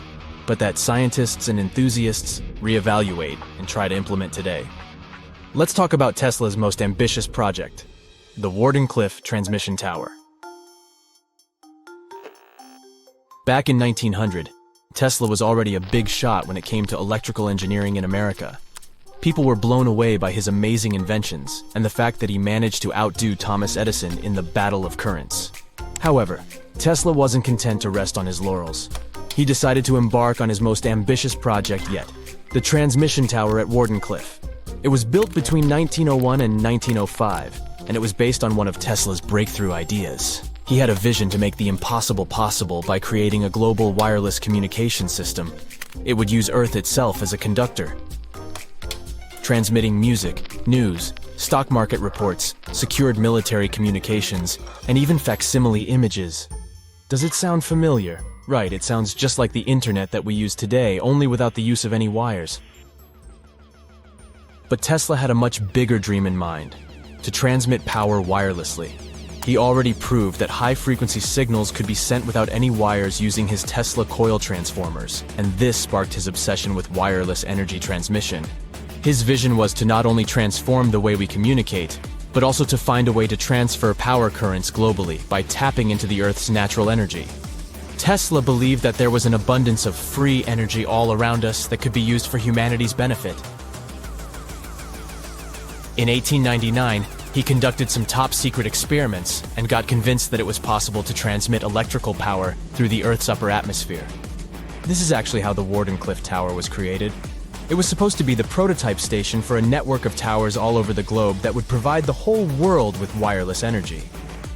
but that scientists and enthusiasts reevaluate and try to implement today. Let's talk about Tesla's most ambitious project, the Wardenclyffe Transmission Tower. Back in 1900, Tesla was already a big shot when it came to electrical engineering in America. People were blown away by his amazing inventions and the fact that he managed to outdo Thomas Edison in the battle of currents. However, Tesla wasn't content to rest on his laurels. He decided to embark on his most ambitious project yet, the transmission tower at Wardenclyffe. It was built between 1901 and 1905, and it was based on one of Tesla's breakthrough ideas. He had a vision to make the impossible possible by creating a global wireless communication system. It would use Earth itself as a conductor, transmitting music, news, stock market reports, secured military communications, and even facsimile images. Does it sound familiar? Right, it sounds just like the internet that we use today, only without the use of any wires. But Tesla had a much bigger dream in mind, to transmit power wirelessly. He already proved that high-frequency signals could be sent without any wires using his Tesla coil transformers, and this sparked his obsession with wireless energy transmission. His vision was to not only transform the way we communicate, but also to find a way to transfer power currents globally by tapping into the Earth's natural energy. Tesla believed that there was an abundance of free energy all around us that could be used for humanity's benefit. In 1899, he conducted some top-secret experiments and got convinced that it was possible to transmit electrical power through the Earth's upper atmosphere. This is actually how the Wardenclyffe Tower was created. It was supposed to be the prototype station for a network of towers all over the globe that would provide the whole world with wireless energy.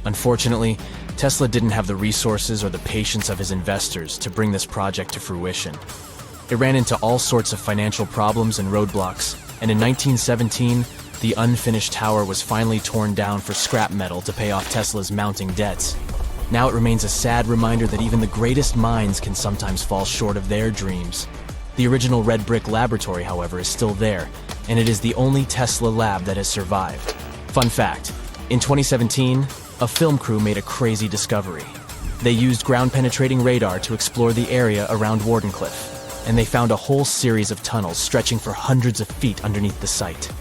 Unfortunately, Tesla didn't have the resources or the patience of his investors to bring this project to fruition. It ran into all sorts of financial problems and roadblocks, and in 1917, the unfinished tower was finally torn down for scrap metal to pay off Tesla's mounting debts. Now it remains a sad reminder that even the greatest minds can sometimes fall short of their dreams. The original red brick laboratory, however, is still there, and it is the only Tesla lab that has survived. Fun fact, in 2017, a film crew made a crazy discovery. They used ground-penetrating radar to explore the area around Wardenclyffe, and they found a whole series of tunnels stretching for hundreds of feet underneath the site.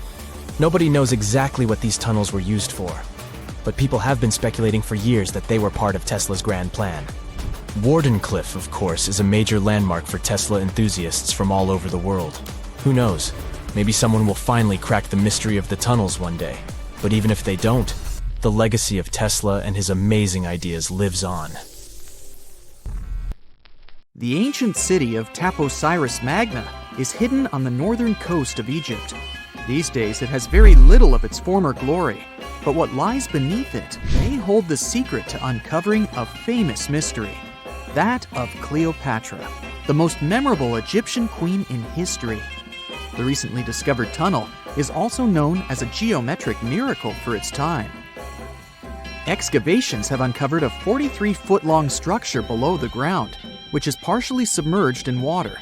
Nobody knows exactly what these tunnels were used for, but people have been speculating for years that they were part of Tesla's grand plan. Wardenclyffe, of course, is a major landmark for Tesla enthusiasts from all over the world. Who knows? Maybe someone will finally crack the mystery of the tunnels one day. But even if they don't, the legacy of Tesla and his amazing ideas lives on. The ancient city of Taposiris Magna is hidden on the northern coast of Egypt. These days it has very little of its former glory, but what lies beneath it may hold the secret to uncovering a famous mystery. That of Cleopatra, the most memorable Egyptian queen in history. The recently discovered tunnel is also known as a geometric miracle for its time. Excavations have uncovered a 43-foot-long structure below the ground, which is partially submerged in water.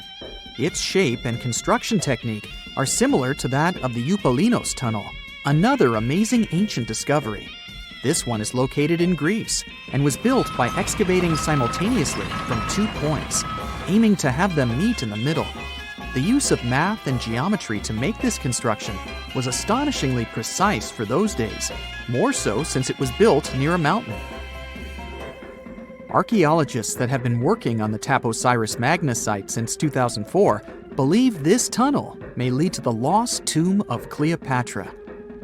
Its shape and construction technique are similar to that of the Eupalinos tunnel, another amazing ancient discovery. This one is located in Greece and was built by excavating simultaneously from 2 points, aiming to have them meet in the middle. The use of math and geometry to make this construction was astonishingly precise for those days, more so since it was built near a mountain. Archaeologists that have been working on the Taposiris Magna site since 2004 believe this tunnel may lead to the lost tomb of Cleopatra.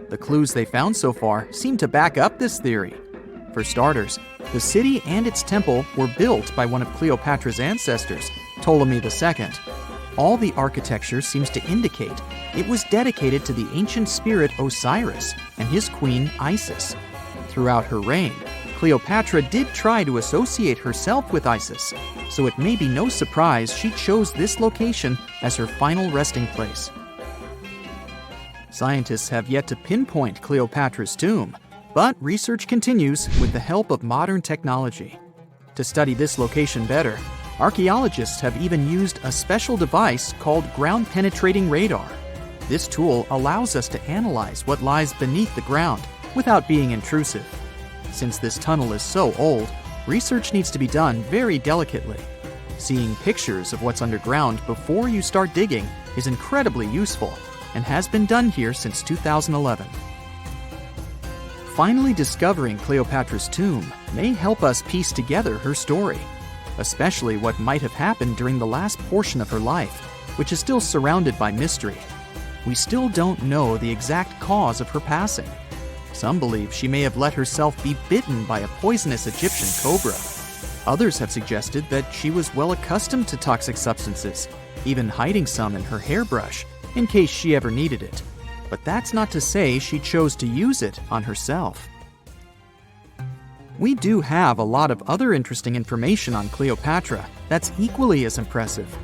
The clues they found so far seem to back up this theory. For starters, the city and its temple were built by one of Cleopatra's ancestors, Ptolemy II. All the architecture seems to indicate it was dedicated to the ancient spirit Osiris and his queen Isis. Throughout her reign, Cleopatra did try to associate herself with Isis, so it may be no surprise she chose this location as her final resting place. Scientists have yet to pinpoint Cleopatra's tomb, but research continues with the help of modern technology. To study this location better, archaeologists have even used a special device called ground-penetrating radar. This tool allows us to analyze what lies beneath the ground without being intrusive. Since this tunnel is so old, research needs to be done very delicately. Seeing pictures of what's underground before you start digging is incredibly useful and has been done here since 2011. Finally discovering Cleopatra's tomb may help us piece together her story, especially what might have happened during the last portion of her life, which is still surrounded by mystery. We still don't know the exact cause of her passing. Some believe she may have let herself be bitten by a poisonous Egyptian cobra. Others have suggested that she was well accustomed to toxic substances, even hiding some in her hairbrush in case she ever needed it. But that's not to say she chose to use it on herself. We do have a lot of other interesting information on Cleopatra that's equally as impressive,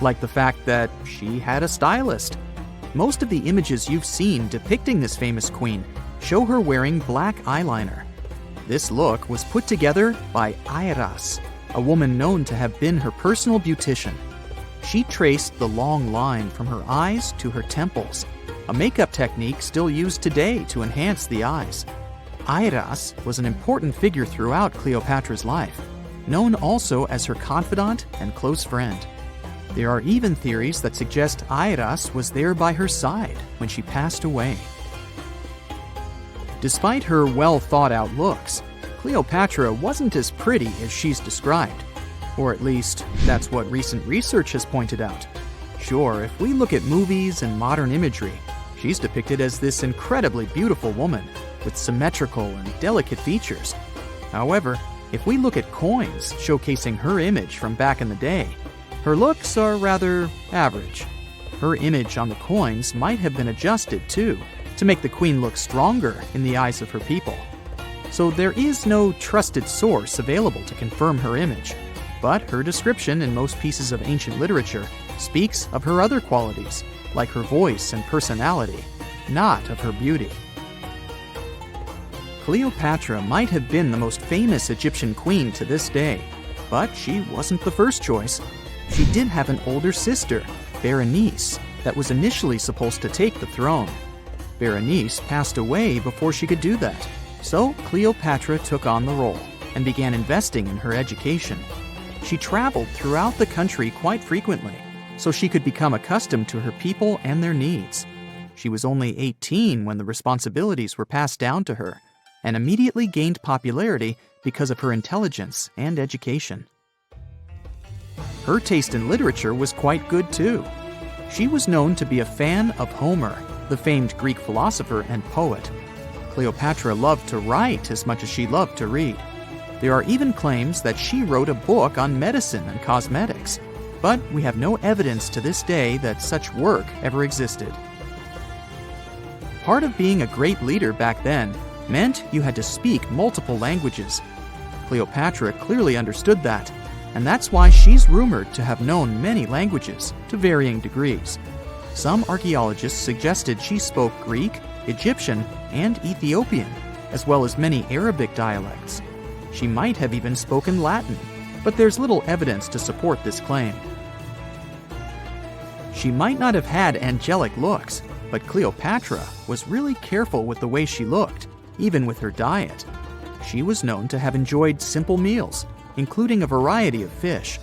like the fact that she had a stylist. Most of the images you've seen depicting this famous queen show her wearing black eyeliner. This look was put together by Abydos, a woman known to have been her personal beautician. She traced the long line from her eyes to her temples, a makeup technique still used today to enhance the eyes. Abydos was an important figure throughout Cleopatra's life, known also as her confidant and close friend. There are even theories that suggest Abydos was there by her side when she passed away. Despite her well-thought-out looks, Cleopatra wasn't as pretty as she's described. Or at least, that's what recent research has pointed out. Sure, if we look at movies and modern imagery, she's depicted as this incredibly beautiful woman with symmetrical and delicate features. However, if we look at coins showcasing her image from back in the day, her looks are rather average. Her image on the coins might have been adjusted, too, to make the queen look stronger in the eyes of her people. So there is no trusted source available to confirm her image, but her description in most pieces of ancient literature speaks of her other qualities, like her voice and personality, not of her beauty. Cleopatra might have been the most famous Egyptian queen to this day, but she wasn't the first choice. She did have an older sister, Berenice, that was initially supposed to take the throne. Berenice passed away before she could do that, so Cleopatra took on the role and began investing in her education. She traveled throughout the country quite frequently, so she could become accustomed to her people and their needs. She was only 18 when the responsibilities were passed down to her, and immediately gained popularity because of her intelligence and education. Her taste in literature was quite good too. She was known to be a fan of Homer, the famed Greek philosopher and poet. Cleopatra loved to write as much as she loved to read. There are even claims that she wrote a book on medicine and cosmetics, but we have no evidence to this day that such work ever existed. Part of being a great leader back then meant you had to speak multiple languages. Cleopatra clearly understood that, and that's why she's rumored to have known many languages to varying degrees. Some archaeologists suggested she spoke Greek, Egyptian, and Ethiopian, as well as many Arabic dialects. She might have even spoken Latin, but there's little evidence to support this claim. She might not have had angelic looks, but Cleopatra was really careful with the way she looked, even with her diet. She was known to have enjoyed simple meals, including a variety of fish.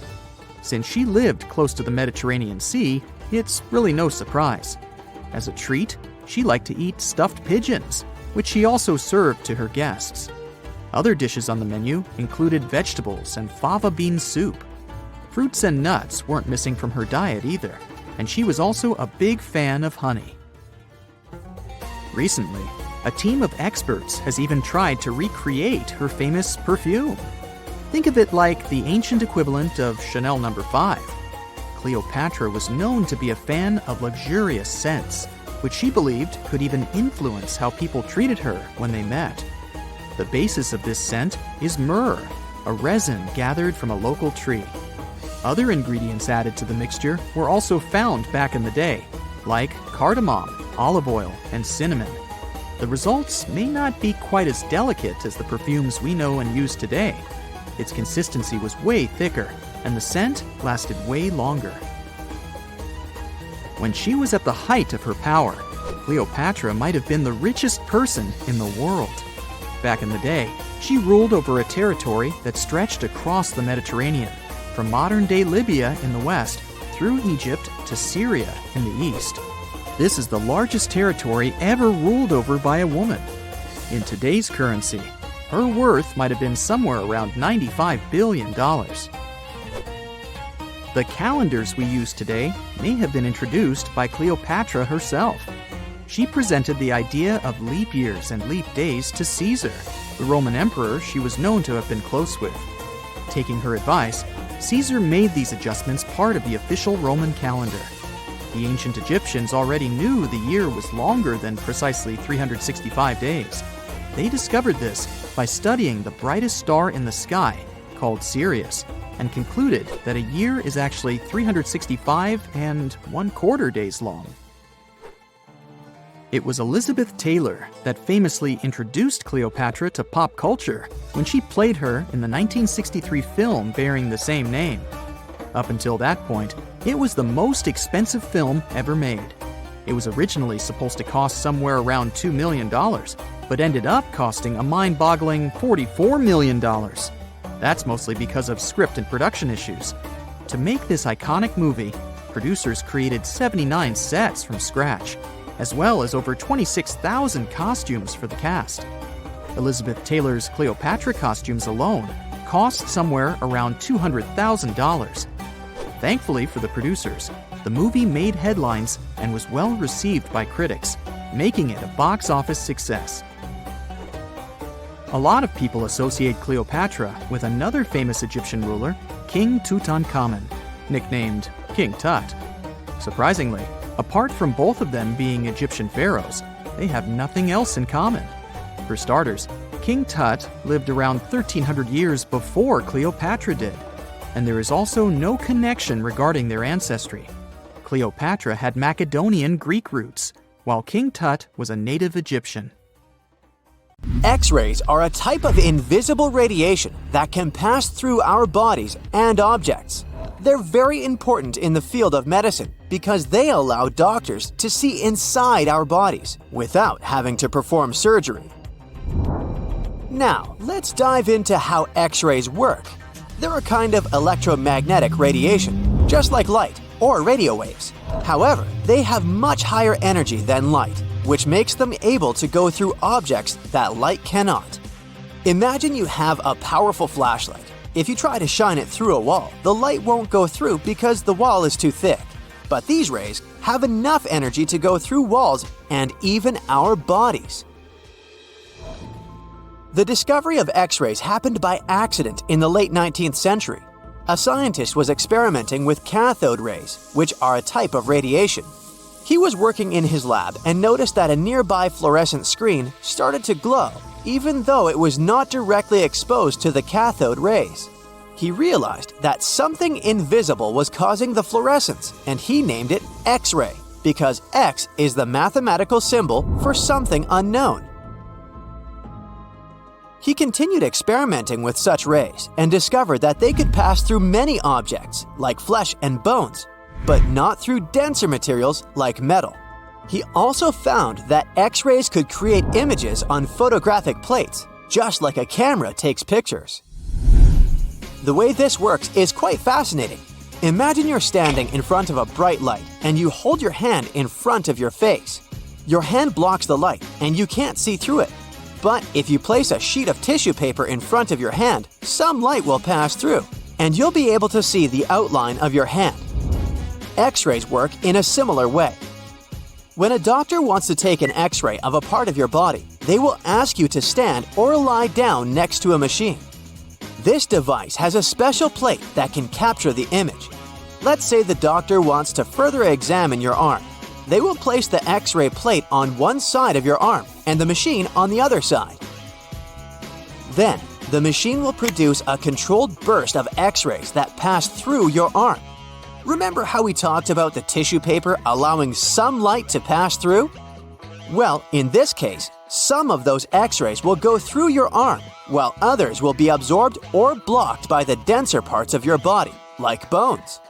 Since she lived close to the Mediterranean Sea, it's really no surprise. As a treat, she liked to eat stuffed pigeons, which she also served to her guests. Other dishes on the menu included vegetables and fava bean soup. Fruits and nuts weren't missing from her diet either, and she was also a big fan of honey. Recently, a team of experts has even tried to recreate her famous perfume. Think of it like the ancient equivalent of Chanel No. 5. Cleopatra was known to be a fan of luxurious scents, which she believed could even influence how people treated her when they met. The basis of this scent is myrrh, a resin gathered from a local tree. Other ingredients added to the mixture were also found back in the day, like cardamom, olive oil, and cinnamon. The results may not be quite as delicate as the perfumes we know and use today. Its consistency was way thicker, and the scent lasted way longer. When she was at the height of her power, Cleopatra might have been the richest person in the world. Back in the day, she ruled over a territory that stretched across the Mediterranean. from modern-day Libya in the west through Egypt to Syria in the east. This is the largest territory ever ruled over by a woman. In today's currency, her worth might have been somewhere around $95 billion. The calendars we use today may have been introduced by Cleopatra herself. She presented the idea of leap years and leap days to Caesar, the Roman emperor she was known to have been close with. Taking her advice, Caesar made these adjustments part of the official Roman calendar. The ancient Egyptians already knew the year was longer than precisely 365 days. They discovered this by studying the brightest star in the sky, called Sirius, and concluded that a year is actually 365 1/4 days long. It was Elizabeth Taylor that famously introduced Cleopatra to pop culture when she played her in the 1963 film bearing the same name. Up until that point, it was the most expensive film ever made. It was originally supposed to cost somewhere around $2 million, but ended up costing a mind-boggling $44 million. That's mostly because of script and production issues. To make this iconic movie, producers created 79 sets from scratch, as well as over 26,000 costumes for the cast. Elizabeth Taylor's Cleopatra costumes alone cost somewhere around $200,000. Thankfully for the producers, the movie made headlines and was well received by critics, making it a box office success. A lot of people associate Cleopatra with another famous Egyptian ruler, King Tutankhamun, nicknamed King Tut. Surprisingly, apart from both of them being Egyptian pharaohs, they have nothing else in common. For starters, King Tut lived around 1,300 years before Cleopatra did, and there is also no connection regarding their ancestry. Cleopatra had Macedonian Greek roots, while King Tut was a native Egyptian. X-rays are a type of invisible radiation that can pass through our bodies and objects. They're very important in the field of medicine because they allow doctors to see inside our bodies without having to perform surgery. Now, let's dive into how X-rays work. They're a kind of electromagnetic radiation, just like light or radio waves. However, they have much higher energy than light, which makes them able to go through objects that light cannot. Imagine you have a powerful flashlight. If you try to shine it through a wall, the light won't go through because the wall is too thick. But these rays have enough energy to go through walls and even our bodies. The discovery of X-rays happened by accident in the late 19th century. A scientist was experimenting with cathode rays, which are a type of radiation. He was working in his lab and noticed that a nearby fluorescent screen started to glow, even though it was not directly exposed to the cathode rays. He realized that something invisible was causing the fluorescence, and he named it X-ray, because X is the mathematical symbol for something unknown. He continued experimenting with such rays and discovered that they could pass through many objects, like flesh and bones, but not through denser materials like metal. He also found that X-rays could create images on photographic plates, just like a camera takes pictures. The way this works is quite fascinating. Imagine you're standing in front of a bright light and you hold your hand in front of your face. Your hand blocks the light and you can't see through it. But if you place a sheet of tissue paper in front of your hand, some light will pass through, and you'll be able to see the outline of your hand. X-rays work in a similar way. When a doctor wants to take an X-ray of a part of your body, they will ask you to stand or lie down next to a machine. This device has a special plate that can capture the image. Let's say the doctor wants to further examine your arm. They will place the X-ray plate on one side of your arm and the machine on the other side. Then, the machine will produce a controlled burst of X-rays that pass through your arm. Remember how we talked about the tissue paper allowing some light to pass through? Well, in this case, some of those X-rays will go through your arm, while others will be absorbed or blocked by the denser parts of your body, like bones.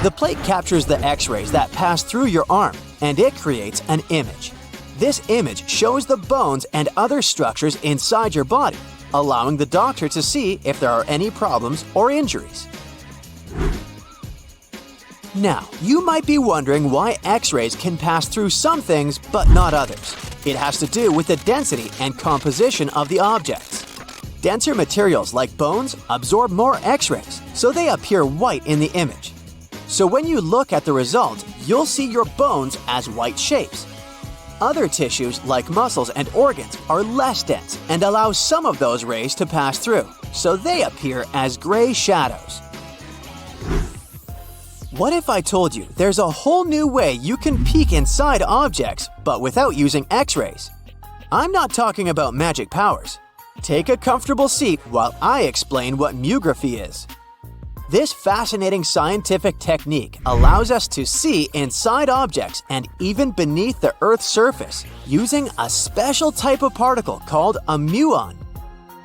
The plate captures the X-rays that pass through your arm, and it creates an image. This image shows the bones and other structures inside your body, allowing the doctor to see if there are any problems or injuries. Now, you might be wondering why X-rays can pass through some things but not others. It has to do with the density and composition of the objects. Denser materials like bones absorb more X-rays, so they appear white in the image. So when you look at the result, you'll see your bones as white shapes. Other tissues like muscles and organs are less dense and allow some of those rays to pass through, so they appear as gray shadows. What if I told you there's a whole new way you can peek inside objects, but without using X-rays? I'm not talking about magic powers. Take a comfortable seat while I explain what muography is. This fascinating scientific technique allows us to see inside objects and even beneath the Earth's surface using a special type of particle called a muon.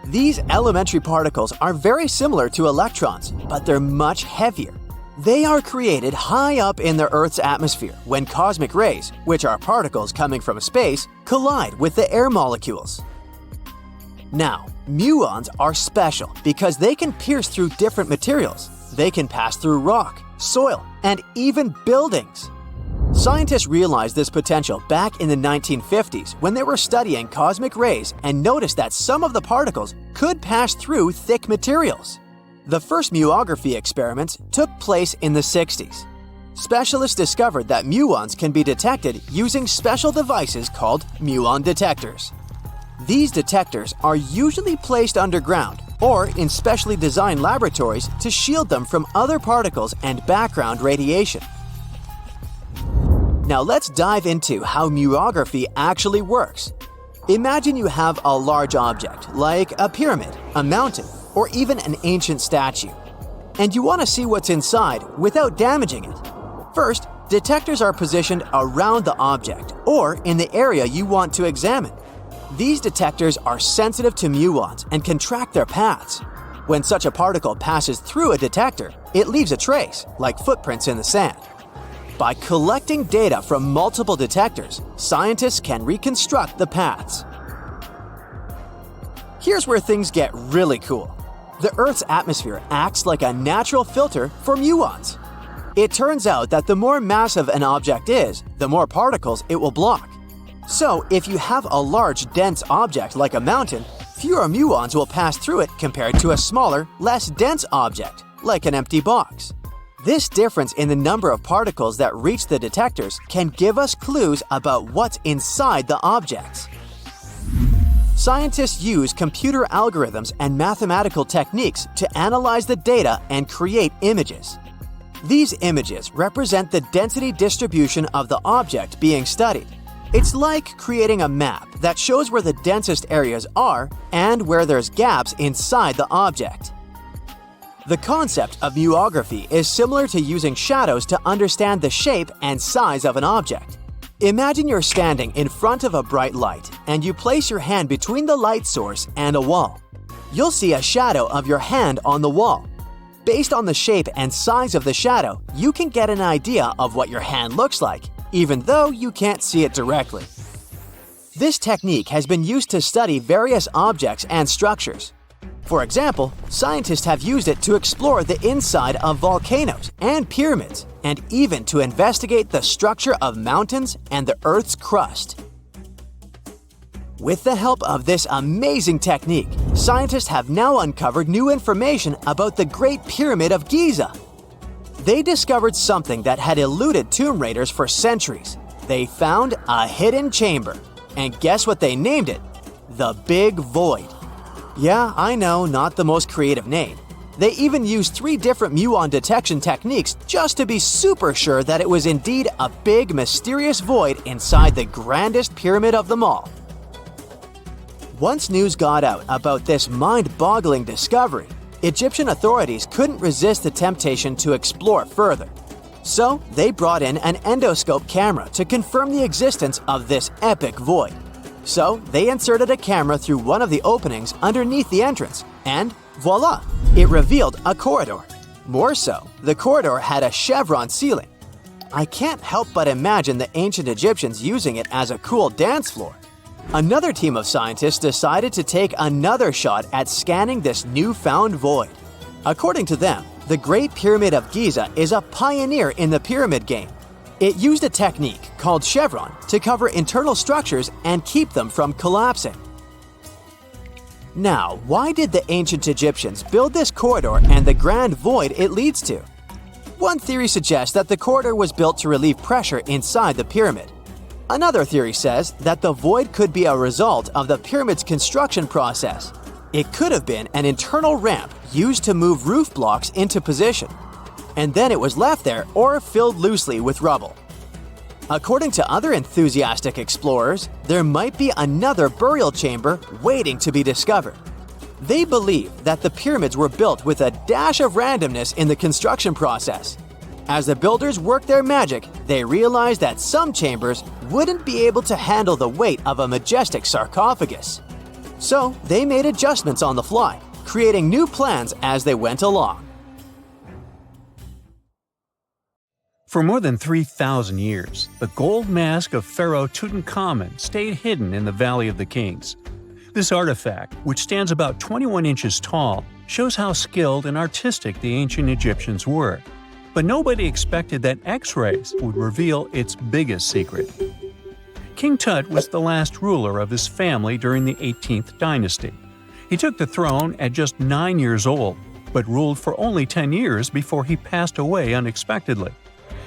These elementary particles are very similar to electrons, but they're much heavier. They are created high up in the Earth's atmosphere when cosmic rays, which are particles coming from space, collide with the air molecules. Now, muons are special because they can pierce through different materials. They can pass through rock, soil, and even buildings. Scientists realized this potential back in the 1950s when they were studying cosmic rays and noticed that some of the particles could pass through thick materials. The first muography experiments took place in the 60s. Specialists discovered that muons can be detected using special devices called muon detectors. These detectors are usually placed underground or in specially designed laboratories to shield them from other particles and background radiation. Now let's dive into how muography actually works. Imagine you have a large object, like a pyramid, a mountain, or even an ancient statue, and you want to see what's inside without damaging it. First, detectors are positioned around the object or in the area you want to examine. These detectors are sensitive to muons and can track their paths. When such a particle passes through a detector, it leaves a trace, like footprints in the sand. By collecting data from multiple detectors, scientists can reconstruct the paths. Here's where things get really cool. The Earth's atmosphere acts like a natural filter for muons. It turns out that the more massive an object is, the more particles it will block. So, if you have a large, dense object like a mountain, fewer muons will pass through it compared to a smaller, less dense object, like an empty box. This difference in the number of particles that reach the detectors can give us clues about what's inside the objects. Scientists use computer algorithms and mathematical techniques to analyze the data and create images. These images represent the density distribution of the object being studied. It's like creating a map that shows where the densest areas are and where there's gaps inside the object. The concept of muography is similar to using shadows to understand the shape and size of an object. Imagine you're standing in front of a bright light and you place your hand between the light source and a wall. You'll see a shadow of your hand on the wall. Based on the shape and size of the shadow, you can get an idea of what your hand looks like, even though you can't see it directly. This technique has been used to study various objects and structures. For example, scientists have used it to explore the inside of volcanoes and pyramids, and even to investigate the structure of mountains and the Earth's crust. With the help of this amazing technique, scientists have now uncovered new information about the Great Pyramid of Giza. They discovered something that had eluded tomb raiders for centuries. They found a hidden chamber. And guess what they named it? The Big Void. Yeah, I know, not the most creative name. They even used 3 different muon detection techniques just to be super sure that it was indeed a big, mysterious void inside the grandest pyramid of them all. Once news got out about this mind-boggling discovery, Egyptian authorities couldn't resist the temptation to explore further. So they brought in an endoscope camera to confirm the existence of this epic void. So they inserted a camera through one of the openings underneath the entrance, and voila, it revealed a corridor. More so, the corridor had a chevron ceiling. I can't help but imagine the ancient Egyptians using it as a cool dance floor. Another team of scientists decided to take another shot at scanning this newfound void. According to them, the Great Pyramid of Giza is a pioneer in the pyramid game. It used a technique called chevron to cover internal structures and keep them from collapsing. Now, why did the ancient Egyptians build this corridor and the grand void it leads to? One theory suggests that the corridor was built to relieve pressure inside the pyramid. Another theory says that the void could be a result of the pyramid's construction process. It could have been an internal ramp used to move roof blocks into position, and then it was left there or filled loosely with rubble. According to other enthusiastic explorers, there might be another burial chamber waiting to be discovered. They believe that the pyramids were built with a dash of randomness in the construction process. As the builders worked their magic, they realized that some chambers wouldn't be able to handle the weight of a majestic sarcophagus. So they made adjustments on the fly, creating new plans as they went along. For more than 3,000 years, the gold mask of Pharaoh Tutankhamun stayed hidden in the Valley of the Kings. This artifact, which stands about 21 inches tall, shows how skilled and artistic the ancient Egyptians were. But nobody expected that X-rays would reveal its biggest secret. King Tut was the last ruler of his family during the 18th dynasty. He took the throne at just 9 years old, but ruled for only 10 years before he passed away unexpectedly.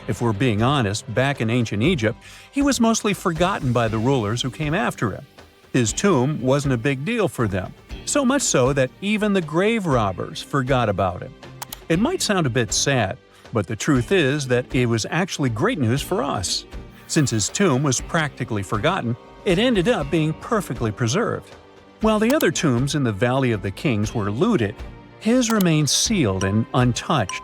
If we're being honest, back in ancient Egypt, he was mostly forgotten by the rulers who came after him. His tomb wasn't a big deal for them, so much so that even the grave robbers forgot about him. It might sound a bit sad, but the truth is that it was actually great news for us. Since his tomb was practically forgotten, it ended up being perfectly preserved. While the other tombs in the Valley of the Kings were looted, his remained sealed and untouched.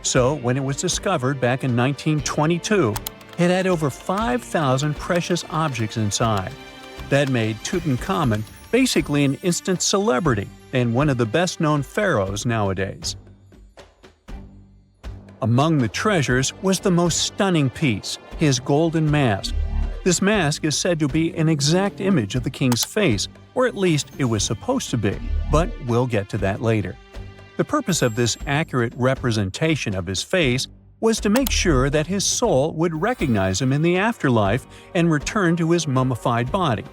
So, when it was discovered back in 1922, it had over 5,000 precious objects inside. That made Tutankhamun basically an instant celebrity and one of the best-known pharaohs nowadays. Among the treasures was the most stunning piece, his golden mask. This mask is said to be an exact image of the king's face, or at least it was supposed to be, but we'll get to that later. The purpose of this accurate representation of his face was to make sure that his soul would recognize him in the afterlife and return to his mummified body.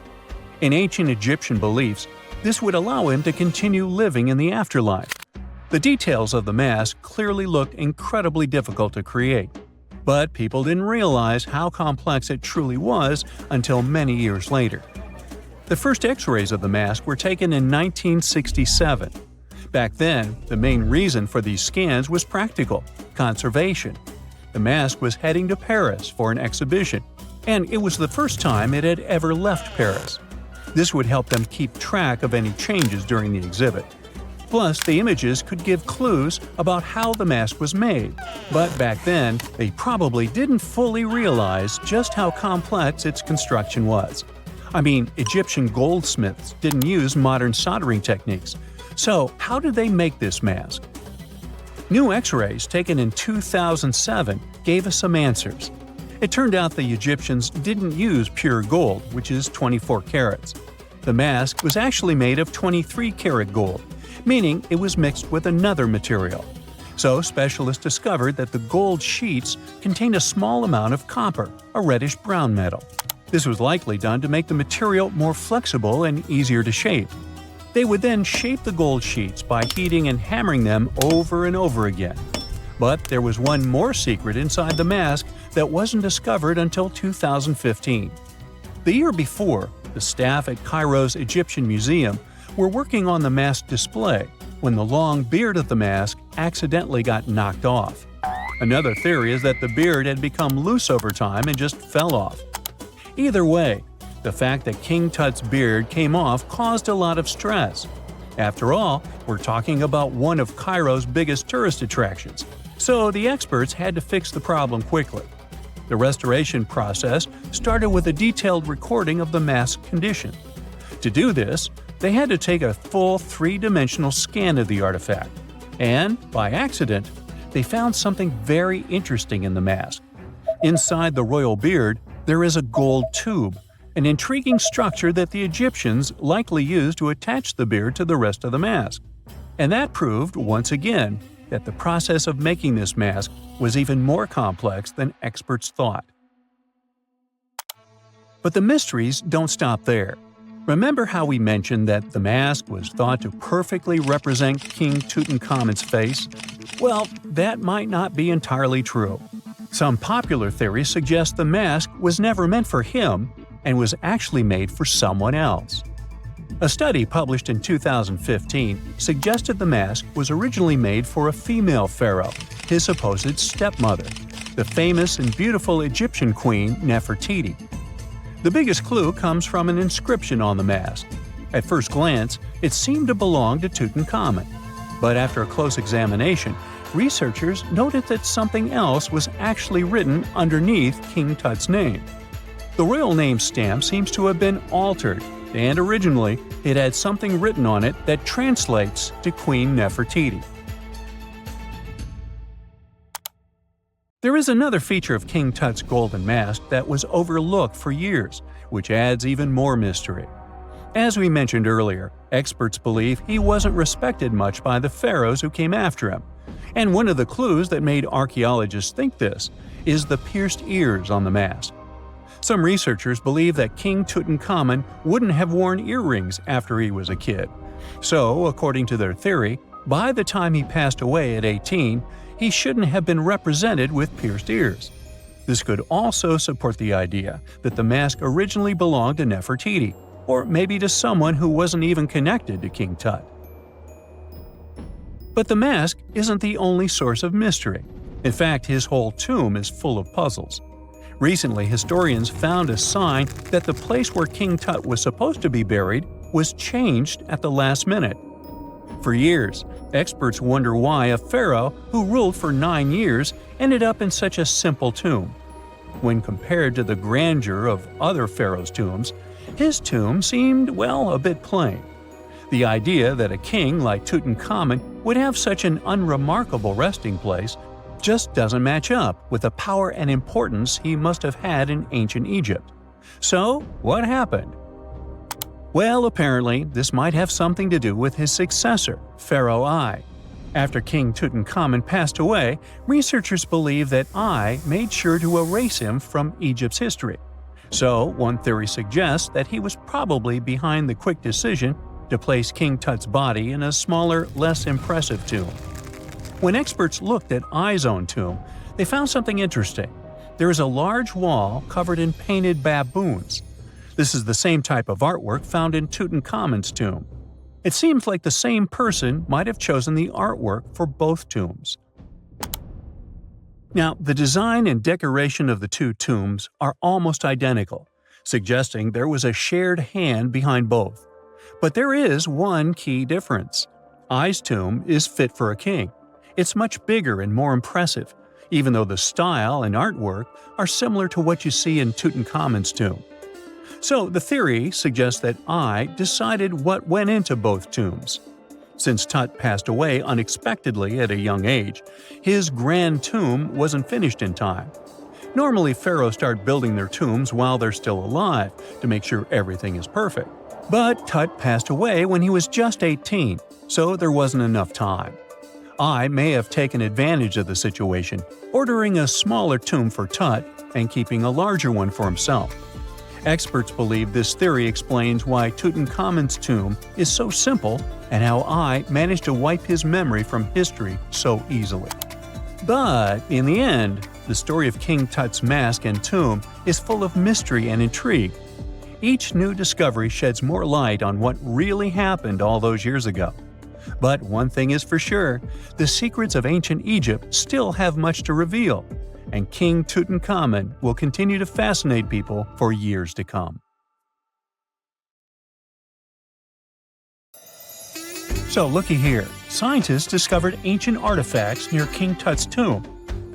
In ancient Egyptian beliefs, this would allow him to continue living in the afterlife. The details of the mask clearly looked incredibly difficult to create, but people didn't realize how complex it truly was until many years later. The first X-rays of the mask were taken in 1967. Back then, the main reason for these scans was practical – conservation. The mask was heading to Paris for an exhibition, and it was the first time it had ever left Paris. This would help them keep track of any changes during the exhibit. Plus, the images could give clues about how the mask was made, but back then, they probably didn't fully realize just how complex its construction was. I mean, Egyptian goldsmiths didn't use modern soldering techniques. So, how did they make this mask? New X-rays taken in 2007 gave us some answers. It turned out the Egyptians didn't use pure gold, which is 24 carats. The mask was actually made of 23-karat gold, meaning it was mixed with another material. So, specialists discovered that the gold sheets contained a small amount of copper, a reddish-brown metal. This was likely done to make the material more flexible and easier to shape. They would then shape the gold sheets by heating and hammering them over and over again. But there was one more secret inside the mask that wasn't discovered until 2015. The year before, the staff at Cairo's Egyptian Museum were working on the mask display when the long beard of the mask accidentally got knocked off. Another theory is that the beard had become loose over time and just fell off. Either way, the fact that King Tut's beard came off caused a lot of stress. After all, we're talking about one of Cairo's biggest tourist attractions, so the experts had to fix the problem quickly. The restoration process started with a detailed recording of the mask's condition. To do this, they had to take a full three-dimensional scan of the artifact, and, by accident, they found something very interesting in the mask. Inside the royal beard, there is a gold tube, an intriguing structure that the Egyptians likely used to attach the beard to the rest of the mask. And that proved, once again, that the process of making this mask was even more complex than experts thought. But the mysteries don't stop there. Remember how we mentioned that the mask was thought to perfectly represent King Tutankhamun's face? Well, that might not be entirely true. Some popular theories suggest the mask was never meant for him and was actually made for someone else. A study published in 2015 suggested the mask was originally made for a female pharaoh, his supposed stepmother, the famous and beautiful Egyptian queen Nefertiti. The biggest clue comes from an inscription on the mask. At first glance, it seemed to belong to Tutankhamun, but after a close examination, researchers noted that something else was actually written underneath King Tut's name. The royal name stamp seems to have been altered, and originally it had something written on it that translates to Queen Nefertiti. There is another feature of King Tut's golden mask that was overlooked for years, which adds even more mystery. As we mentioned earlier, experts believe he wasn't respected much by the pharaohs who came after him. And one of the clues that made archaeologists think this is the pierced ears on the mask. Some researchers believe that King Tutankhamun wouldn't have worn earrings after he was a kid. So, according to their theory, by the time he passed away at 18, he shouldn't have been represented with pierced ears. This could also support the idea that the mask originally belonged to Nefertiti, or maybe to someone who wasn't even connected to King Tut. But the mask isn't the only source of mystery. In fact, his whole tomb is full of puzzles. Recently, historians found a sign that the place where King Tut was supposed to be buried was changed at the last minute. For years, experts wonder why a pharaoh who ruled for 9 years ended up in such a simple tomb. When compared to the grandeur of other pharaohs' tombs, his tomb seemed, well, a bit plain. The idea that a king like Tutankhamun would have such an unremarkable resting place just doesn't match up with the power and importance he must have had in ancient Egypt. So, what happened? Well, apparently, this might have something to do with his successor, Pharaoh I. After King Tutankhamun passed away, researchers believe that I made sure to erase him from Egypt's history. So, one theory suggests that he was probably behind the quick decision to place King Tut's body in a smaller, less impressive tomb. When experts looked at I's own tomb, they found something interesting. There is a large wall covered in painted baboons. This is the same type of artwork found in Tutankhamun's tomb. It seems like the same person might have chosen the artwork for both tombs. Now, the design and decoration of the two tombs are almost identical, suggesting there was a shared hand behind both. But there is one key difference. I's tomb is fit for a king. It's much bigger and more impressive, even though the style and artwork are similar to what you see in Tutankhamun's tomb. So the theory suggests that I decided what went into both tombs. Since Tut passed away unexpectedly at a young age, his grand tomb wasn't finished in time. Normally, pharaohs start building their tombs while they're still alive to make sure everything is perfect. But Tut passed away when he was just 18, so there wasn't enough time. I may have taken advantage of the situation, ordering a smaller tomb for Tut and keeping a larger one for himself. Experts believe this theory explains why Tutankhamun's tomb is so simple and how I managed to wipe his memory from history so easily. But in the end, the story of King Tut's mask and tomb is full of mystery and intrigue. Each new discovery sheds more light on what really happened all those years ago. But one thing is for sure, the secrets of ancient Egypt still have much to reveal, and King Tutankhamun will continue to fascinate people for years to come. So looky here, scientists discovered ancient artifacts near King Tut's tomb.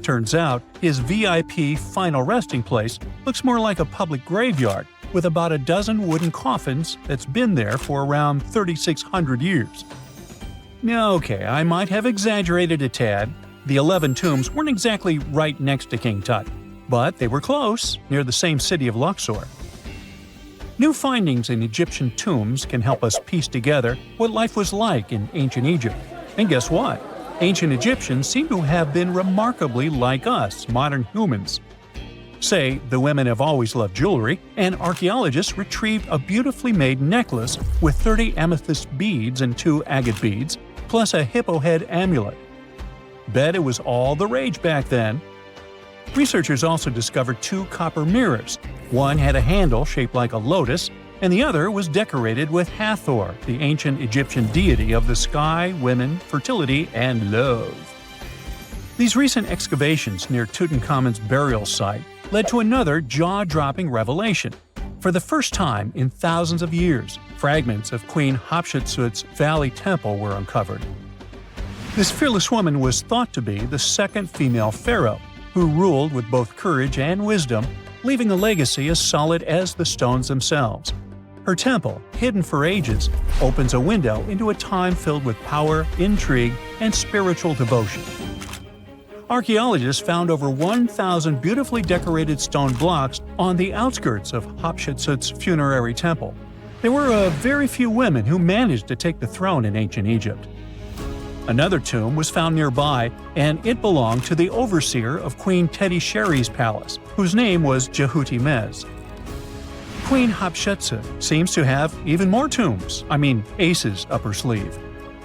Turns out, his VIP final resting place looks more like a public graveyard with about a dozen wooden coffins that's been there for around 3,600 years. Okay, I might have exaggerated a tad. The 11 tombs weren't exactly right next to King Tut, but they were close, near the same city of Luxor. New findings in Egyptian tombs can help us piece together what life was like in ancient Egypt. And guess what? Ancient Egyptians seem to have been remarkably like us, modern humans. Say, the women have always loved jewelry, and archaeologists retrieved a beautifully made necklace with 30 amethyst beads and 2 agate beads, plus a hippo head amulet. Bet it was all the rage back then. Researchers also discovered 2 copper mirrors. One had a handle shaped like a lotus, and the other was decorated with Hathor, the ancient Egyptian deity of the sky, women, fertility, and love. These recent excavations near Tutankhamun's burial site led to another jaw-dropping revelation. For the first time in thousands of years, fragments of Queen Hatshepsut's Valley Temple were uncovered. This fearless woman was thought to be the second female pharaoh, who ruled with both courage and wisdom, leaving a legacy as solid as the stones themselves. Her temple, hidden for ages, opens a window into a time filled with power, intrigue, and spiritual devotion. Archaeologists found over 1,000 beautifully decorated stone blocks on the outskirts of Hatshepsut's funerary temple. There were very few women who managed to take the throne in ancient Egypt. Another tomb was found nearby, and it belonged to the overseer of Queen Teti Sheri's palace, whose name was Jehuti-Mez. Queen Hatshepsut seems to have even more tombs, aces up her sleeve.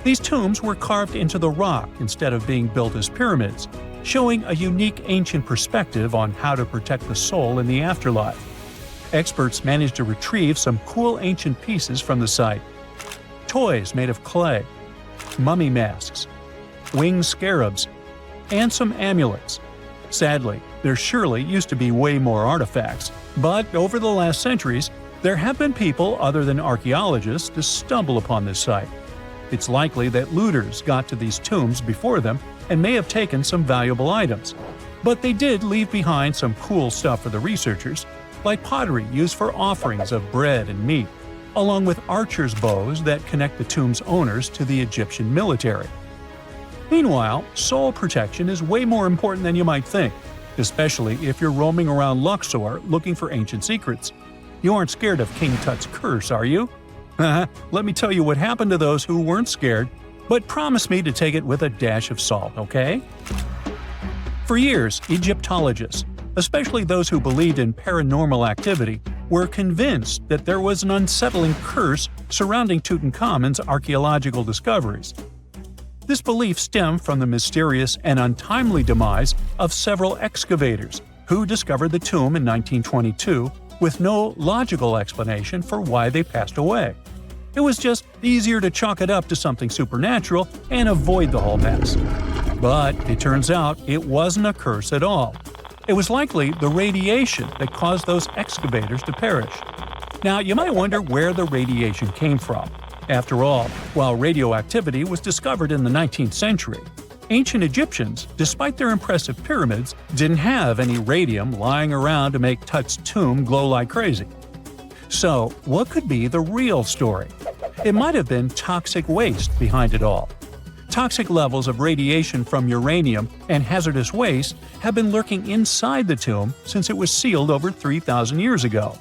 These tombs were carved into the rock instead of being built as pyramids, showing a unique ancient perspective on how to protect the soul in the afterlife. Experts managed to retrieve some cool ancient pieces from the site. Toys made of clay, mummy masks, winged scarabs, and some amulets. Sadly, there surely used to be way more artifacts, but over the last centuries, there have been people other than archaeologists to stumble upon this site. It's likely that looters got to these tombs before them and may have taken some valuable items. But they did leave behind some cool stuff for the researchers, like pottery used for offerings of bread and meat, along with archers' bows that connect the tomb's owners to the Egyptian military. Meanwhile, soul protection is way more important than you might think, especially if you're roaming around Luxor looking for ancient secrets. You aren't scared of King Tut's curse, are you? Let me tell you what happened to those who weren't scared, but promise me to take it with a dash of salt, okay? For years, Egyptologists, especially those who believed in paranormal activity, were convinced that there was an unsettling curse surrounding Tutankhamun's archaeological discoveries. This belief stemmed from the mysterious and untimely demise of several excavators who discovered the tomb in 1922 with no logical explanation for why they passed away. It was just easier to chalk it up to something supernatural and avoid the whole mess. But it turns out it wasn't a curse at all. It was likely the radiation that caused those excavators to perish. Now, you might wonder where the radiation came from. After all, while radioactivity was discovered in the 19th century, ancient Egyptians, despite their impressive pyramids, didn't have any radium lying around to make Tut's tomb glow like crazy. So, what could be the real story? It might have been toxic waste behind it all. Toxic levels of radiation from uranium and hazardous waste have been lurking inside the tomb since it was sealed over 3,000 years ago.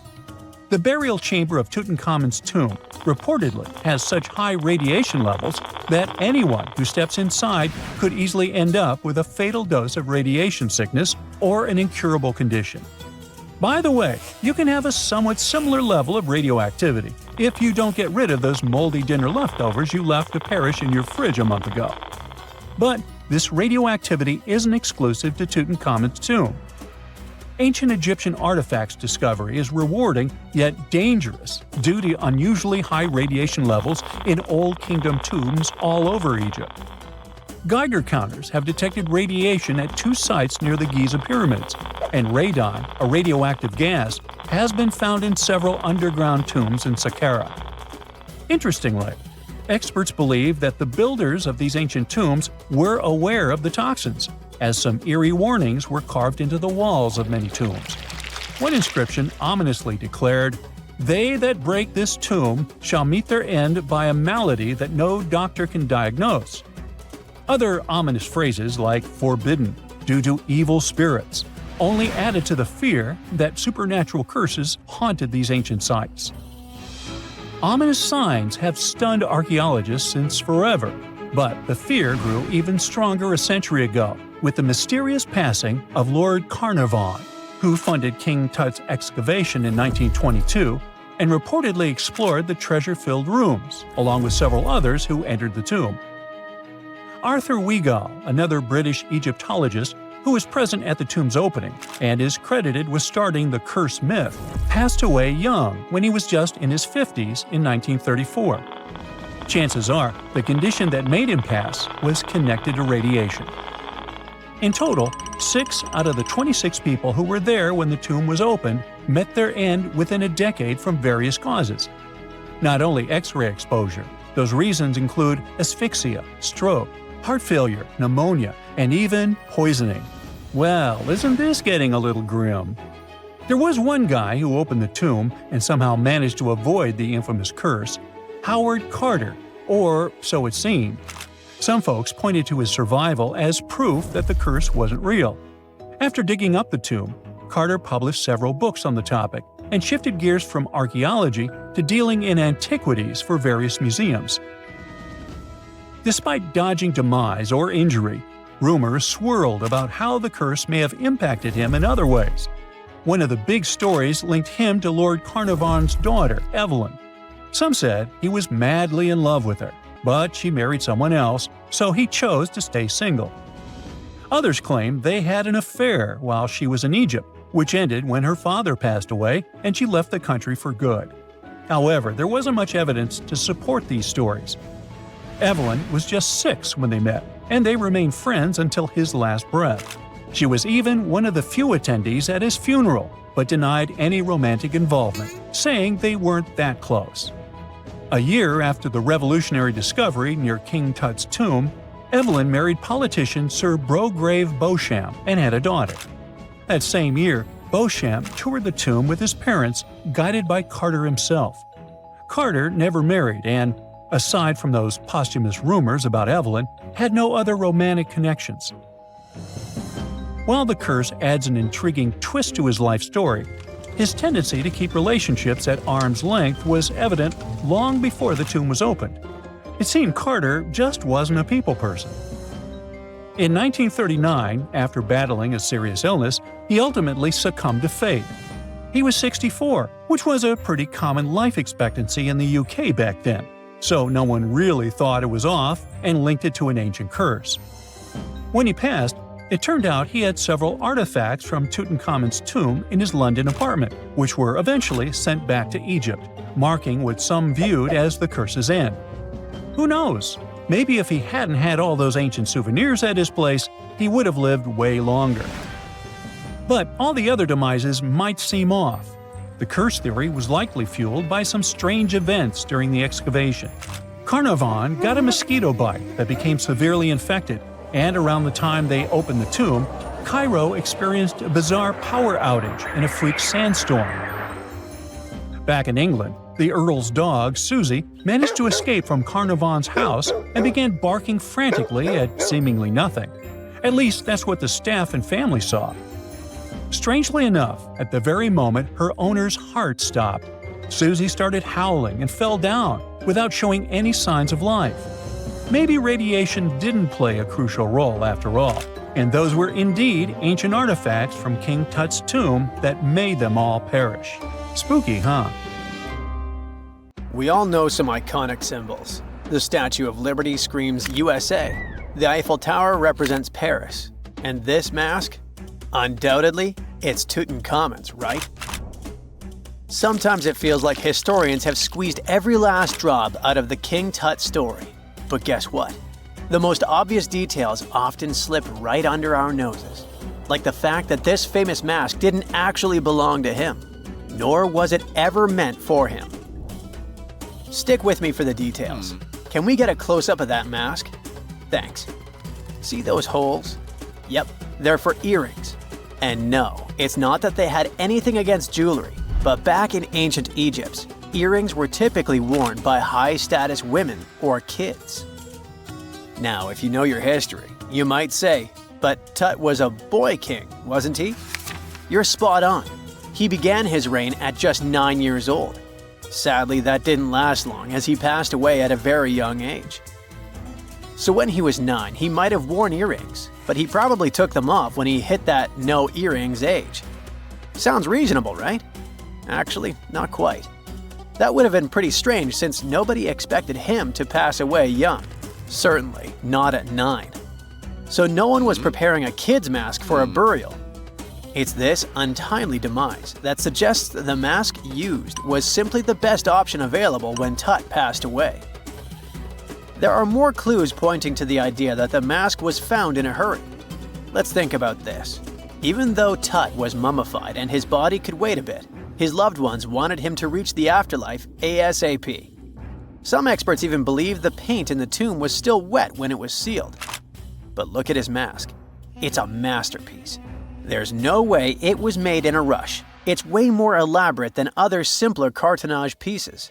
The burial chamber of Tutankhamun's tomb reportedly has such high radiation levels that anyone who steps inside could easily end up with a fatal dose of radiation sickness or an incurable condition. By the way, you can have a somewhat similar level of radioactivity if you don't get rid of those moldy dinner leftovers you left to perish in your fridge a month ago. But this radioactivity isn't exclusive to Tutankhamun's tomb. Ancient Egyptian artifacts discovery is rewarding yet dangerous due to unusually high radiation levels in Old Kingdom tombs all over Egypt. Geiger counters have detected radiation at 2 sites near the Giza pyramids, and radon, a radioactive gas, has been found in several underground tombs in Saqqara. Interestingly, experts believe that the builders of these ancient tombs were aware of the toxins, as some eerie warnings were carved into the walls of many tombs. One inscription ominously declared, "They that break this tomb shall meet their end by a malady that no doctor can diagnose." Other ominous phrases like "forbidden," "due to evil spirits," only added to the fear that supernatural curses haunted these ancient sites. Ominous signs have stunned archaeologists since forever. But the fear grew even stronger a century ago with the mysterious passing of Lord Carnarvon, who funded King Tut's excavation in 1922 and reportedly explored the treasure-filled rooms, along with several others who entered the tomb. Arthur Weigall, another British Egyptologist who was present at the tomb's opening and is credited with starting the curse myth, passed away young when he was just in his 50s in 1934. Chances are the condition that made him pass was connected to radiation. In total, 6 out of the 26 people who were there when the tomb was opened met their end within a decade from various causes. Not only X-ray exposure, those reasons include asphyxia, stroke, heart failure, pneumonia, and even poisoning. Well, isn't this getting a little grim? There was one guy who opened the tomb and somehow managed to avoid the infamous curse, Howard Carter, or so it seemed. Some folks pointed to his survival as proof that the curse wasn't real. After digging up the tomb, Carter published several books on the topic and shifted gears from archaeology to dealing in antiquities for various museums. Despite dodging demise or injury, rumors swirled about how the curse may have impacted him in other ways. One of the big stories linked him to Lord Carnarvon's daughter, Evelyn. Some said he was madly in love with her, but she married someone else, so he chose to stay single. Others claimed they had an affair while she was in Egypt, which ended when her father passed away and she left the country for good. However, there wasn't much evidence to support these stories. Evelyn was just 6 when they met, and they remained friends until his last breath. She was even one of the few attendees at his funeral, but denied any romantic involvement, saying they weren't that close. A year after the revolutionary discovery near King Tut's tomb, Evelyn married politician Sir Brograve Beauchamp and had a daughter. That same year, Beauchamp toured the tomb with his parents, guided by Carter himself. Carter never married and, aside from those posthumous rumors about Evelyn, had no other romantic connections. While the curse adds an intriguing twist to his life story, his tendency to keep relationships at arm's length was evident long before the tomb was opened. It seemed Carter just wasn't a people person. In 1939, after battling a serious illness, he ultimately succumbed to fate. He was 64, which was a pretty common life expectancy in the UK back then, so no one really thought it was off and linked it to an ancient curse. When he passed, it turned out he had several artifacts from Tutankhamun's tomb in his London apartment, which were eventually sent back to Egypt, marking what some viewed as the curse's end. Who knows? Maybe if he hadn't had all those ancient souvenirs at his place, he would have lived way longer. But all the other demises might seem off. The curse theory was likely fueled by some strange events during the excavation. Carnarvon got a mosquito bite that became severely infected, and around the time they opened the tomb, Cairo experienced a bizarre power outage and a freak sandstorm. Back in England, the Earl's dog, Susie, managed to escape from Carnarvon's house and began barking frantically at seemingly nothing. At least that's what the staff and family saw. Strangely enough, at the very moment her owner's heart stopped, Susie started howling and fell down without showing any signs of life. Maybe radiation didn't play a crucial role after all, and those were indeed ancient artifacts from King Tut's tomb that made them all perish. Spooky, huh? We all know some iconic symbols. The Statue of Liberty screams USA. The Eiffel Tower represents Paris. And this mask? Undoubtedly, it's Tutankhamun's, right? Sometimes it feels like historians have squeezed every last drop out of the King Tut story. But guess what? The most obvious details often slip right under our noses. Like the fact that this famous mask didn't actually belong to him, nor was it ever meant for him. Stick with me for the details. Can we get a close-up of that mask? Thanks. See those holes? Yep, they're for earrings. And no, it's not that they had anything against jewelry, but back in ancient Egypt, earrings were typically worn by high-status women or kids. Now, if you know your history, you might say, but Tut was a boy king, wasn't he? You're spot on. He began his reign at just 9 years old. Sadly, that didn't last long as he passed away at a very young age. So when he was 9, he might have worn earrings, but he probably took them off when he hit that no earrings age. Sounds reasonable, right? Actually, not quite. That would have been pretty strange since nobody expected him to pass away young. Certainly not at 9. So no one was preparing a kid's mask for a burial. It's this untimely demise that suggests the mask used was simply the best option available when Tut passed away. There are more clues pointing to the idea that the mask was found in a hurry. Let's think about this. Even though Tut was mummified and his body could wait a bit, his loved ones wanted him to reach the afterlife ASAP. Some experts even believe the paint in the tomb was still wet when it was sealed. But look at his mask. It's a masterpiece. There's no way it was made in a rush. It's way more elaborate than other simpler cartonnage pieces.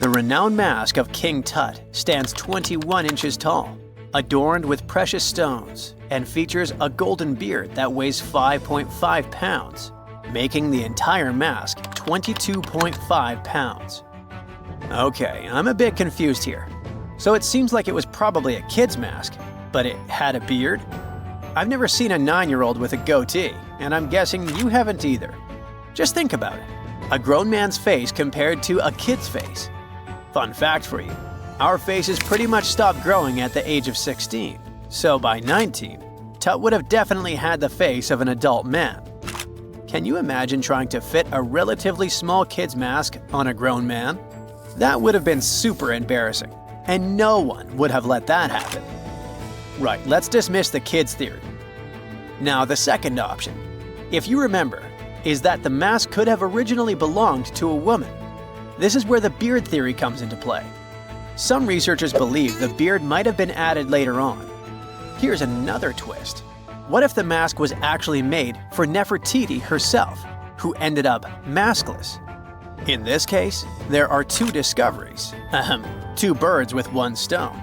The renowned mask of King Tut stands 21 inches tall, adorned with precious stones, and features a golden beard that weighs 5.5 pounds, making the entire mask 22.5 pounds. Okay, I'm a bit confused here. So it seems like it was probably a kid's mask, but it had a beard? I've never seen a 9-year-old with a goatee, and I'm guessing you haven't either. Just think about it. A grown man's face compared to a kid's face. Fun fact for you, our faces pretty much stopped growing at the age of 16, so by 19, Tut would have definitely had the face of an adult man. Can you imagine trying to fit a relatively small kid's mask on a grown man? That would have been super embarrassing, and no one would have let that happen. Right, let's dismiss the kid's theory. Now, the second option, if you remember, is that the mask could have originally belonged to a woman. This is where the beard theory comes into play. Some researchers believe the beard might have been added later on. Here's another twist. What if the mask was actually made for Nefertiti herself, who ended up maskless? In this case, there are two discoveries. Two birds with one stone.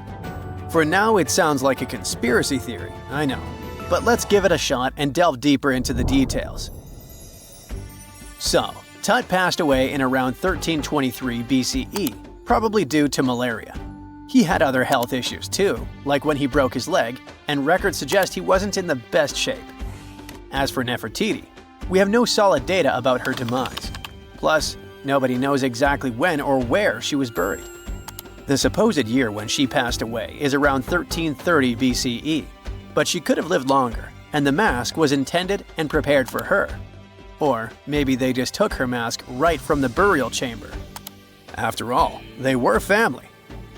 For now, it sounds like a conspiracy theory, I know. But let's give it a shot and delve deeper into the details. So, Tut passed away in around 1323 BCE, probably due to malaria. He had other health issues too, like when he broke his leg, and records suggest he wasn't in the best shape. As for Nefertiti, we have no solid data about her demise. Plus, nobody knows exactly when or where she was buried. The supposed year when she passed away is around 1330 BCE, but she could have lived longer, and the mask was intended and prepared for her. Or maybe they just took her mask right from the burial chamber. After all, they were family.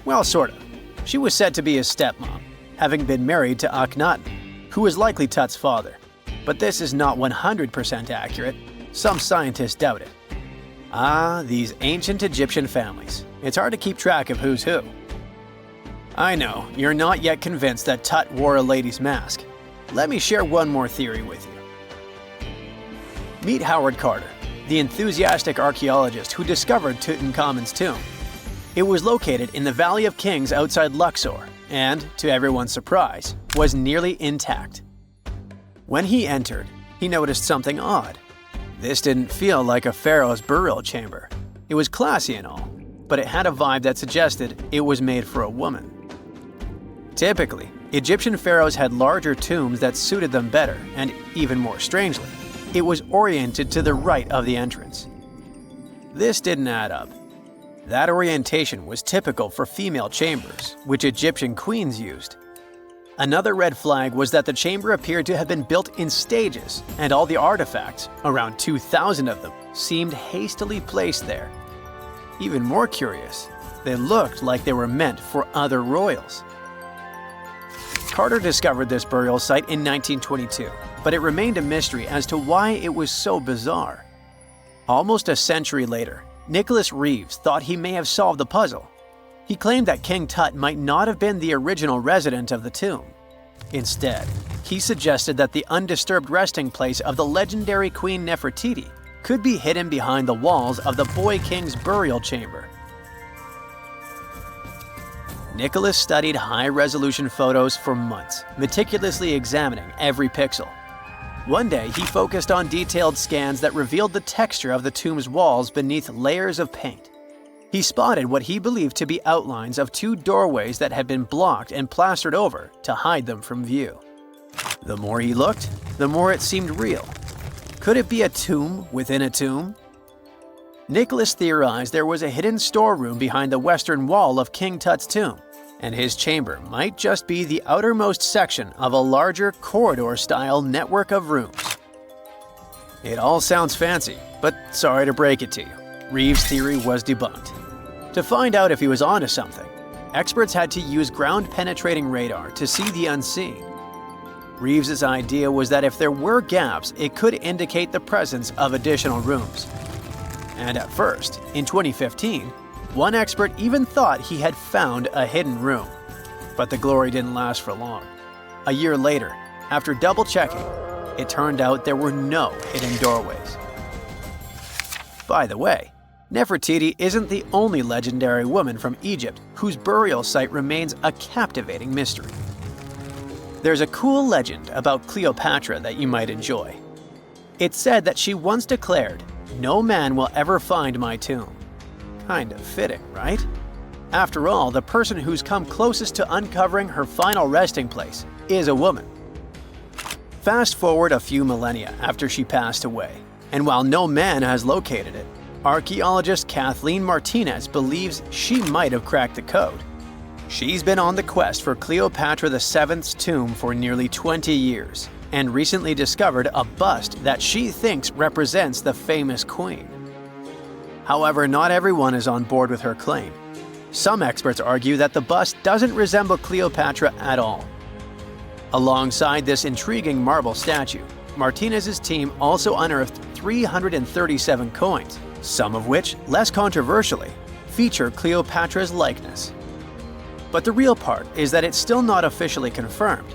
Well, sort of. She was said to be his stepmom, having been married to Akhenaten, who was likely Tut's father. But this is not 100% accurate. Some scientists doubt it. Ah, these ancient Egyptian families. It's hard to keep track of who's who. I know, you're not yet convinced that Tut wore a lady's mask. Let me share one more theory with you. Meet Howard Carter, the enthusiastic archaeologist who discovered Tutankhamun's tomb. It was located in the Valley of Kings outside Luxor and, to everyone's surprise, was nearly intact. When he entered, he noticed something odd. This didn't feel like a pharaoh's burial chamber. It was classy and all, but it had a vibe that suggested it was made for a woman. Typically, Egyptian pharaohs had larger tombs that suited them better, and even more strangely, it was oriented to the right of the entrance. This didn't add up. That orientation was typical for female chambers, which Egyptian queens used. Another red flag was that the chamber appeared to have been built in stages, and all the artifacts, around 2,000 of them, seemed hastily placed there. Even more curious, they looked like they were meant for other royals. Carter discovered this burial site in 1922, but it remained a mystery as to why it was so bizarre. Almost a century later, Nicholas Reeves thought he may have solved the puzzle. He claimed that King Tut might not have been the original resident of the tomb. Instead, he suggested that the undisturbed resting place of the legendary Queen Nefertiti could be hidden behind the walls of the boy king's burial chamber. Nicholas studied high-resolution photos for months, meticulously examining every pixel. One day, he focused on detailed scans that revealed the texture of the tomb's walls beneath layers of paint. He spotted what he believed to be outlines of two doorways that had been blocked and plastered over to hide them from view. The more he looked, the more it seemed real. Could it be a tomb within a tomb? Nicholas theorized there was a hidden storeroom behind the western wall of King Tut's tomb, and his chamber might just be the outermost section of a larger corridor-style network of rooms. It all sounds fancy, but sorry to break it to you, Reeves' theory was debunked. To find out if he was onto something, experts had to use ground-penetrating radar to see the unseen. Reeves' idea was that if there were gaps, it could indicate the presence of additional rooms. And at first, in 2015, one expert even thought he had found a hidden room. But the glory didn't last for long. A year later, after double-checking, it turned out there were no hidden doorways. By the way, Nefertiti isn't the only legendary woman from Egypt whose burial site remains a captivating mystery. There's a cool legend about Cleopatra that you might enjoy. It's said that she once declared, "No man will ever find my tomb." Kind of fitting, right? After all, the person who's come closest to uncovering her final resting place is a woman. Fast forward a few millennia after she passed away, and while no man has located it, archaeologist Kathleen Martinez believes she might have cracked the code. She's been on the quest for Cleopatra VII's tomb for nearly 20 years, and recently discovered a bust that she thinks represents the famous queen. However, not everyone is on board with her claim. Some experts argue that the bust doesn't resemble Cleopatra at all. Alongside this intriguing marble statue, Martinez's team also unearthed 337 coins, some of which, less controversially, feature Cleopatra's likeness. But the real part is that it's still not officially confirmed.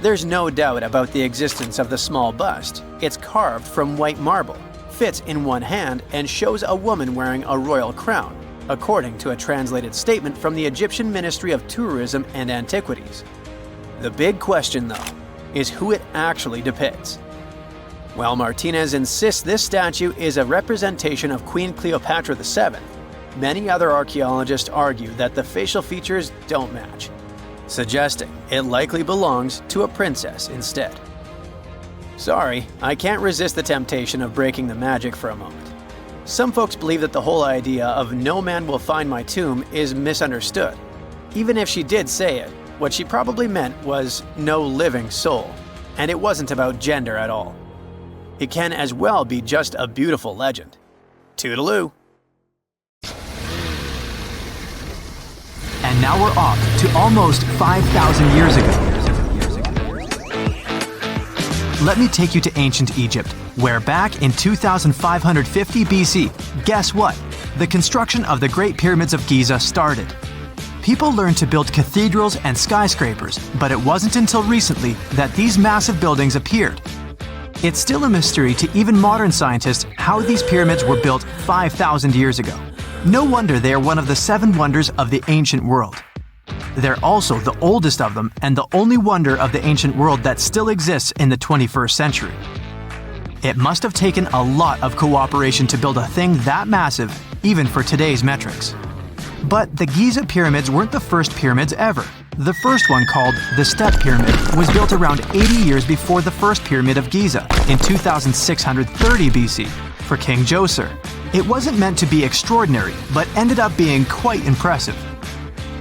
There's no doubt about the existence of the small bust. It's carved from white marble, fits in one hand, and shows a woman wearing a royal crown, according to a translated statement from the Egyptian Ministry of Tourism and Antiquities. The big question, though, is who it actually depicts. While Martinez insists this statue is a representation of Queen Cleopatra VII, many other archaeologists argue that the facial features don't match, suggesting it likely belongs to a princess instead. Sorry, I can't resist the temptation of breaking the magic for a moment. Some folks believe that the whole idea of "no man will find my tomb" is misunderstood. Even if she did say it, what she probably meant was "no living soul," and it wasn't about gender at all. It can as well be just a beautiful legend. Toodaloo! And now we're off to almost 5,000 years ago. Let me take you to ancient Egypt, where back in 2550 BC, guess what? The construction of the Great Pyramids of Giza started. People learned to build cathedrals and skyscrapers, but it wasn't until recently that these massive buildings appeared. It's still a mystery to even modern scientists how these pyramids were built 5,000 years ago. No wonder they are one of the 7 wonders of the ancient world. They're also the oldest of them and the only wonder of the ancient world that still exists in the 21st century. It must have taken a lot of cooperation to build a thing that massive, even for today's metrics. But the Giza pyramids weren't the first pyramids ever. The first one, called the Step Pyramid, was built around 80 years before the first Pyramid of Giza in 2630 BC for King Djoser. It wasn't meant to be extraordinary, but ended up being quite impressive.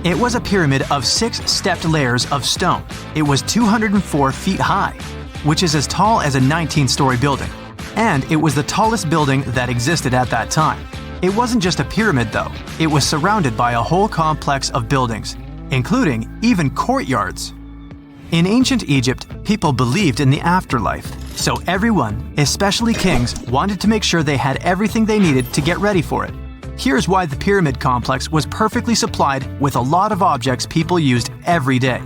It was a pyramid of 6 stepped layers of stone. It was 204 feet high, which is as tall as a 19-story building. And it was the tallest building that existed at that time. It wasn't just a pyramid, though. It was surrounded by a whole complex of buildings, including even courtyards. In ancient Egypt, people believed in the afterlife, so everyone, especially kings, wanted to make sure they had everything they needed to get ready for it. Here's why the pyramid complex was perfectly supplied with a lot of objects people used every day.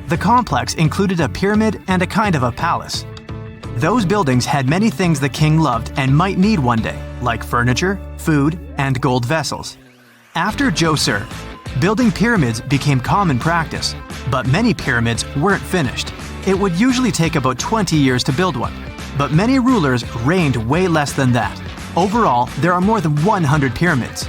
The complex included a pyramid and a kind of a palace. Those buildings had many things the king loved and might need one day, like furniture, food, and gold vessels. After Djoser, building pyramids became common practice, but many pyramids weren't finished. It would usually take about 20 years to build one, but many rulers reigned way less than that. Overall, there are more than 100 pyramids.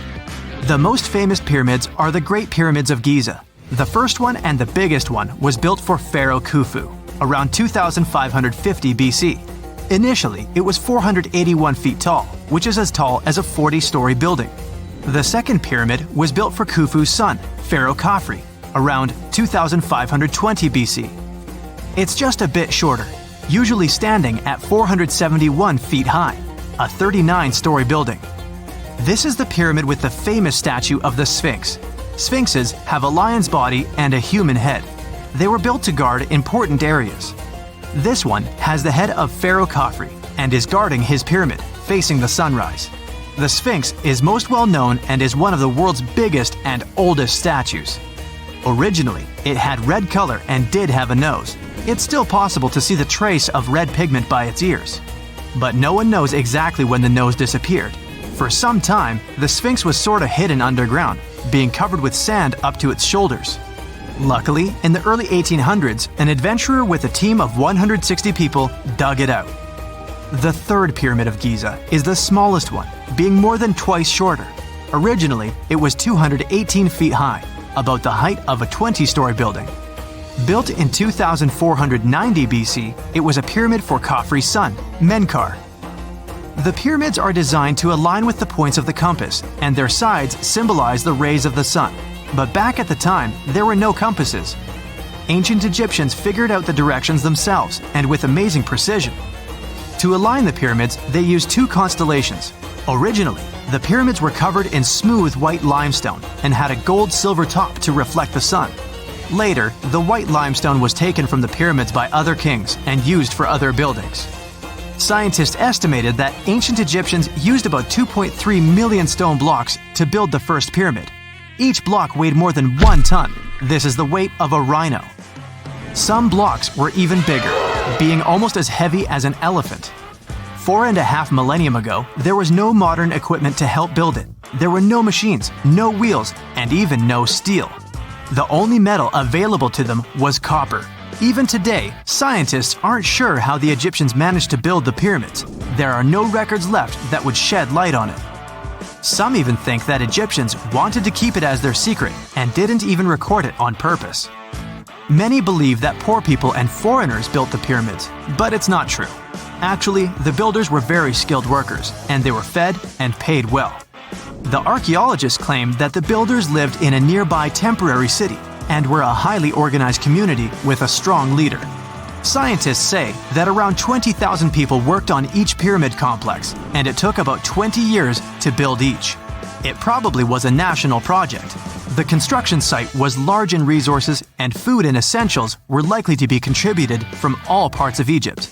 The most famous pyramids are the Great Pyramids of Giza. The first one and the biggest one was built for Pharaoh Khufu, around 2550 BC. Initially, it was 481 feet tall, which is as tall as a 40-story building. The second pyramid was built for Khufu's son, Pharaoh Khafre, around 2520 BC. It's just a bit shorter, usually standing at 471 feet high, a 39-story building. This is the pyramid with the famous statue of the Sphinx. Sphinxes have a lion's body and a human head. They were built to guard important areas. This one has the head of Pharaoh Khafre and is guarding his pyramid, facing the sunrise. The Sphinx is most well known and is one of the world's biggest and oldest statues. Originally, it had red color and did have a nose. It's still possible to see the trace of red pigment by its ears. But no one knows exactly when the nose disappeared. For some time, the Sphinx was sort of hidden underground, being covered with sand up to its shoulders. Luckily, in the early 1800s, an adventurer with a team of 160 people dug it out. The third pyramid of Giza is the smallest one, being more than twice shorter. Originally, it was 218 feet high, about the height of a 20-story building. Built in 2490 BC, it was a pyramid for Khafre's son, Menkaure. The pyramids are designed to align with the points of the compass, and their sides symbolize the rays of the sun. But back at the time, there were no compasses. Ancient Egyptians figured out the directions themselves, and with amazing precision. To align the pyramids, they used two constellations. Originally, the pyramids were covered in smooth white limestone and had a gold-silver top to reflect the sun. Later, the white limestone was taken from the pyramids by other kings and used for other buildings. Scientists estimated that ancient Egyptians used about 2.3 million stone blocks to build the first pyramid. Each block weighed more than 1 ton. This is the weight of a rhino. Some blocks were even bigger, being almost as heavy as an elephant. 4.5 millennia ago, there was no modern equipment to help build it. There were no machines, no wheels, and even no steel. The only metal available to them was copper. Even today, scientists aren't sure how the Egyptians managed to build the pyramids. There are no records left that would shed light on it. Some even think that Egyptians wanted to keep it as their secret and didn't even record it on purpose. Many believe that poor people and foreigners built the pyramids, but it's not true. Actually, the builders were very skilled workers, and they were fed and paid well. The archaeologists claim that the builders lived in a nearby temporary city and were a highly organized community with a strong leader. Scientists say that around 20,000 people worked on each pyramid complex, and it took about 20 years to build each. It probably was a national project. The construction site was large in resources, and food and essentials were likely to be contributed from all parts of Egypt.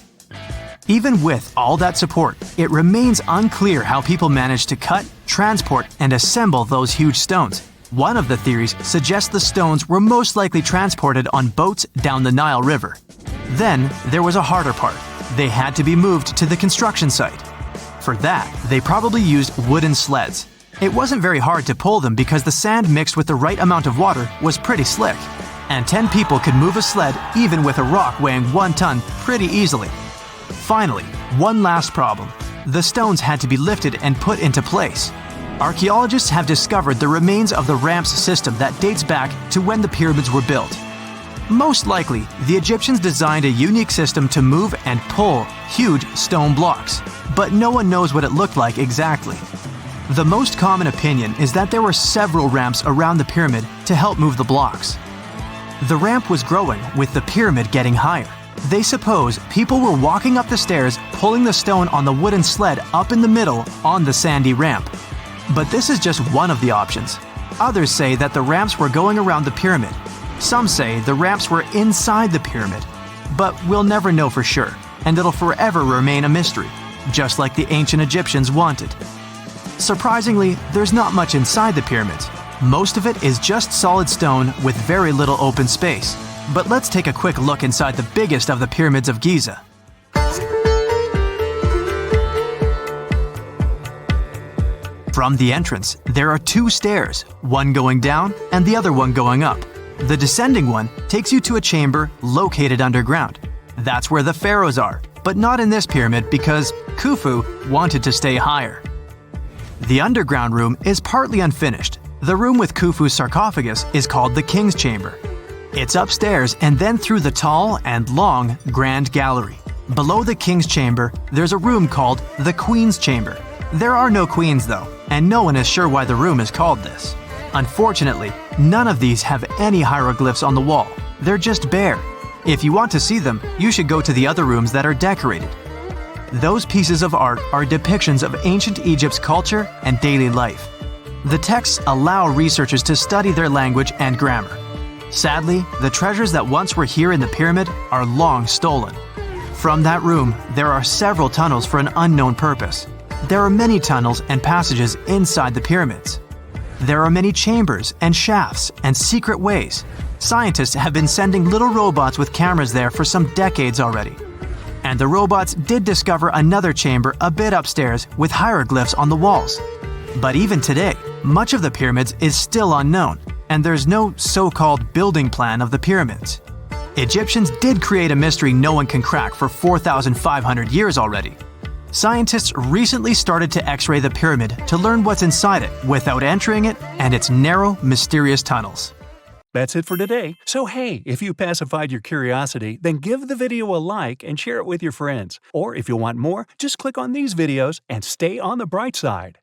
Even with all that support, it remains unclear how people managed to cut, transport, and assemble those huge stones. One of the theories suggests the stones were most likely transported on boats down the Nile River. Then, there was a harder part. They had to be moved to the construction site. For that, they probably used wooden sleds. It wasn't very hard to pull them because the sand mixed with the right amount of water was pretty slick. And 10 people could move a sled even with a rock weighing 1 ton pretty easily. Finally, one last problem. The stones had to be lifted and put into place. Archaeologists have discovered the remains of the ramps system that dates back to when the pyramids were built. Most likely, the Egyptians designed a unique system to move and pull huge stone blocks, but no one knows what it looked like exactly. The most common opinion is that there were several ramps around the pyramid to help move the blocks. The ramp was growing with the pyramid getting higher. They suppose people were walking up the stairs, pulling the stone on the wooden sled up in the middle on the sandy ramp. But this is just one of the options. Others say that the ramps were going around the pyramid. Some say the ramps were inside the pyramid. But we'll never know for sure, and it'll forever remain a mystery, just like the ancient Egyptians wanted. Surprisingly, there's not much inside the pyramids. Most of it is just solid stone with very little open space. But let's take a quick look inside the biggest of the pyramids of Giza. From the entrance, there are 2 stairs, one going down and the other one going up. The descending one takes you to a chamber located underground. That's where the pharaohs are, but not in this pyramid because Khufu wanted to stay higher. The underground room is partly unfinished. The room with Khufu's sarcophagus is called the King's Chamber. It's upstairs and then through the tall and long Grand Gallery. Below the King's Chamber, there's a room called the Queen's Chamber. There are no queens though, and no one is sure why the room is called this. Unfortunately, none of these have any hieroglyphs on the wall. They're just bare. If you want to see them, you should go to the other rooms that are decorated. Those pieces of art are depictions of ancient Egypt's culture and daily life. The texts allow researchers to study their language and grammar. Sadly, the treasures that once were here in the pyramid are long stolen. From that room, there are several tunnels for an unknown purpose. There are many tunnels and passages inside the pyramids. There are many chambers and shafts and secret ways. Scientists have been sending little robots with cameras there for some decades already. And the robots did discover another chamber a bit upstairs with hieroglyphs on the walls. But even today, much of the pyramids is still unknown, and there's no so-called building plan of the pyramids. Egyptians did create a mystery no one can crack for 4,500 years already. Scientists recently started to X-ray the pyramid to learn what's inside it without entering it and its narrow, mysterious tunnels. That's it for today. So hey, if you pacified your curiosity, then give the video a like and share it with your friends. Or if you want more, just click on these videos and stay on the bright side.